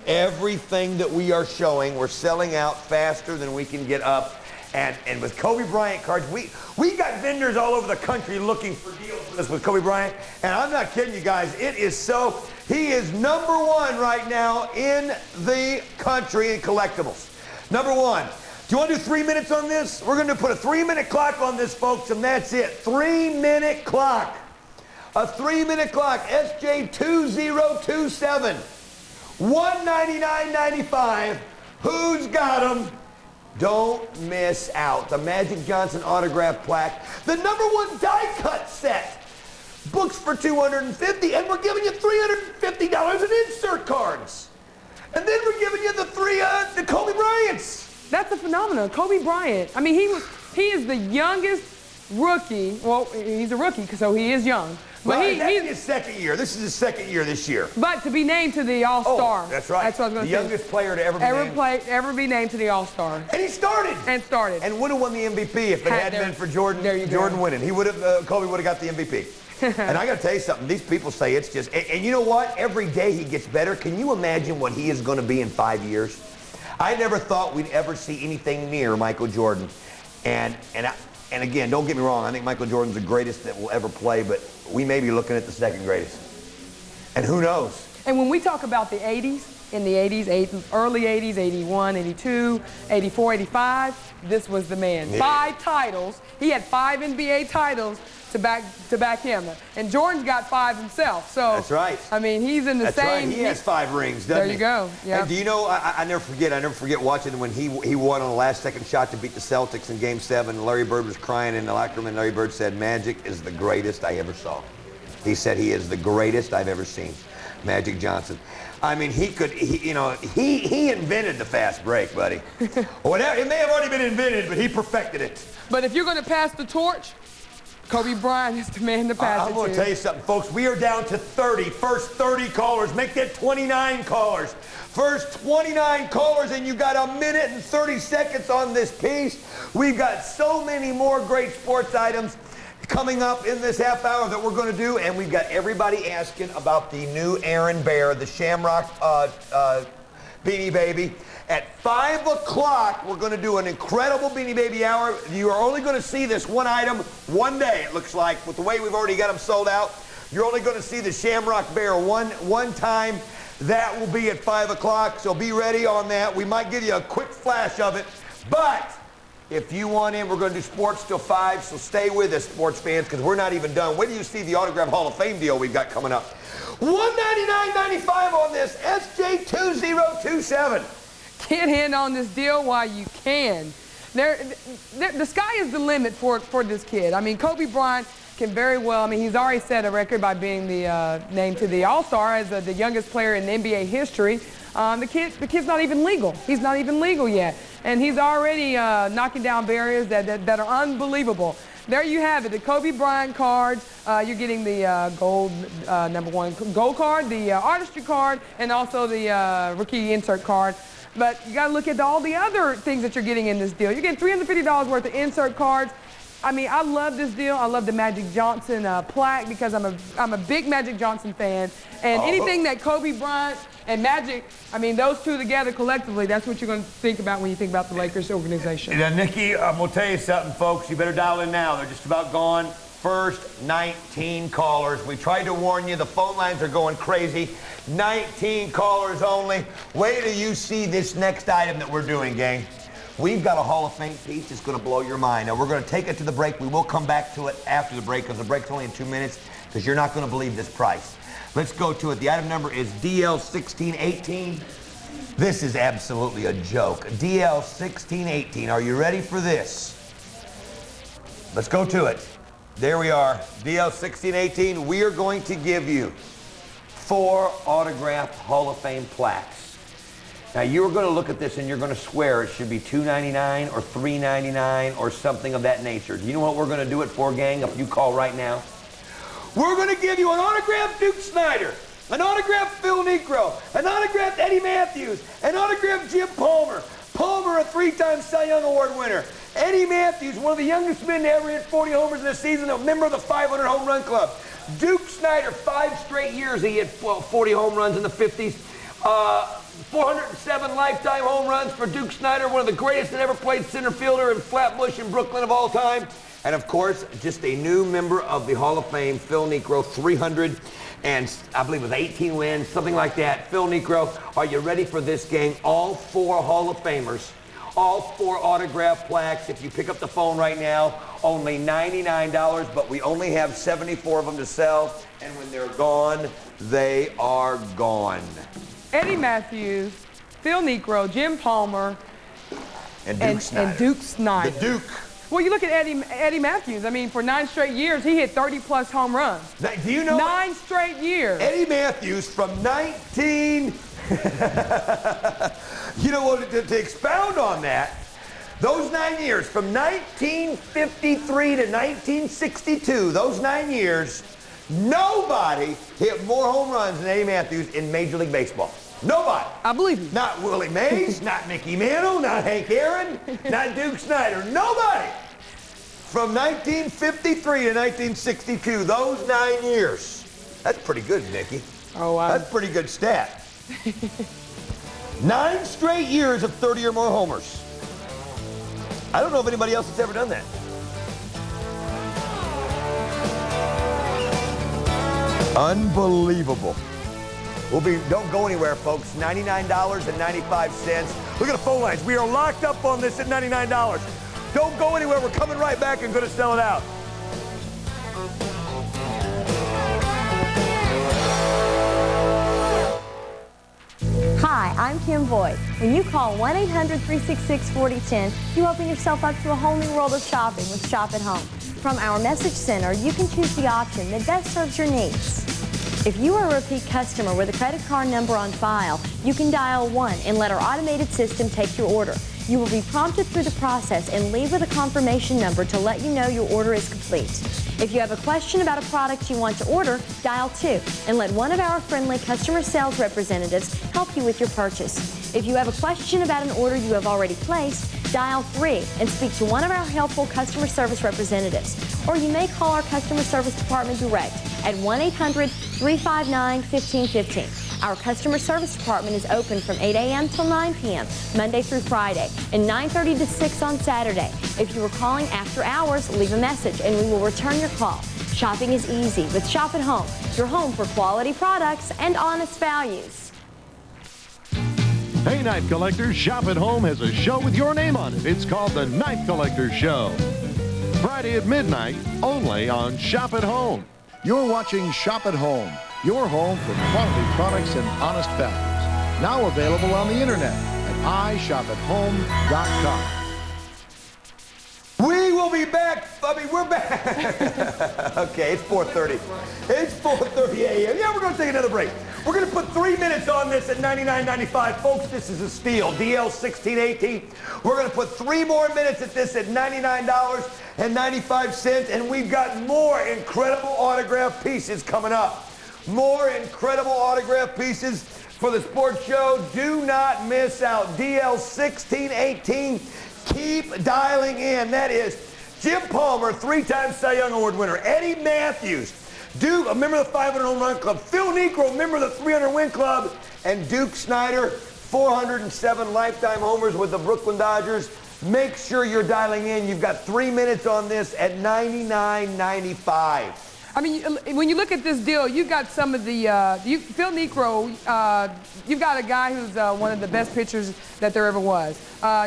Everything that we are showing, we're selling out faster than we can get up. And with Kobe Bryant cards, we got vendors all over the country looking for deals with us with Kobe Bryant. And I'm not kidding you guys. It is so, he is #1 right now in the country in collectibles. #1. Do you want to do 3 minutes on this? We're going to put a 3-minute clock on this, folks, and that's it. 3-minute clock. A 3-minute clock. SJ2027. $199.95. Who's got them? Don't miss out. The Magic Johnson autograph plaque. The #1 die cut set. Books for $250, and we're giving you $350 in insert cards. And then we're giving you the 3 the Kobe Bryants. That's a phenomenon. Kobe Bryant. I mean, he is the youngest rookie. Well, he's a rookie, so he is young. But Well, that's his second year. This is his second year this year. But to be named to the All-Star. Oh, that's right. That's what I was going to The say. youngest player to ever be named to the All-Star. And he started. And would have won the MVP if it hadn't been for Jordan. Jordan winning. He would have. Kobe would have got the MVP. And I got to tell you something. These people say it's just. And you know what? Every day he gets better. Can you imagine what he is going to be in 5 years? I never thought we'd ever see anything near Michael Jordan. And again, don't get me wrong. I think Michael Jordan's the greatest that will ever play. But we may be looking at the second greatest. And who knows? And when we talk about the 80s, in the 80s, early 80s, 81, 82, 84, 85, this was the man. Yeah. 5 titles. He had 5 NBA titles to back him. And Jordan's got 5 himself. So that's right. I mean, he's in the That's same. right. He has 5 rings, doesn't he? There you go. Yeah. And do you know? I never forget watching when he won on the last-second shot to beat the Celtics in Game 7. Larry Bird was crying in the locker room, and Larry Bird said, "Magic is the greatest I ever saw." He said he is the greatest I've ever seen. Magic Johnson. I mean, he invented the fast break, buddy. Whatever, it may have already been invented, but he perfected it. But if you're going to pass the torch, Kobe Bryant is the man to pass it to. I'm going to tell you something, folks. We are down to 30. First 30 callers. Make that 29 callers. First 29 callers, and you got 1 minute and 30 seconds on this piece. We've got so many more great sports items coming up in this half hour that we're going to do, and we've got everybody asking about the new Aaron Bear, the Shamrock Beanie Baby. At 5 o'clock, we're going to do an incredible Beanie Baby hour. You are only going to see this one item one day, it looks like, with the way we've already got them sold out. You're only going to see the Shamrock Bear one time. That will be at 5 o'clock, so be ready on that. We might give you a quick flash of it, but if you want in, we're going to do sports till 5, so stay with us, sports fans, because we're not even done. Wait till you see the Autograph Hall of Fame deal we've got coming up. $199.95 on this, SJ2027. Get in on this deal while you can. The sky is the limit for this kid. I mean, Kobe Bryant can very well, I mean, he's already set a record by being the named to the All-Star as the youngest player in NBA history. The kid's not even legal. He's not even legal yet. And he's already knocking down barriers that are unbelievable. There you have it, the Kobe Bryant cards. You're getting the gold #1 gold card, the artistry card, and also the rookie insert card. But you got to look at all the other things that you're getting in this deal. You're getting $350 worth of insert cards. I mean, I love this deal. I love the Magic Johnson plaque because I'm a big Magic Johnson fan. And anything that Kobe Bryant and Magic, I mean, those two together collectively, that's what you're going to think about when you think about the Lakers organization. Now, Nikki, I'm going to tell you something, folks. You better dial in now. They're just about gone. First 19 callers. We tried to warn you. The phone lines are going crazy. 19 callers only. Wait till you see this next item that we're doing, gang. We've got a Hall of Fame piece that's going to blow your mind. Now, we're going to take it to the break. We will come back to it after the break because the break's only in 2 minutes because you're not going to believe this price. Let's go to it. The item number is DL1618. This is absolutely a joke. DL1618. Are you ready for this? Let's go to it. There we are. DL1618. We are going to give you 4 autographed Hall of Fame plaques. Now, you're going to look at this and you're going to swear it should be $2.99 or $3.99 or something of that nature. Do you know what we're going to do it for, gang, if you call right now? We're going to give you an autographed Duke Snyder, an autographed Phil Niekro, an autographed Eddie Matthews, an autographed Jim Palmer. Palmer, a 3-time Cy Young Award winner. Eddie Matthews, one of the youngest men to ever hit 40 homers in a season, a member of the 500 home run club. Duke Snyder, 5 straight years he hit 40 home runs in the 50s. 407 lifetime home runs for Duke Snyder, one of the greatest that ever played center fielder in Flatbush in Brooklyn of all time. And of course, just a new member of the Hall of Fame, Phil Niekro, 300 and I believe it was 18 wins, something like that. Phil Niekro, are you ready for this, gang? All 4 Hall of Famers, all 4 autograph plaques. If you pick up the phone right now, only $99, but we only have 74 of them to sell. And when they're gone, they are gone. Eddie Matthews, Phil Niekro, Jim Palmer, and Duke Snyder. And Duke Snyder. The Duke. Well, you look at Eddie Matthews. I mean, for 9 straight years, he hit 30-plus home runs. Now, do you know 9 straight years. Eddie Matthews from 19... You know what, to expound on that, those 9 years, from 1953 to 1962, those 9 years, Nobody hit more home runs than Eddie Matthews in Major League Baseball. Nobody. I believe you. Not Willie Mays, not Mickey Mantle, not Hank Aaron, not Duke Snyder. Nobody. From 1953 to 1962, those 9 years. That's pretty good, Nikki. Oh, wow. That's a pretty good stat. 9 straight years of 30 or more homers. I don't know if anybody else has ever done that. Unbelievable. Don't go anywhere, folks. $99.95. Look at the phone lines. We are locked up on this at $99. Don't go anywhere. We're coming right back and going to sell it out. Hi, I'm Kim Boyd. When you call 1-800-366-4010, you open yourself up to a whole new world of shopping with Shop at Home. From our message center, you can choose the option that best serves your needs. If you are a repeat customer with a credit card number on file, you can dial 1 and let our automated system take your order. You will be prompted through the process and leave with a confirmation number to let you know your order is complete. If you have a question about a product you want to order, dial 2 and let one of our friendly customer sales representatives help you with your purchase. If you have a question about an order you have already placed, dial 3 and speak to one of our helpful customer service representatives. Or you may call our customer service department direct at 1-800-359-1515. Our customer service department is open from 8 a.m. till 9 p.m., Monday through Friday, and 9:30 to 6 on Saturday. If you are calling after hours, leave a message and we will return your call. Shopping is easy with Shop at Home, your home for quality products and honest values. Hey, Night Collectors, Shop at Home has a show with your name on it. It's called The Night Collectors Show. Friday at midnight, only on Shop at Home. You're watching Shop at Home, your home for quality products and honest values. Now available on the internet at iShopAtHome.com. We will be back. We're back. Okay, it's 4:30. It's 4:30 a.m. Yeah, we're going to take another break. We're going to put 3 minutes on this at $99.95. Folks, this is a steal. DL 1618. We're going to put 3 more minutes at this at $99.95. And we've got more incredible autograph pieces coming up. More incredible autograph pieces for the sports show. Do not miss out. DL 1618. Keep dialing in. That is Jim Palmer, 3-time Cy Young Award winner. Eddie Matthews, Duke, a member of the 500 Home Run Club. Phil Niekro, member of the 300 Win Club. And Duke Snyder, 407 lifetime homers with the Brooklyn Dodgers. Make sure you're dialing in. You've got 3 minutes on this at $99.95. I mean, when you look at this deal, you got some of the, Phil Niekro, you've got a guy who's one of the best pitchers that there ever was.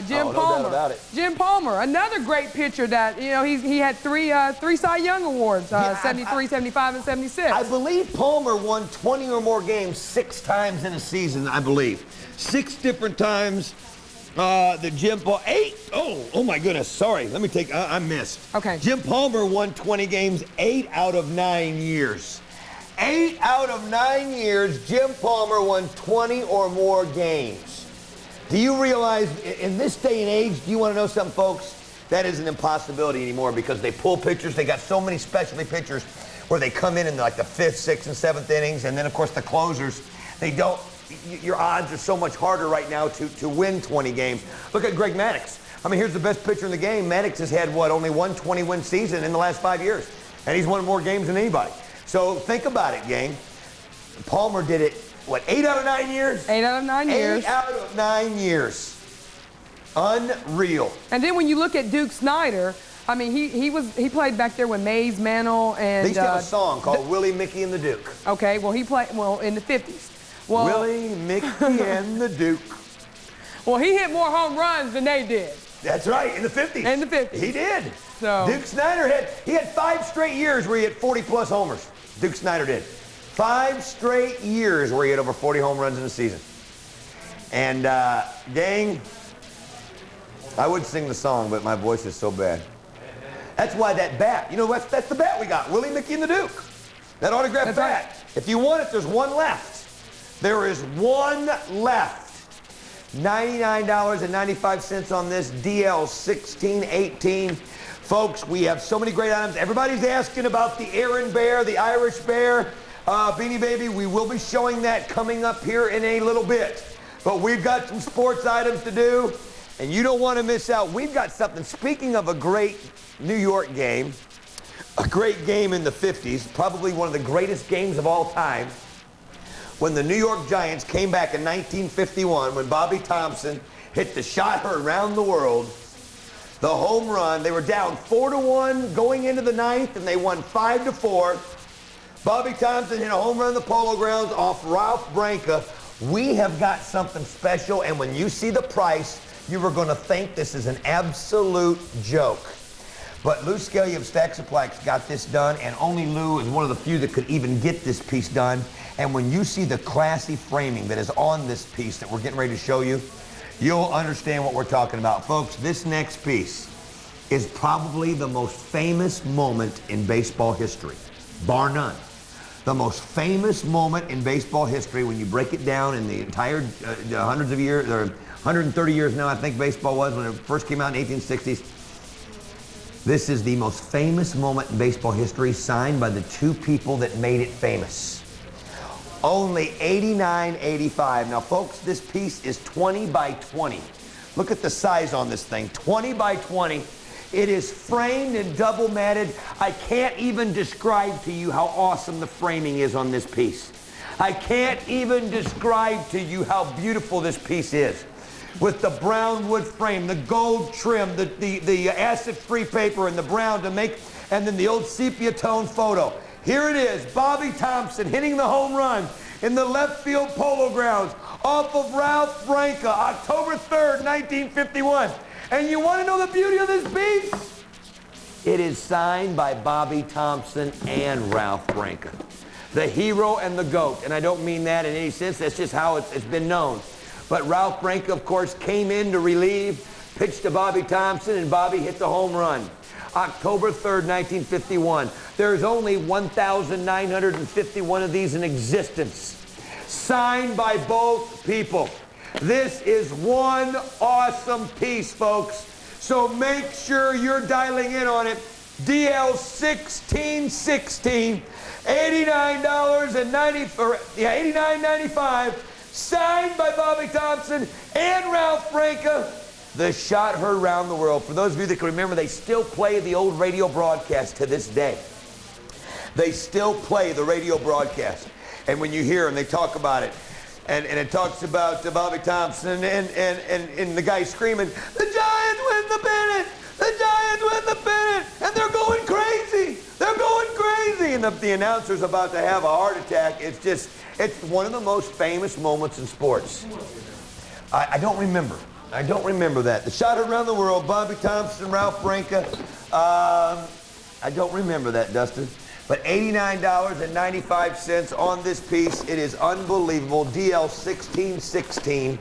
Jim no Palmer. doubt about it. Jim Palmer, another great pitcher that, you know, he had three Cy Young Awards, 73, 75, and 76. I believe Palmer won 20 or more games 6 times in a season, I believe. 6 different times. The Jim Palmer, 8. Oh my goodness. Sorry. Let me take, I missed. Okay. Jim Palmer won 20 games 8 out of 9 years. 8 out of 9 years, Jim Palmer won 20 or more games. Do you realize in this day and age, do you want to know something, folks? That is an impossibility anymore because they pull pitchers. They got so many specialty pitchers where they come in like the 5th, 6th, and 7th innings. And then, of course, the closers, they don't. Your odds are so much harder right now to win 20 games. Look at Greg Maddux. I mean, here's the best pitcher in the game. Maddux has had, only one 20-win season in the last 5 years. And he's won more games than anybody. So think about it, gang. Palmer did it, 8 out of 9 years? 8 out of 9 years. 8 out of 9 years. Unreal. And then when you look at Duke Snyder, I mean, he played back there with Mays, Mantle, and... They used to have a song called Willie, Mickey, and the Duke. Okay, well, he played, in the 50s. Well, Willie, Mickey, and the Duke. Well, he hit more home runs than they did. That's right, in the 50s. In the 50s. He did. So Duke Snyder had 5 straight years where he hit 40-plus homers. Duke Snyder did. 5 straight years where he had over 40 home runs in a season. And, gang, I would sing the song, but my voice is so bad. That's why that bat, that's the bat we got, Willie, Mickey, and the Duke. That autographed bat. Right. If you want it, there's one left. There is one left. $99.95 on this DL 1618. Folks, we have so many great items. Everybody's asking about the Aaron Bear, the Irish Bear. Beanie Baby, we will be showing that coming up here in a little bit. But we've got some sports items to do, and you don't want to miss out. We've got something. Speaking of a great New York game, a great game in the 50s, probably one of the greatest games of all time, when the New York Giants came back in 1951, when Bobby Thompson hit the shot heard around the world, the home run. They were down 4-1 going into the ninth, and they won 5-4. Bobby Thompson hit a home run in the Polo Grounds off Ralph Branca. We have got something special, and when you see the price, you are going to think this is an absolute joke. But Lou Scalia of Stacks of Plaques got this done, and only Lou is one of the few that could even get this piece done. And when you see the classy framing that is on this piece that we're getting ready to show you, you'll understand what we're talking about. Folks, this next piece is probably the most famous moment in baseball history, bar none. The most famous moment in baseball history when you break it down in the entire hundreds of years, or 130 years now, I think baseball was, when it first came out in the 1860s. This is the most famous moment in baseball history, signed by the two people that made it famous. Only 89.85. Now, folks, this piece is 20 by 20. Look at the size on this thing, 20 by 20. It is framed and double matted. I can't even describe to you how awesome the framing is on this piece. I can't even describe to you how beautiful this piece is. With the brown wood frame, the gold trim, the acid-free paper and the brown to make, and then the old sepia tone photo. Here it is, Bobby Thompson hitting the home run in the left field Polo Grounds off of Ralph Branca, October 3rd, 1951. And you want to know the beauty of this piece? It is signed by Bobby Thompson and Ralph Branca, the hero and the GOAT. And I don't mean that in any sense, that's just how it's been known. But Ralph Branca, of course, came in to relieve, pitched to Bobby Thompson, and Bobby hit the home run. October 3rd, 1951. There's only 1,951 of these in existence, signed by both people. This is one awesome piece, folks. So make sure you're dialing in on it. DL 1616, $89.95, signed by Bobby Thompson and Ralph Branca. The shot heard around the world. For those of you that can remember, they still play the old radio broadcast to this day. They still play the radio broadcast. And when you hear them, they talk about it. And it talks about Bobby Thompson and the guy screaming, "The Giants win the pennant! The Giants win the pennant!" And they're going crazy! They're going crazy! And the announcer's about to have a heart attack. It's one of the most famous moments in sports. I don't remember. I don't remember that. The shot around the world, Bobby Thompson, Ralph Branca. I don't remember that, Dustin. But $89.95 on this piece. It is unbelievable. DL 1616,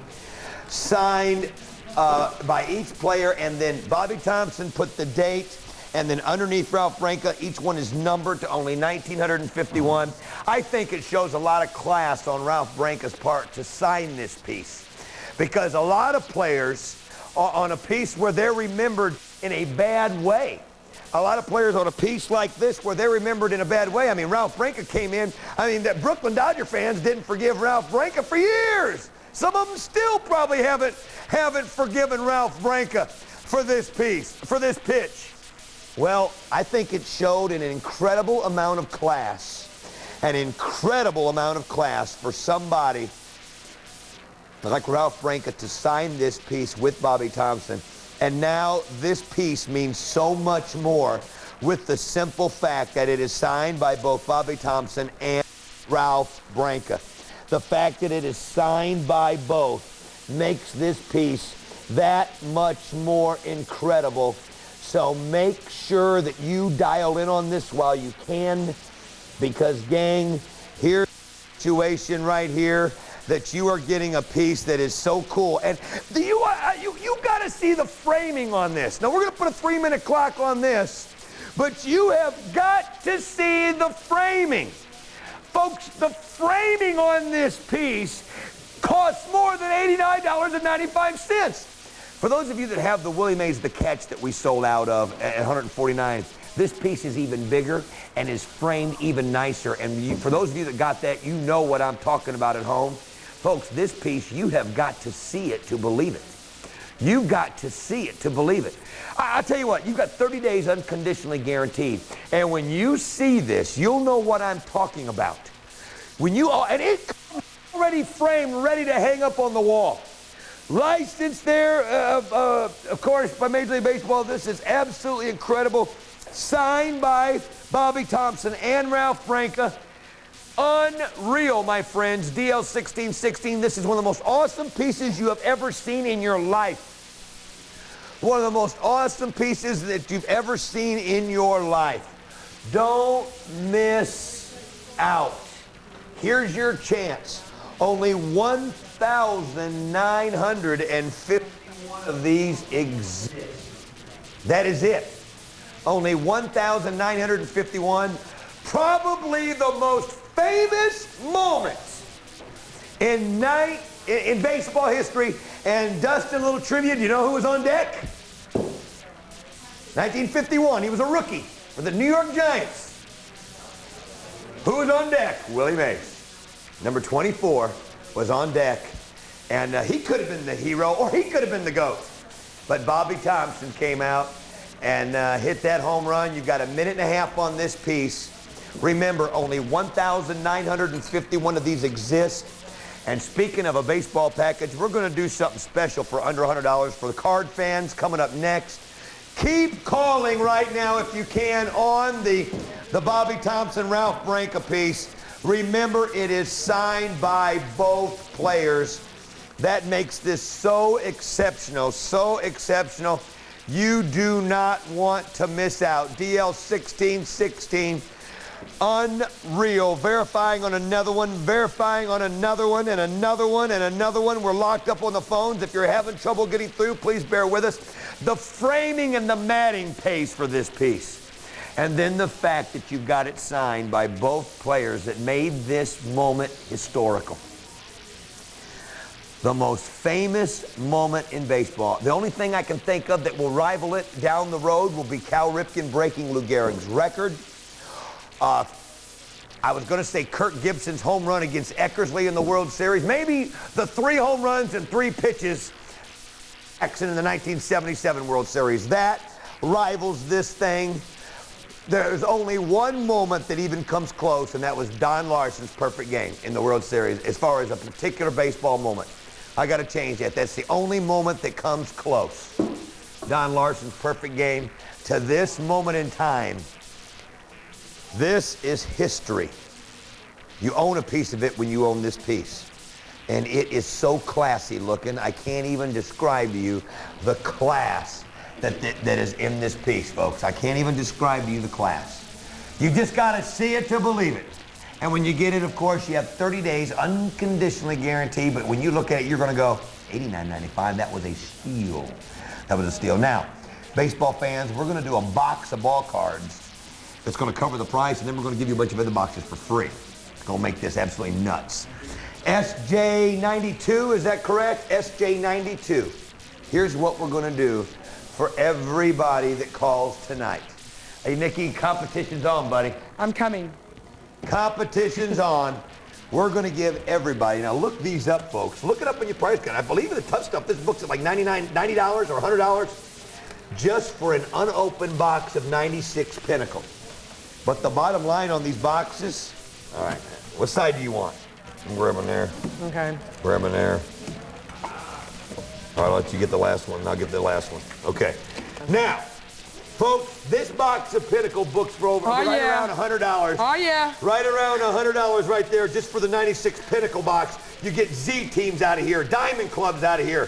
signed by each player, and then Bobby Thompson put the date, and then underneath Ralph Branca, each one is numbered to only 1,951. I think it shows a lot of class on Ralph Branca's part to sign this piece, because a lot of players on a piece where they're remembered in a bad way. A lot of players on a piece like this where they're remembered in a bad way. I mean, Ralph Branca came in. I mean, that Brooklyn Dodger fans didn't forgive Ralph Branca for years. Some of them still probably haven't forgiven Ralph Branca for this piece, for this pitch. Well, I think it showed an incredible amount of class, for somebody like Ralph Branca to sign this piece with Bobby Thompson. And now this piece means so much more with the simple fact that it is signed by both Bobby Thompson and Ralph Branca. The fact that it is signed by both makes this piece that much more incredible. So make sure that you dial in on this while you can, because, gang, here's the situation right here, that you are getting a piece that is so cool. And you got to see the framing on this. Now, we're going to put a 3-minute clock on this, but you have got to see the framing. Folks, the framing on this piece costs more than $89.95. For those of you that have the Willie Mays The Catch that we sold out of at 149, this piece is even bigger and is framed even nicer. And for those of you that got that, you know what I'm talking about at home. Folks, this piece, you have got to see it to believe it. You've got to see it to believe it. I'll tell you what, you've got 30 days unconditionally guaranteed. And when you see this, you'll know what I'm talking about. When you, and it's already framed, ready to hang up on the wall. Licensed there, of course, by Major League Baseball. This is absolutely incredible. Signed by Bobby Thompson and Ralph Branca. Unreal, my friends. DL1616. This is one of the most awesome pieces you have ever seen in your life. One of the most awesome pieces that you've ever seen in your life. Don't miss out. Here's your chance. Only 1,951 of these exist. That is it. Only 1,951. Probably the most famous moment in baseball history. And Dustin, a little trivia, do you know who was on deck? 1951, he was a rookie for the New York Giants. Who was on deck? Willie Mays. Number 24 was on deck, and he could have been the hero, or he could have been the GOAT. But Bobby Thompson came out and hit that home run. You've got a minute and a half on this piece. Remember, only 1,951 of these exist. And speaking of a baseball package, we're going to do something special for under $100 for the card fans coming up next. Keep calling right now if you can on the Bobby Thompson, Ralph Branca piece. Remember, it is signed by both players. That makes this so exceptional, so exceptional. You do not want to miss out. DL1616. Unreal. Verifying on another one, verifying on another one, and another one, and another one. We're locked up on the phones. If you're having trouble getting through, please bear with us. The framing and the matting pays for this piece. And then the fact that you've got it signed by both players that made this moment historical. The most famous moment in baseball. The only thing I can think of that will rival it down the road will be Cal Ripken breaking Lou Gehrig's record. I was going to say Kirk Gibson's home run against Eckersley in the World Series. Maybe the 3 home runs and 3 pitches Jackson in the 1977 World Series. That rivals this thing. There's only one moment that even comes close, and that was Don Larsen's perfect game in the World Series as far as a particular baseball moment. I got to change that. That's the only moment that comes close. Don Larsen's perfect game to this moment in time. This is history. You own a piece of it when you own this piece. And it is so classy looking, I can't even describe to you the class that is in this piece, folks. I can't even describe to you the class. You just got to see it to believe it. And when you get it, of course, you have 30 days unconditionally guaranteed. But when you look at it, you're going to go, $89.95, that was a steal. That was a steal. Now, baseball fans, we're going to do a box of ball cards that's going to cover the price, and then we're going to give you a bunch of other boxes for free. It's going to make this absolutely nuts. SJ92, is that correct? SJ92. Here's what we're going to do for everybody that calls tonight. Hey, Nikki, competition's on, buddy. I'm coming. Competition's on. We're going to give everybody, now look these up, folks. Look it up on your price guide. I believe in the tough stuff, this book's at like $90 or $100 just for an unopened box of 96 Pinnacle. But the bottom line on these boxes, all right, what side do you want? Grab them there. Okay. Grab them there. All right, I'll let you get the last one, and I'll get the last one. Okay. Now, folks, this box of Pinnacle books for over around $100. Oh, yeah. Right around $100 right there just for the 96 Pinnacle box. You get Z teams out of here, Diamond Clubs out of here,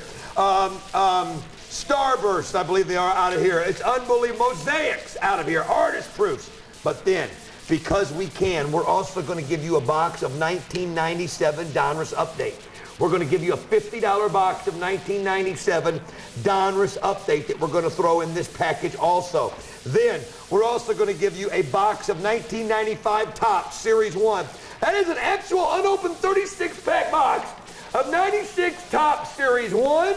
Starbursts, I believe they are, out of here. It's unbelievable. Mosaics out of here, artist proofs. But then, because we can, we're also going to give you a box of 1997 Donruss Update. We're going to give you a $50 box of 1997 Donruss Update that we're going to throw in this package also. Then, we're also going to give you a box of 1995 Topps Series 1. That is an actual unopened 36-pack box of 96 Topps Series 1.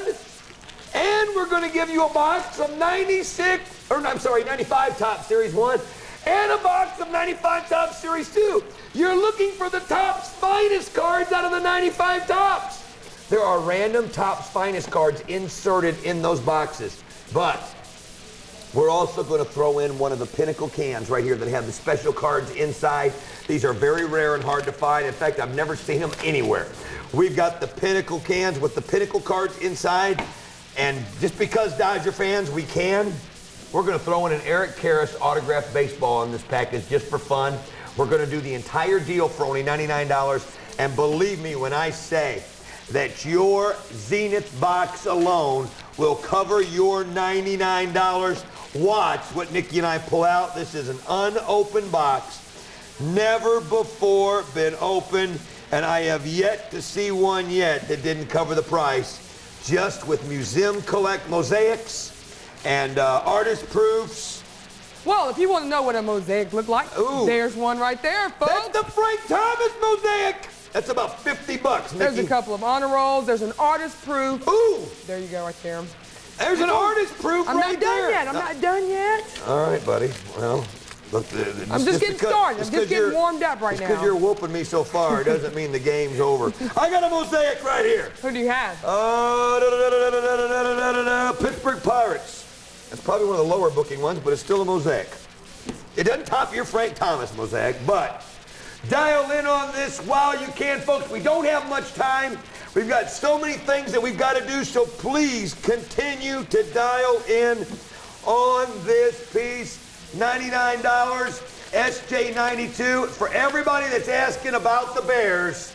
And we're going to give you a box of 95 Top Series 1 and a box of 95 Top Series 2. You're looking for the Topps finest cards out of the 95 Tops. There are random Topps finest cards inserted in those boxes. But we're also going to throw in one of the Pinnacle cans right here that have the special cards inside. These are very rare and hard to find. In fact, I've never seen them anywhere. We've got the Pinnacle cans with the Pinnacle cards inside. And just because Dodger fans, we can, we're going to throw in an Eric Karras autographed baseball in this package just for fun. We're going to do the entire deal for only $99. And believe me when I say that your Zenith box alone will cover your $99. Watch what Nikki and I pull out. This is an unopened box. Never before been opened. And I have yet to see one yet that didn't cover the price. Just with Museum Collect mosaics and artist proofs. Well, if you want to know what a mosaic looked like, there's one right there, folks. That's the Frank Thomas mosaic. That's about 50 bucks, Nikki. There's a couple of honor rolls. There's an artist proof. Ooh. There you go, right there. There's an artist proof right there. I'm not done yet. All right, buddy. Well, look, I'm just getting started. I'm just getting warmed up right now. Because you're whooping me so far doesn't mean the game's over. I got a mosaic right here. Who do you have? Pittsburgh Pirates. That's probably one of the lower booking ones, but it's still a mosaic. It doesn't top your Frank Thomas mosaic, but dial in on this while you can, folks. We don't have much time. We've got so many things that we've got to do, so please continue to dial in on this piece. $99, SJ92. For everybody that's asking about the Bears,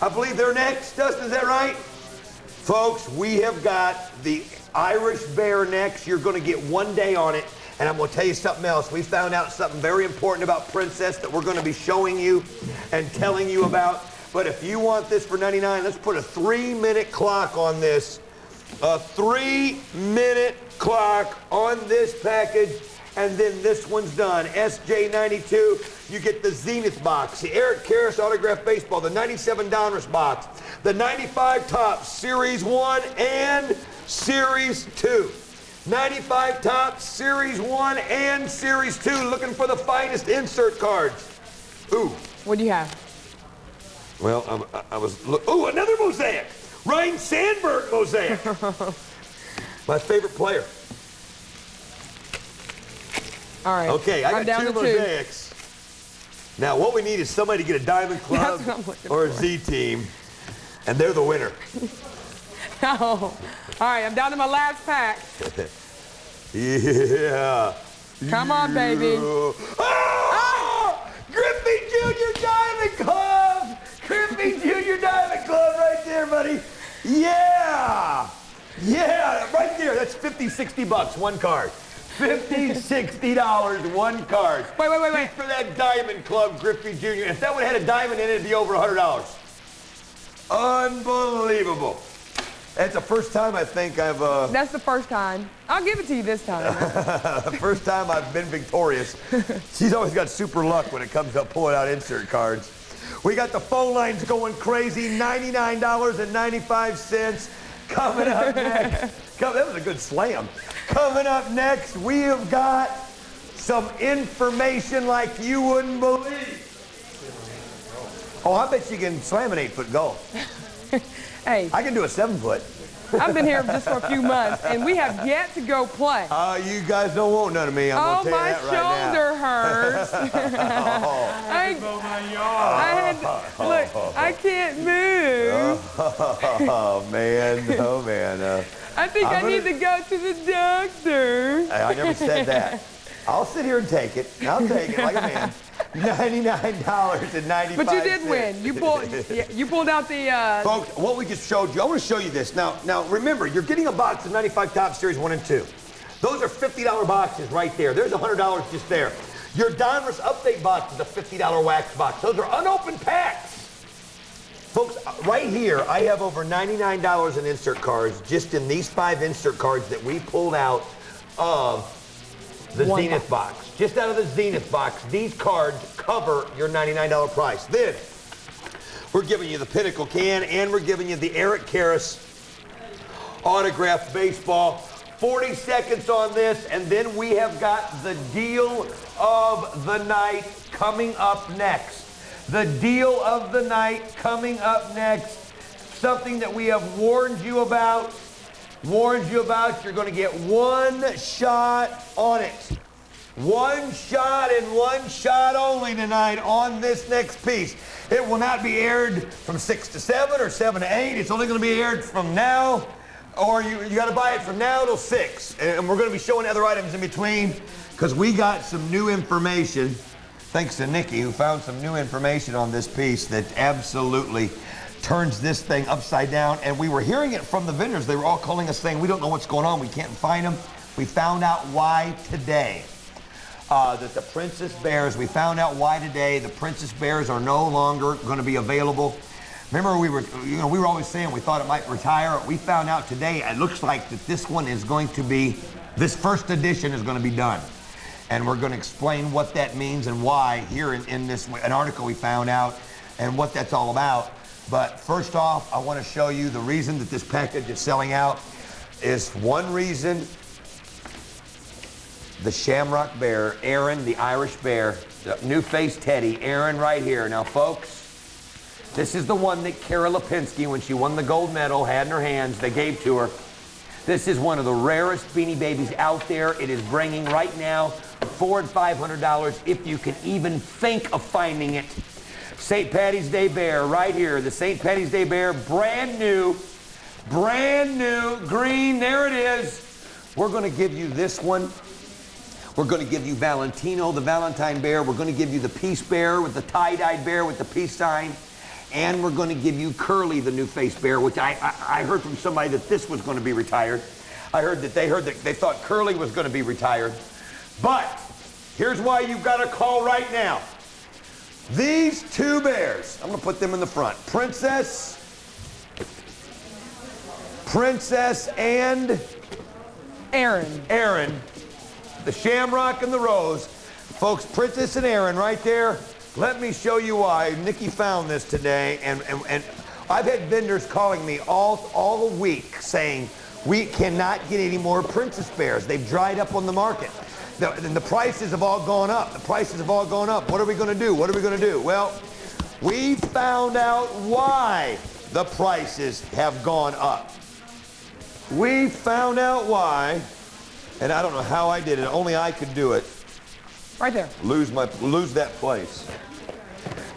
I believe they're next. Dustin, is that right? Folks, we have got the Irish Bear next. You're going to get 1 day on it. And I'm going to tell you something else. We found out something very important about Princess that we're going to be showing you and telling you about. But if you want this for $99, let's put a 3-minute clock on this. A 3-minute clock on this package. And then this one's done. SJ92, you get the Zenith box, the Eric Karras autographed baseball, the 97 Donruss box, the 95 Topps Series 1 and Series 2. 95 Topps Series 1 and Series 2. Looking for the finest insert cards. Ooh. What do you have? Well, ooh, another mosaic. Ryan Sandberg mosaic. My favorite player. All right. Okay, I got two mosaics. Now, what we need is somebody to get a Diamond Club or a Z Team, and they're the winner. No. All right, I'm down to my last pack. Yeah. Come on, baby. Oh! Griffey Jr. Diamond Club! Griffey Jr. Diamond Club right there, buddy. Yeah! Yeah, right there. That's 50, 60 bucks, one card. $50, $60, one card. Wait. For that Diamond Club, Griffey Jr. If that would have had a diamond in it, it'd be over $100. Unbelievable. That's the first time I think I've... That's the first time. I'll give it to you this time. The first time I've been victorious. She's always got super luck when it comes to pulling out insert cards. We got the phone lines going crazy. $99.95 coming up next. That was a good slam. Coming up next, we have got some information like you wouldn't believe. Oh, I bet you can slam an 8-foot goal. Hey. I can do a 7-foot. I've been here just for a few months, and we have yet to go play. You guys don't want none of me. I'm going to tell you that right now. My shoulder hurts. Look, I can't move. Oh, man. I think I need to go to the doctor. I never said that. I'll sit here and take it. I'll take it like a man. $99.95. But you did win. You pulled out the... Folks, what we just showed you, I want to show you this. Now, remember, you're getting a box of 95 Topps Series 1 and 2. Those are $50 boxes right there. There's $100 just there. Your Donruss Update box is a $50 wax box. Those are unopened packs. Folks, right here, I have over $99 in insert cards just in these 5 insert cards that we pulled out of the Zenith box. Just out of the Zenith box, these cards cover your $99 price. Then, we're giving you the Pinnacle can, and we're giving you the Eric Karras autographed baseball. 40 seconds on this, and then we have got the deal of the night coming up next. The deal of the night coming up next. Something that we have warned you about. You're going to get one shot on it. One shot and one shot only tonight on this next piece. It will not be aired from 6 to 7 or 7 to 8. It's only going to be aired from now, or you got to buy it from now till 6. And we're going to be showing other items in between because we got some new information, thanks to Nikki, who found some new information on this piece that absolutely turns this thing upside down. And we were hearing it from the vendors. They were all calling us saying, we don't know what's going on. We can't find them. We found out why today. That the Princess Bears, we found out why today the Princess Bears are no longer going to be available. Remember, we were always saying we thought it might retire. We found out today it looks like that this one is going to be, this first edition is going to be done. And we're going to explain what that means and why here in this an article we found out and what that's all about. But first off, I want to show you the reason that this package is selling out is one reason. The Shamrock Bear, Aaron, the Irish Bear, the new-faced teddy, Aaron right here. Now, folks, this is the one that Kara Lipinski, when she won the gold medal, had in her hands, they gave to her. This is one of the rarest Beanie Babies out there. It is bringing right now $400 and $500 if you can even think of finding it. St. Patty's Day Bear right here. The St. Patty's Day Bear, brand new, green, there it is. We're going to give you this one. We're going to give you Valentino, the Valentine Bear. We're going to give you the Peace Bear with the tie-dyed bear with the peace sign. And we're going to give you Curly, the new-faced bear, which I heard from somebody that this was going to be retired. I heard that they thought Curly was going to be retired. But here's why you've got to call right now. These two bears, I'm going to put them in the front. Princess and Aaron. The Shamrock and the Rose. Folks, Princess and Aaron right there. Let me show you why. Nikki found this today, and I've had vendors calling me all week saying, we cannot get any more Princess Bears. They've dried up on the market. The prices have all gone up. What are we going to do? Well, we found out why the prices have gone up. We found out why. And I don't know how I did it. Only I could do it. Right there. Lose that place.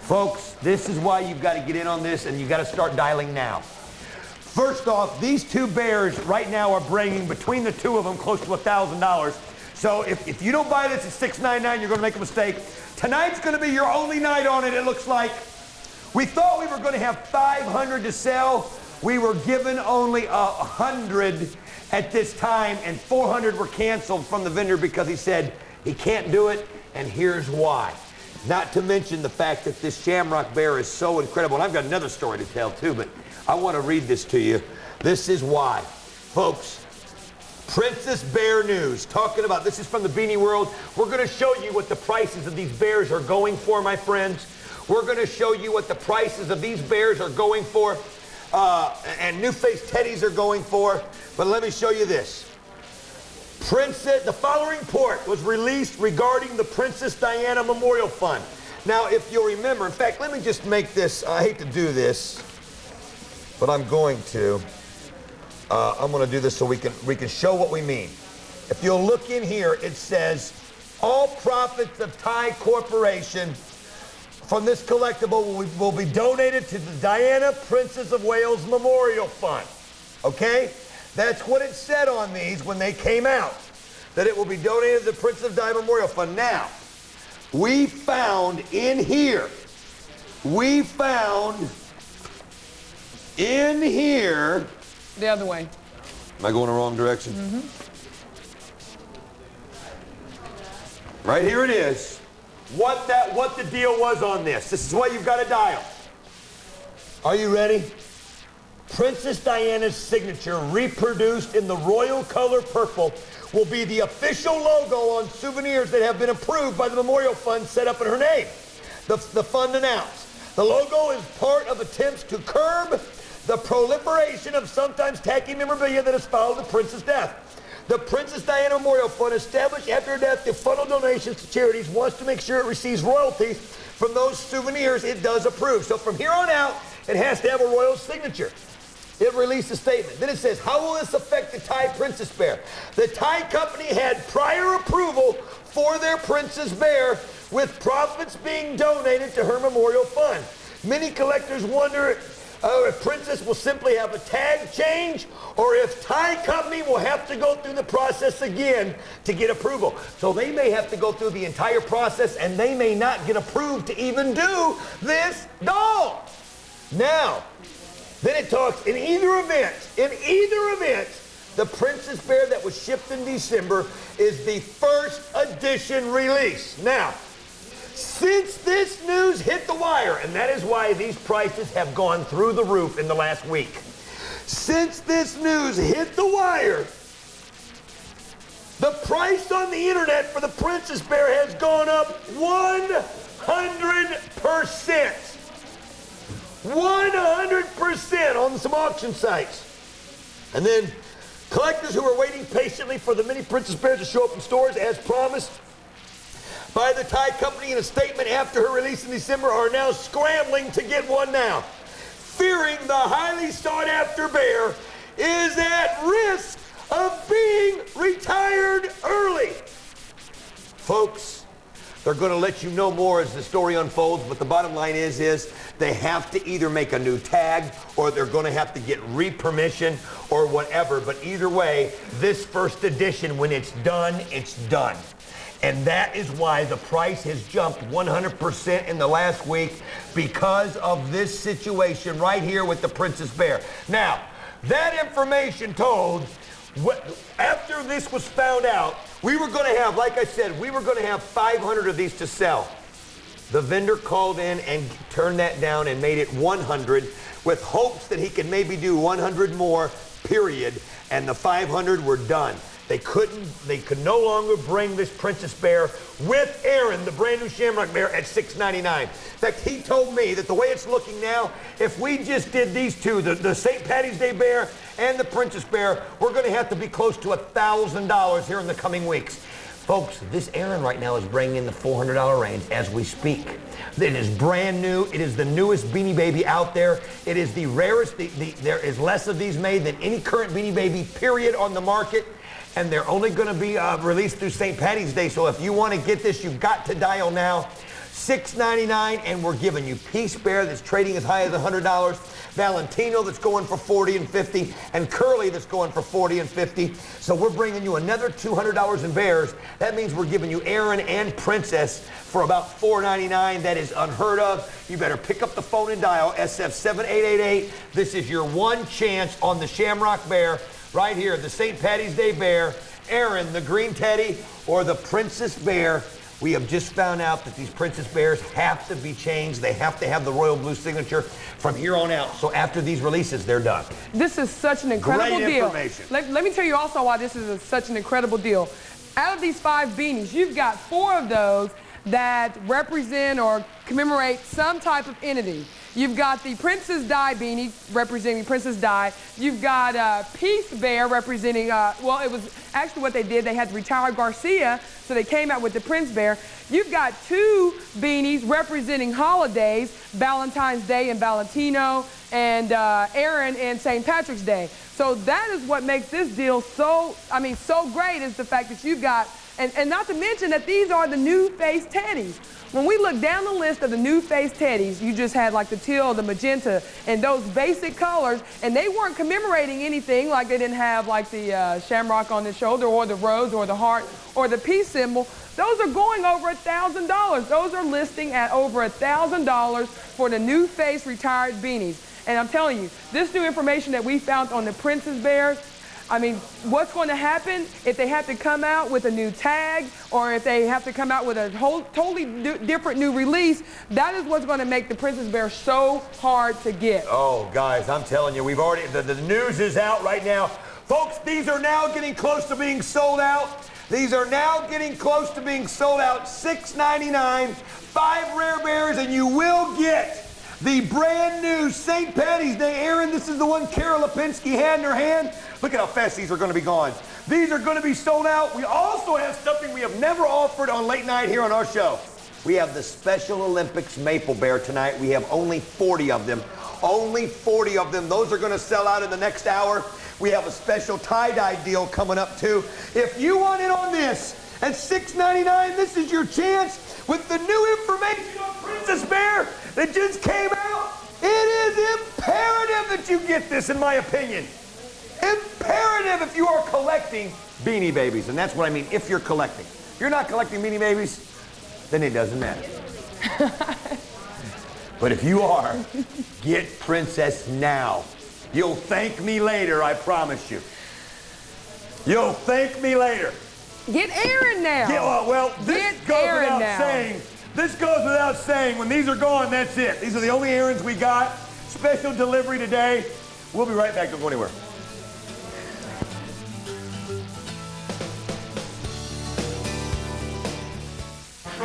Folks, this is why you've got to get in on this, and you've got to start dialing now. First off, these two bears right now are bringing, between the two of them, close to $1,000. So if you don't buy this at $699, you're going to make a mistake. Tonight's going to be your only night on it, it looks like. We thought we were going to have 500 to sell. We were given only 100 at this time, and 400 were canceled from the vendor because he said he can't do it, and here's why. Not to mention the fact that this Shamrock Bear is so incredible. And I've got another story to tell too, but I want to read this to you. This is why. Folks, Princess Bear News, talking about, this is from the Beanie World. We're going to show you what the prices of these bears are going for, my friends. We're going to show you what the prices of these bears are going for. And new-faced teddies are going for. But let me show you this. The following report was released regarding the Princess Diana Memorial Fund. Now, if you'll remember, in fact, let me just make this, I hate to do this, but I'm going to. I'm going to do this so we can show what we mean. If you'll look in here, it says, all profits of Thai Corporation from this collectible will be donated to the Diana Princess of Wales Memorial Fund. Okay? That's what it said on these when they came out, that it will be donated to the Princess of Diana Memorial Fund. Now, we found in here, The other way. Am I going the wrong direction? Mm-hmm. Right here it is. What the deal was on this. This is what you've got to dial. Are you ready? Princess Diana's signature, reproduced in the royal color purple, will be the official logo on souvenirs that have been approved by the Memorial Fund set up in her name. The fund announced. The logo is part of attempts to curb the proliferation of sometimes tacky memorabilia that has followed the prince's death. The Princess Diana Memorial Fund, established after her death to funnel donations to charities, wants to make sure it receives royalties from those souvenirs it does approve. So from here on out, it has to have a royal signature. It released a statement. Then it says, how will this affect the Thai Princess Bear? The Thai company had prior approval for their Princess Bear, with profits being donated to her memorial fund. Many collectors wonder if Princess will simply have a tag change, or if Thai company will have to go through the process again to get approval. So they may have to go through the entire process, and they may not get approved to even do this doll. Now, then it talks, in either event, the Princess Bear that was shipped in December is the first edition release. Now, since this news hit the wire, and that is why these prices have gone through the roof in the last week. Since this news hit the wire, the price on the internet for the Princess Bear has gone up 100%. 100% on some auction sites. And then collectors who are waiting patiently for the mini Princess Bears to show up in stores as promised by the Thai company in a statement after her release in December are now scrambling to get one now, fearing the highly sought after bear is at risk of being retired early. Folks, they're going to let you know more as the story unfolds, but the bottom line is they have to either make a new tag, or they're going to have to get re-permission or whatever. But either way, this first edition, when it's done, it's done. And that is why the price has jumped 100% in the last week, because of this situation right here with the Princess Bear. Now, that information told, after this was found out, we were going to have, like I said, we were going to have 500 of these to sell. The vendor called in and turned that down and made it 100, with hopes that he could maybe do 100 more, period, and the 500 were done. They could no longer bring this Princess Bear with Aaron, the brand new Shamrock Bear, at $6.99. In fact, he told me that the way it's looking now, if we just did these two, the St. Patty's Day Bear and the Princess Bear, we're going to have to be close to $1,000 here in the coming weeks. Folks, this Aaron right now is bringing in the $400 range as we speak. It is brand new. It is the newest Beanie Baby out there. It is the rarest. There is less of these made than any current Beanie Baby, period, on the market. And they're only going to be released through St. Patty's Day. So if you want to get this, you've got to dial now. $6.99, and we're giving you Peace Bear that's trading as high as $100, Valentino that's going for $40 and $50, and Curly that's going for $40 and $50. So we're bringing you another $200 in bears. That means we're giving you Aaron and Princess for about $4.99. That is unheard of. You better pick up the phone and dial SF7888. This is your one chance on the Shamrock Bear. Right here, the St. Patty's Day Bear, Aaron, the Green Teddy, or the Princess Bear. We have just found out that these Princess Bears have to be changed. They have to have the royal blue signature from here on out. So after these releases, they're done. This is such an incredible deal. Let me tell you also why this is such an incredible deal. Out of these 5 beanies, you've got 4 of those that represent or commemorate some type of entity. You've got the Princess Di beanie representing Princess Di. You've got Peace Bear representing, well, it was actually what they did. They had to retire Garcia, so they came out with the Prince Bear. You've got 2 beanies representing holidays, Valentine's Day and Valentino, and Aaron and St. Patrick's Day. So that is what makes this deal so great, is the fact that you've got, and not to mention that these are the new face teddies. When we look down the list of the new face teddies, you just had like the teal, the magenta, and those basic colors, and they weren't commemorating anything. Like they didn't have like the shamrock on the shoulder, or the rose, or the heart, or the peace symbol. Those are going over $1,000. Those are listing at over $1,000 for the new face retired beanies. And I'm telling you, this new information that we found on the Princess Bears, I mean, what's going to happen if they have to come out with a new tag, or if they have to come out with a totally different new release? That is what's going to make the Princess Bear so hard to get. Oh, guys, I'm telling you, we've already, the news is out right now. Folks, these are now getting close to being sold out. These are now getting close to being sold out. $6.99, 5 rare bears, and you will get the brand new St. Patty's Day. Aaron, this is the one Carol Lipinski had in her hand. Look at how fast these are going to be gone. These are going to be sold out. We also have something we have never offered on late night here on our show. We have the Special Olympics Maple Bear tonight. We have only 40 of them. Only 40 of them. Those are going to sell out in the next hour. We have a special tie-dye deal coming up too. If you want in on this at $6.99, this is your chance with the new information on Princess Bear that just came out. It is imperative that you get this, in my opinion. Imperative if you are collecting Beanie Babies. And that's what I mean, if you're collecting. If you're not collecting Beanie Babies, then it doesn't matter. But if you are, get Princess now. You'll thank me later, I promise you. You'll thank me later. Get Aaron now. Yeah, well, this goes without saying. This goes without saying. When these are gone, that's it. These are the only errands we got. Special delivery today. We'll be right back. Don't go anywhere.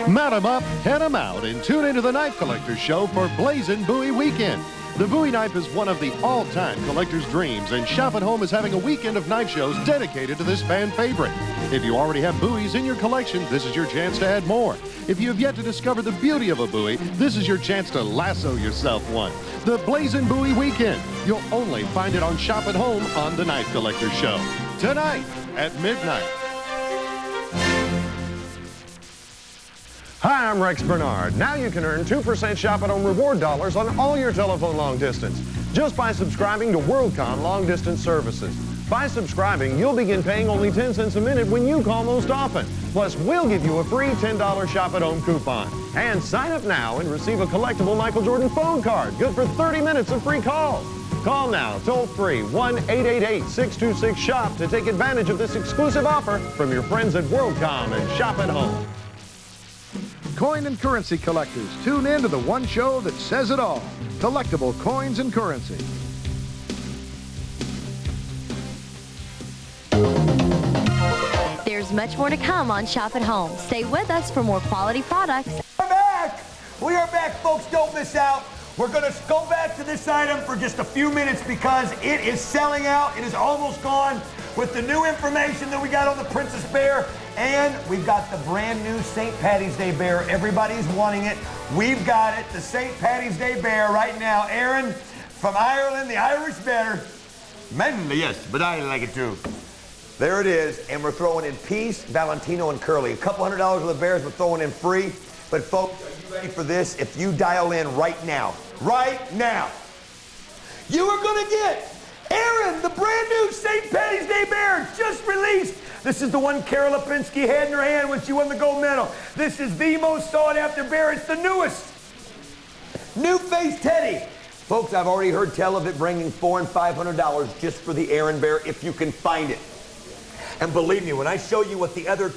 Mount 'em up, head 'em out, and tune into the Knife Collector's Show for Blazin' Bowie Weekend. The Bowie knife is one of the all-time collector's dreams, and Shop at Home is having a weekend of knife shows dedicated to this fan favorite. If you already have Bowies in your collection, this is your chance to add more. If you have yet to discover the beauty of a Bowie, this is your chance to lasso yourself one. The Blazin' Bowie Weekend. You'll only find it on Shop at Home on the Knife Collector's Show. Tonight at midnight. Hi, I'm Rex Bernard. Now you can earn 2% Shop at Home reward dollars on all your telephone long distance just by subscribing to WorldCom long distance services. By subscribing, you'll begin paying only 10 cents a minute when you call most often. Plus, we'll give you a free $10 Shop at Home coupon. And sign up now and receive a collectible Michael Jordan phone card, good for 30 minutes of free calls. Call now, toll free, 1-888-626-SHOP to take advantage of this exclusive offer from your friends at WorldCom and Shop at Home. Coin and currency collectors, tune in to the one show that says it all. Collectible coins and currency. There's much more to come on Shop at Home. Stay with us for more quality products. We're back! We are back, folks. Don't miss out. We're going to go back to this item for just a few minutes because it is selling out. It is almost gone with the new information that we got on the Princess Bear. And we've got the brand new St. Patty's Day Bear. Everybody's wanting it. We've got it, the St. Patty's Day Bear right now. Aaron from Ireland, the Irish Bear. Men, yes, but I like it too. There it is, and we're throwing in Peace, Valentino, and Curly. A couple $100 worth of bears we're throwing in free. But folks, are you ready for this? If you dial in right now, you are gonna get Aaron, the brand new St. Patty's Day Bear, just released. This is the one Carol Lipinski had in her hand when she won the gold medal. This is the most sought after bear. It's the newest. New face Teddy. Folks, I've already heard tell of it bringing $400 and $500 just for the Aaron Bear if you can find it. And believe me, when I show you what the other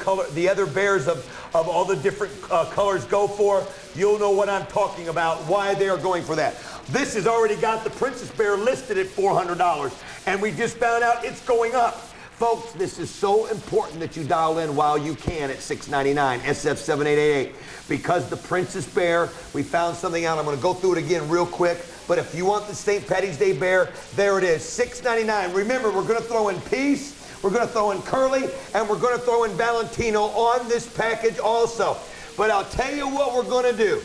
bears of all the different colors go for, you'll know what I'm talking about, why they are going for that. This has already got the Princess Bear listed at $400, and we just found out it's going up. Folks, this is so important that you dial in while you can at $6.99, SF7888, because the Princess Bear, we found something out. I'm going to go through it again real quick, but if you want the St. Patty's Day Bear, there it is, $6.99. Remember, we're going to throw in Peace, we're going to throw in Curly, and we're going to throw in Valentino on this package also. But I'll tell you what we're going to do.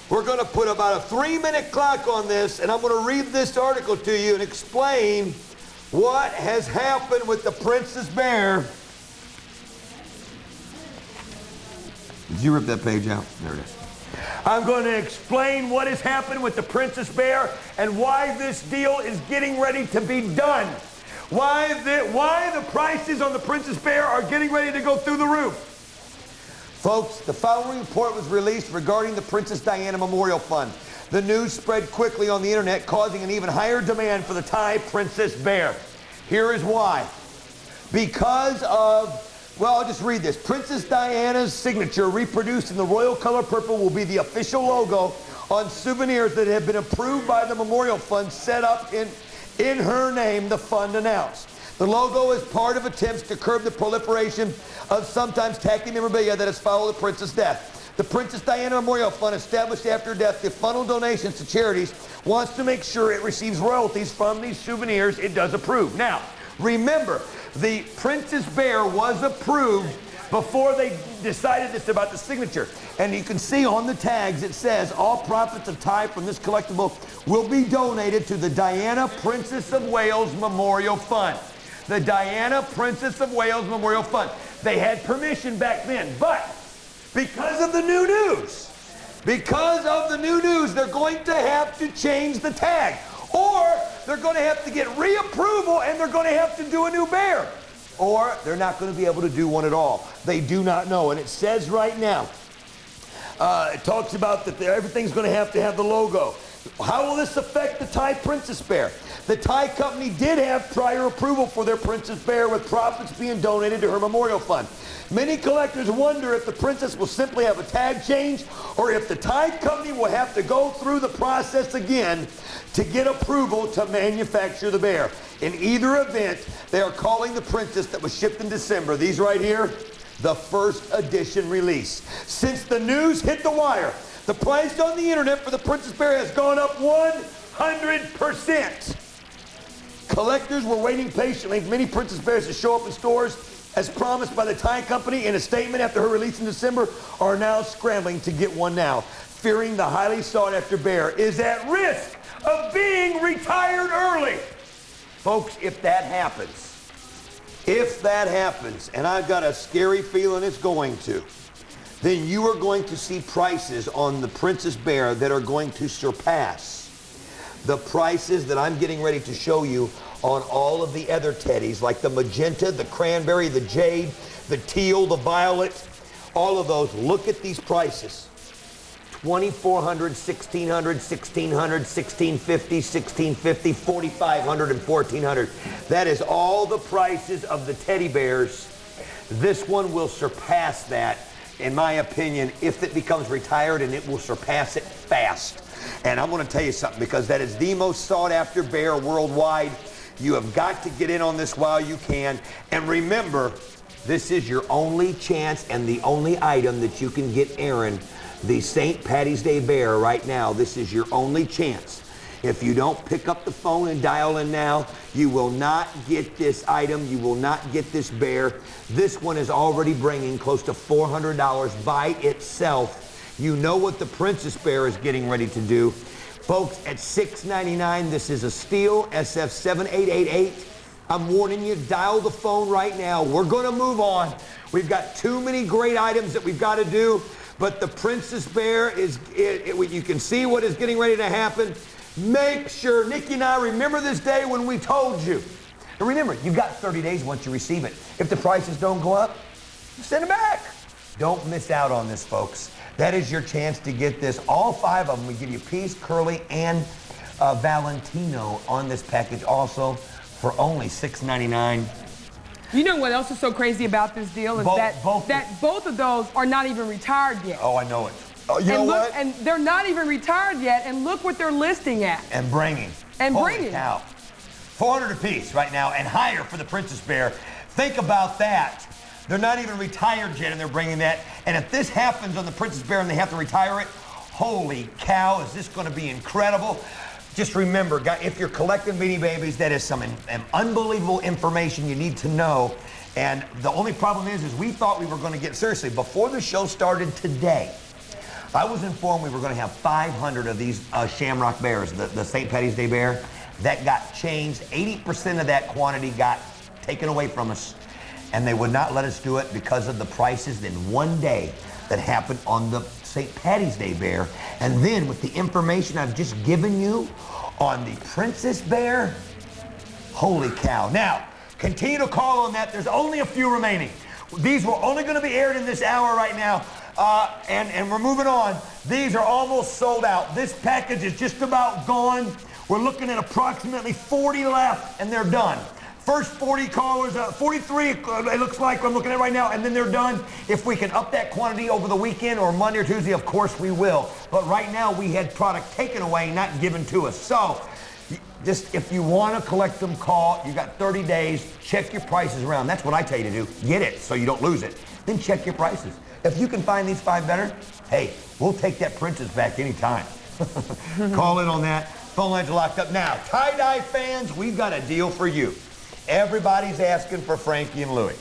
We're going to put about a 3-minute clock on this, and I'm going to read this article to you and explain what has happened with the Princess Bear. Did you rip that page out? There it is. I'm going to explain what has happened with the Princess Bear and why this deal is getting ready to be done. Why the prices on the Princess Bear are getting ready to go through the roof. Folks, the following report was released regarding the Princess Diana Memorial Fund. The news spread quickly on the internet, causing an even higher demand for the Thai Princess Bear. Here is why. Because of, well, I'll just read this. Princess Diana's signature, reproduced in the royal color purple, will be the official logo on souvenirs that have been approved by the Memorial Fund set up in her name, the fund announced. The logo is part of attempts to curb the proliferation of sometimes tacky memorabilia that has followed the princess' death. The Princess Diana Memorial Fund, established after her death to funnel donations to charities, wants to make sure it receives royalties from these souvenirs it does approve. Now, remember, the Princess Bear was approved before they decided this about the signature. And you can see on the tags, it says, all profits of tie from this collectible will be donated to the Diana Princess of Wales Memorial Fund. The Diana Princess of Wales Memorial Fund. They had permission back then, but because of the new news, they're going to have to change the tag, or they're going to have to get reapproval and they're going to have to do a new bear, or they're not going to be able to do one at all. They do not know, and it says right now, it talks about that everything's going to have the logo. How will this affect the Thai Princess Bear? The Thai company did have prior approval for their Princess Bear, with profits being donated to her memorial fund. Many collectors wonder if the princess will simply have a tag change, or if the Thai company will have to go through the process again to get approval to manufacture the bear. In either event, they are calling the princess that was shipped in December, these right here, the first edition release. Since the news hit the wire, the price on the internet for the Princess Bear has gone up 100%. Collectors were waiting patiently for many Princess Bears to show up in stores, as promised by the Thai company in a statement after her release in December, are now scrambling to get one now, fearing the highly sought-after bear is at risk of being retired early. Folks, if that happens, and I've got a scary feeling it's going to, then you are going to see prices on the Princess Bear that are going to surpass the prices that I'm getting ready to show you on all of the other teddies, like the magenta, the cranberry, the jade, the teal, the violet, all of those. Look at these prices. $2,400, $1,600, $1,600, $1,650, $1,650, $4,500, and $1,400. That is all the prices of the teddy bears. This one will surpass that, in my opinion, if it becomes retired, and it will surpass it fast. And I'm going to tell you something, because that is the most sought-after bear worldwide. You have got to get in on this while you can. And remember, this is your only chance and the only item that you can get Aaron, the St. Patty's Day bear, right now. This is your only chance. If you don't pick up the phone and dial in now, you will not get this item. You will not get this bear. This one is already bringing close to $400 by itself. You know what the Princess Bear is getting ready to do. Folks, at $6.99, this is a steal, SF7888. I'm warning you, dial the phone right now. We're going to move on. We've got too many great items that we've got to do, but the Princess Bear is, you can see what is getting ready to happen. Make sure, Nikki and I remember this day when we told you. And remember, you've got 30 days once you receive it. If the prices don't go up, send it back. Don't miss out on this, folks. That is your chance to get this. All 5 of them. We give you Peace, Curly, and Valentino on this package also for only $6.99. You know what else is so crazy about this deal is that both of those are not even retired yet. Oh, I know it. Oh, you know what? And they're not even retired yet, and look what they're listing at. And bringing. Holy cow. $400 apiece right now, and higher for the Princess Bear. Think about that. They're not even retired yet, and they're bringing that. And if this happens on the Princess Bear and they have to retire it, holy cow, is this going to be incredible. Just remember, guys, if you're collecting Beanie Babies, that is some unbelievable information you need to know. And the only problem is we thought we were going to get, seriously, before the show started today, I was informed we were going to have 500 of these Shamrock Bears, the St. Patty's Day Bear. That got changed. 80% of that quantity got taken away from us. And they would not let us do it because of the prices in one day that happened on the St. Patty's Day Bear. And then with the information I've just given you on the Princess Bear, holy cow. Now, continue to call on that. There's only a few remaining. These were only going to be aired in this hour right now. And we're moving on. These are almost sold out. This package is just about gone. We're looking at approximately 40 left, and they're done. First 40 callers, 43 it looks like I'm looking at right now, and then they're done. If we can up that quantity over the weekend or Monday or Tuesday, of course we will. But right now we had product taken away, not given to us. So just if you want to collect them, call. You got 30 days. Check your prices around. That's what I tell you to do. Get it so you don't lose it. Then check your prices. If you can find these 5 better, hey, we'll take that princess back anytime. Call in on that. Phone lines are locked up. Now, tie-dye fans, we've got a deal for you. Everybody's asking for Frankie and Louie.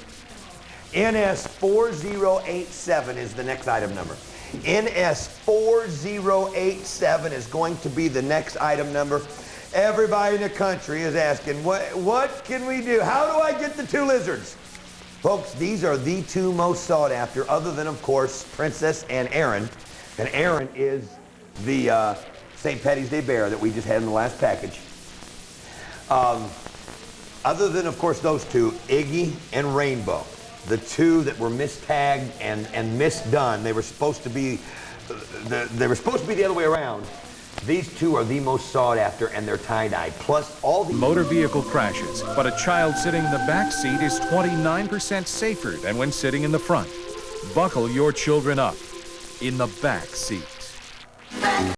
NS4087 is the next item number. NS4087 is going to be the next item number. Everybody in the country is asking, what can we do? How do I get the 2 lizards? Folks, these are the 2 most sought after, other than, of course, Princess and Aaron. And Aaron is the St. Patty's Day bear that we just had in the last package. Other than, of course, those 2, Iggy and Rainbow, the 2 that were mistagged and misdone. They were supposed to be the other way around. These 2 are the most sought after, and they're tie-dye. Plus, all the motor vehicle crashes, but a child sitting in the back seat is 29% safer than when sitting in the front. Buckle your children up in the back seat.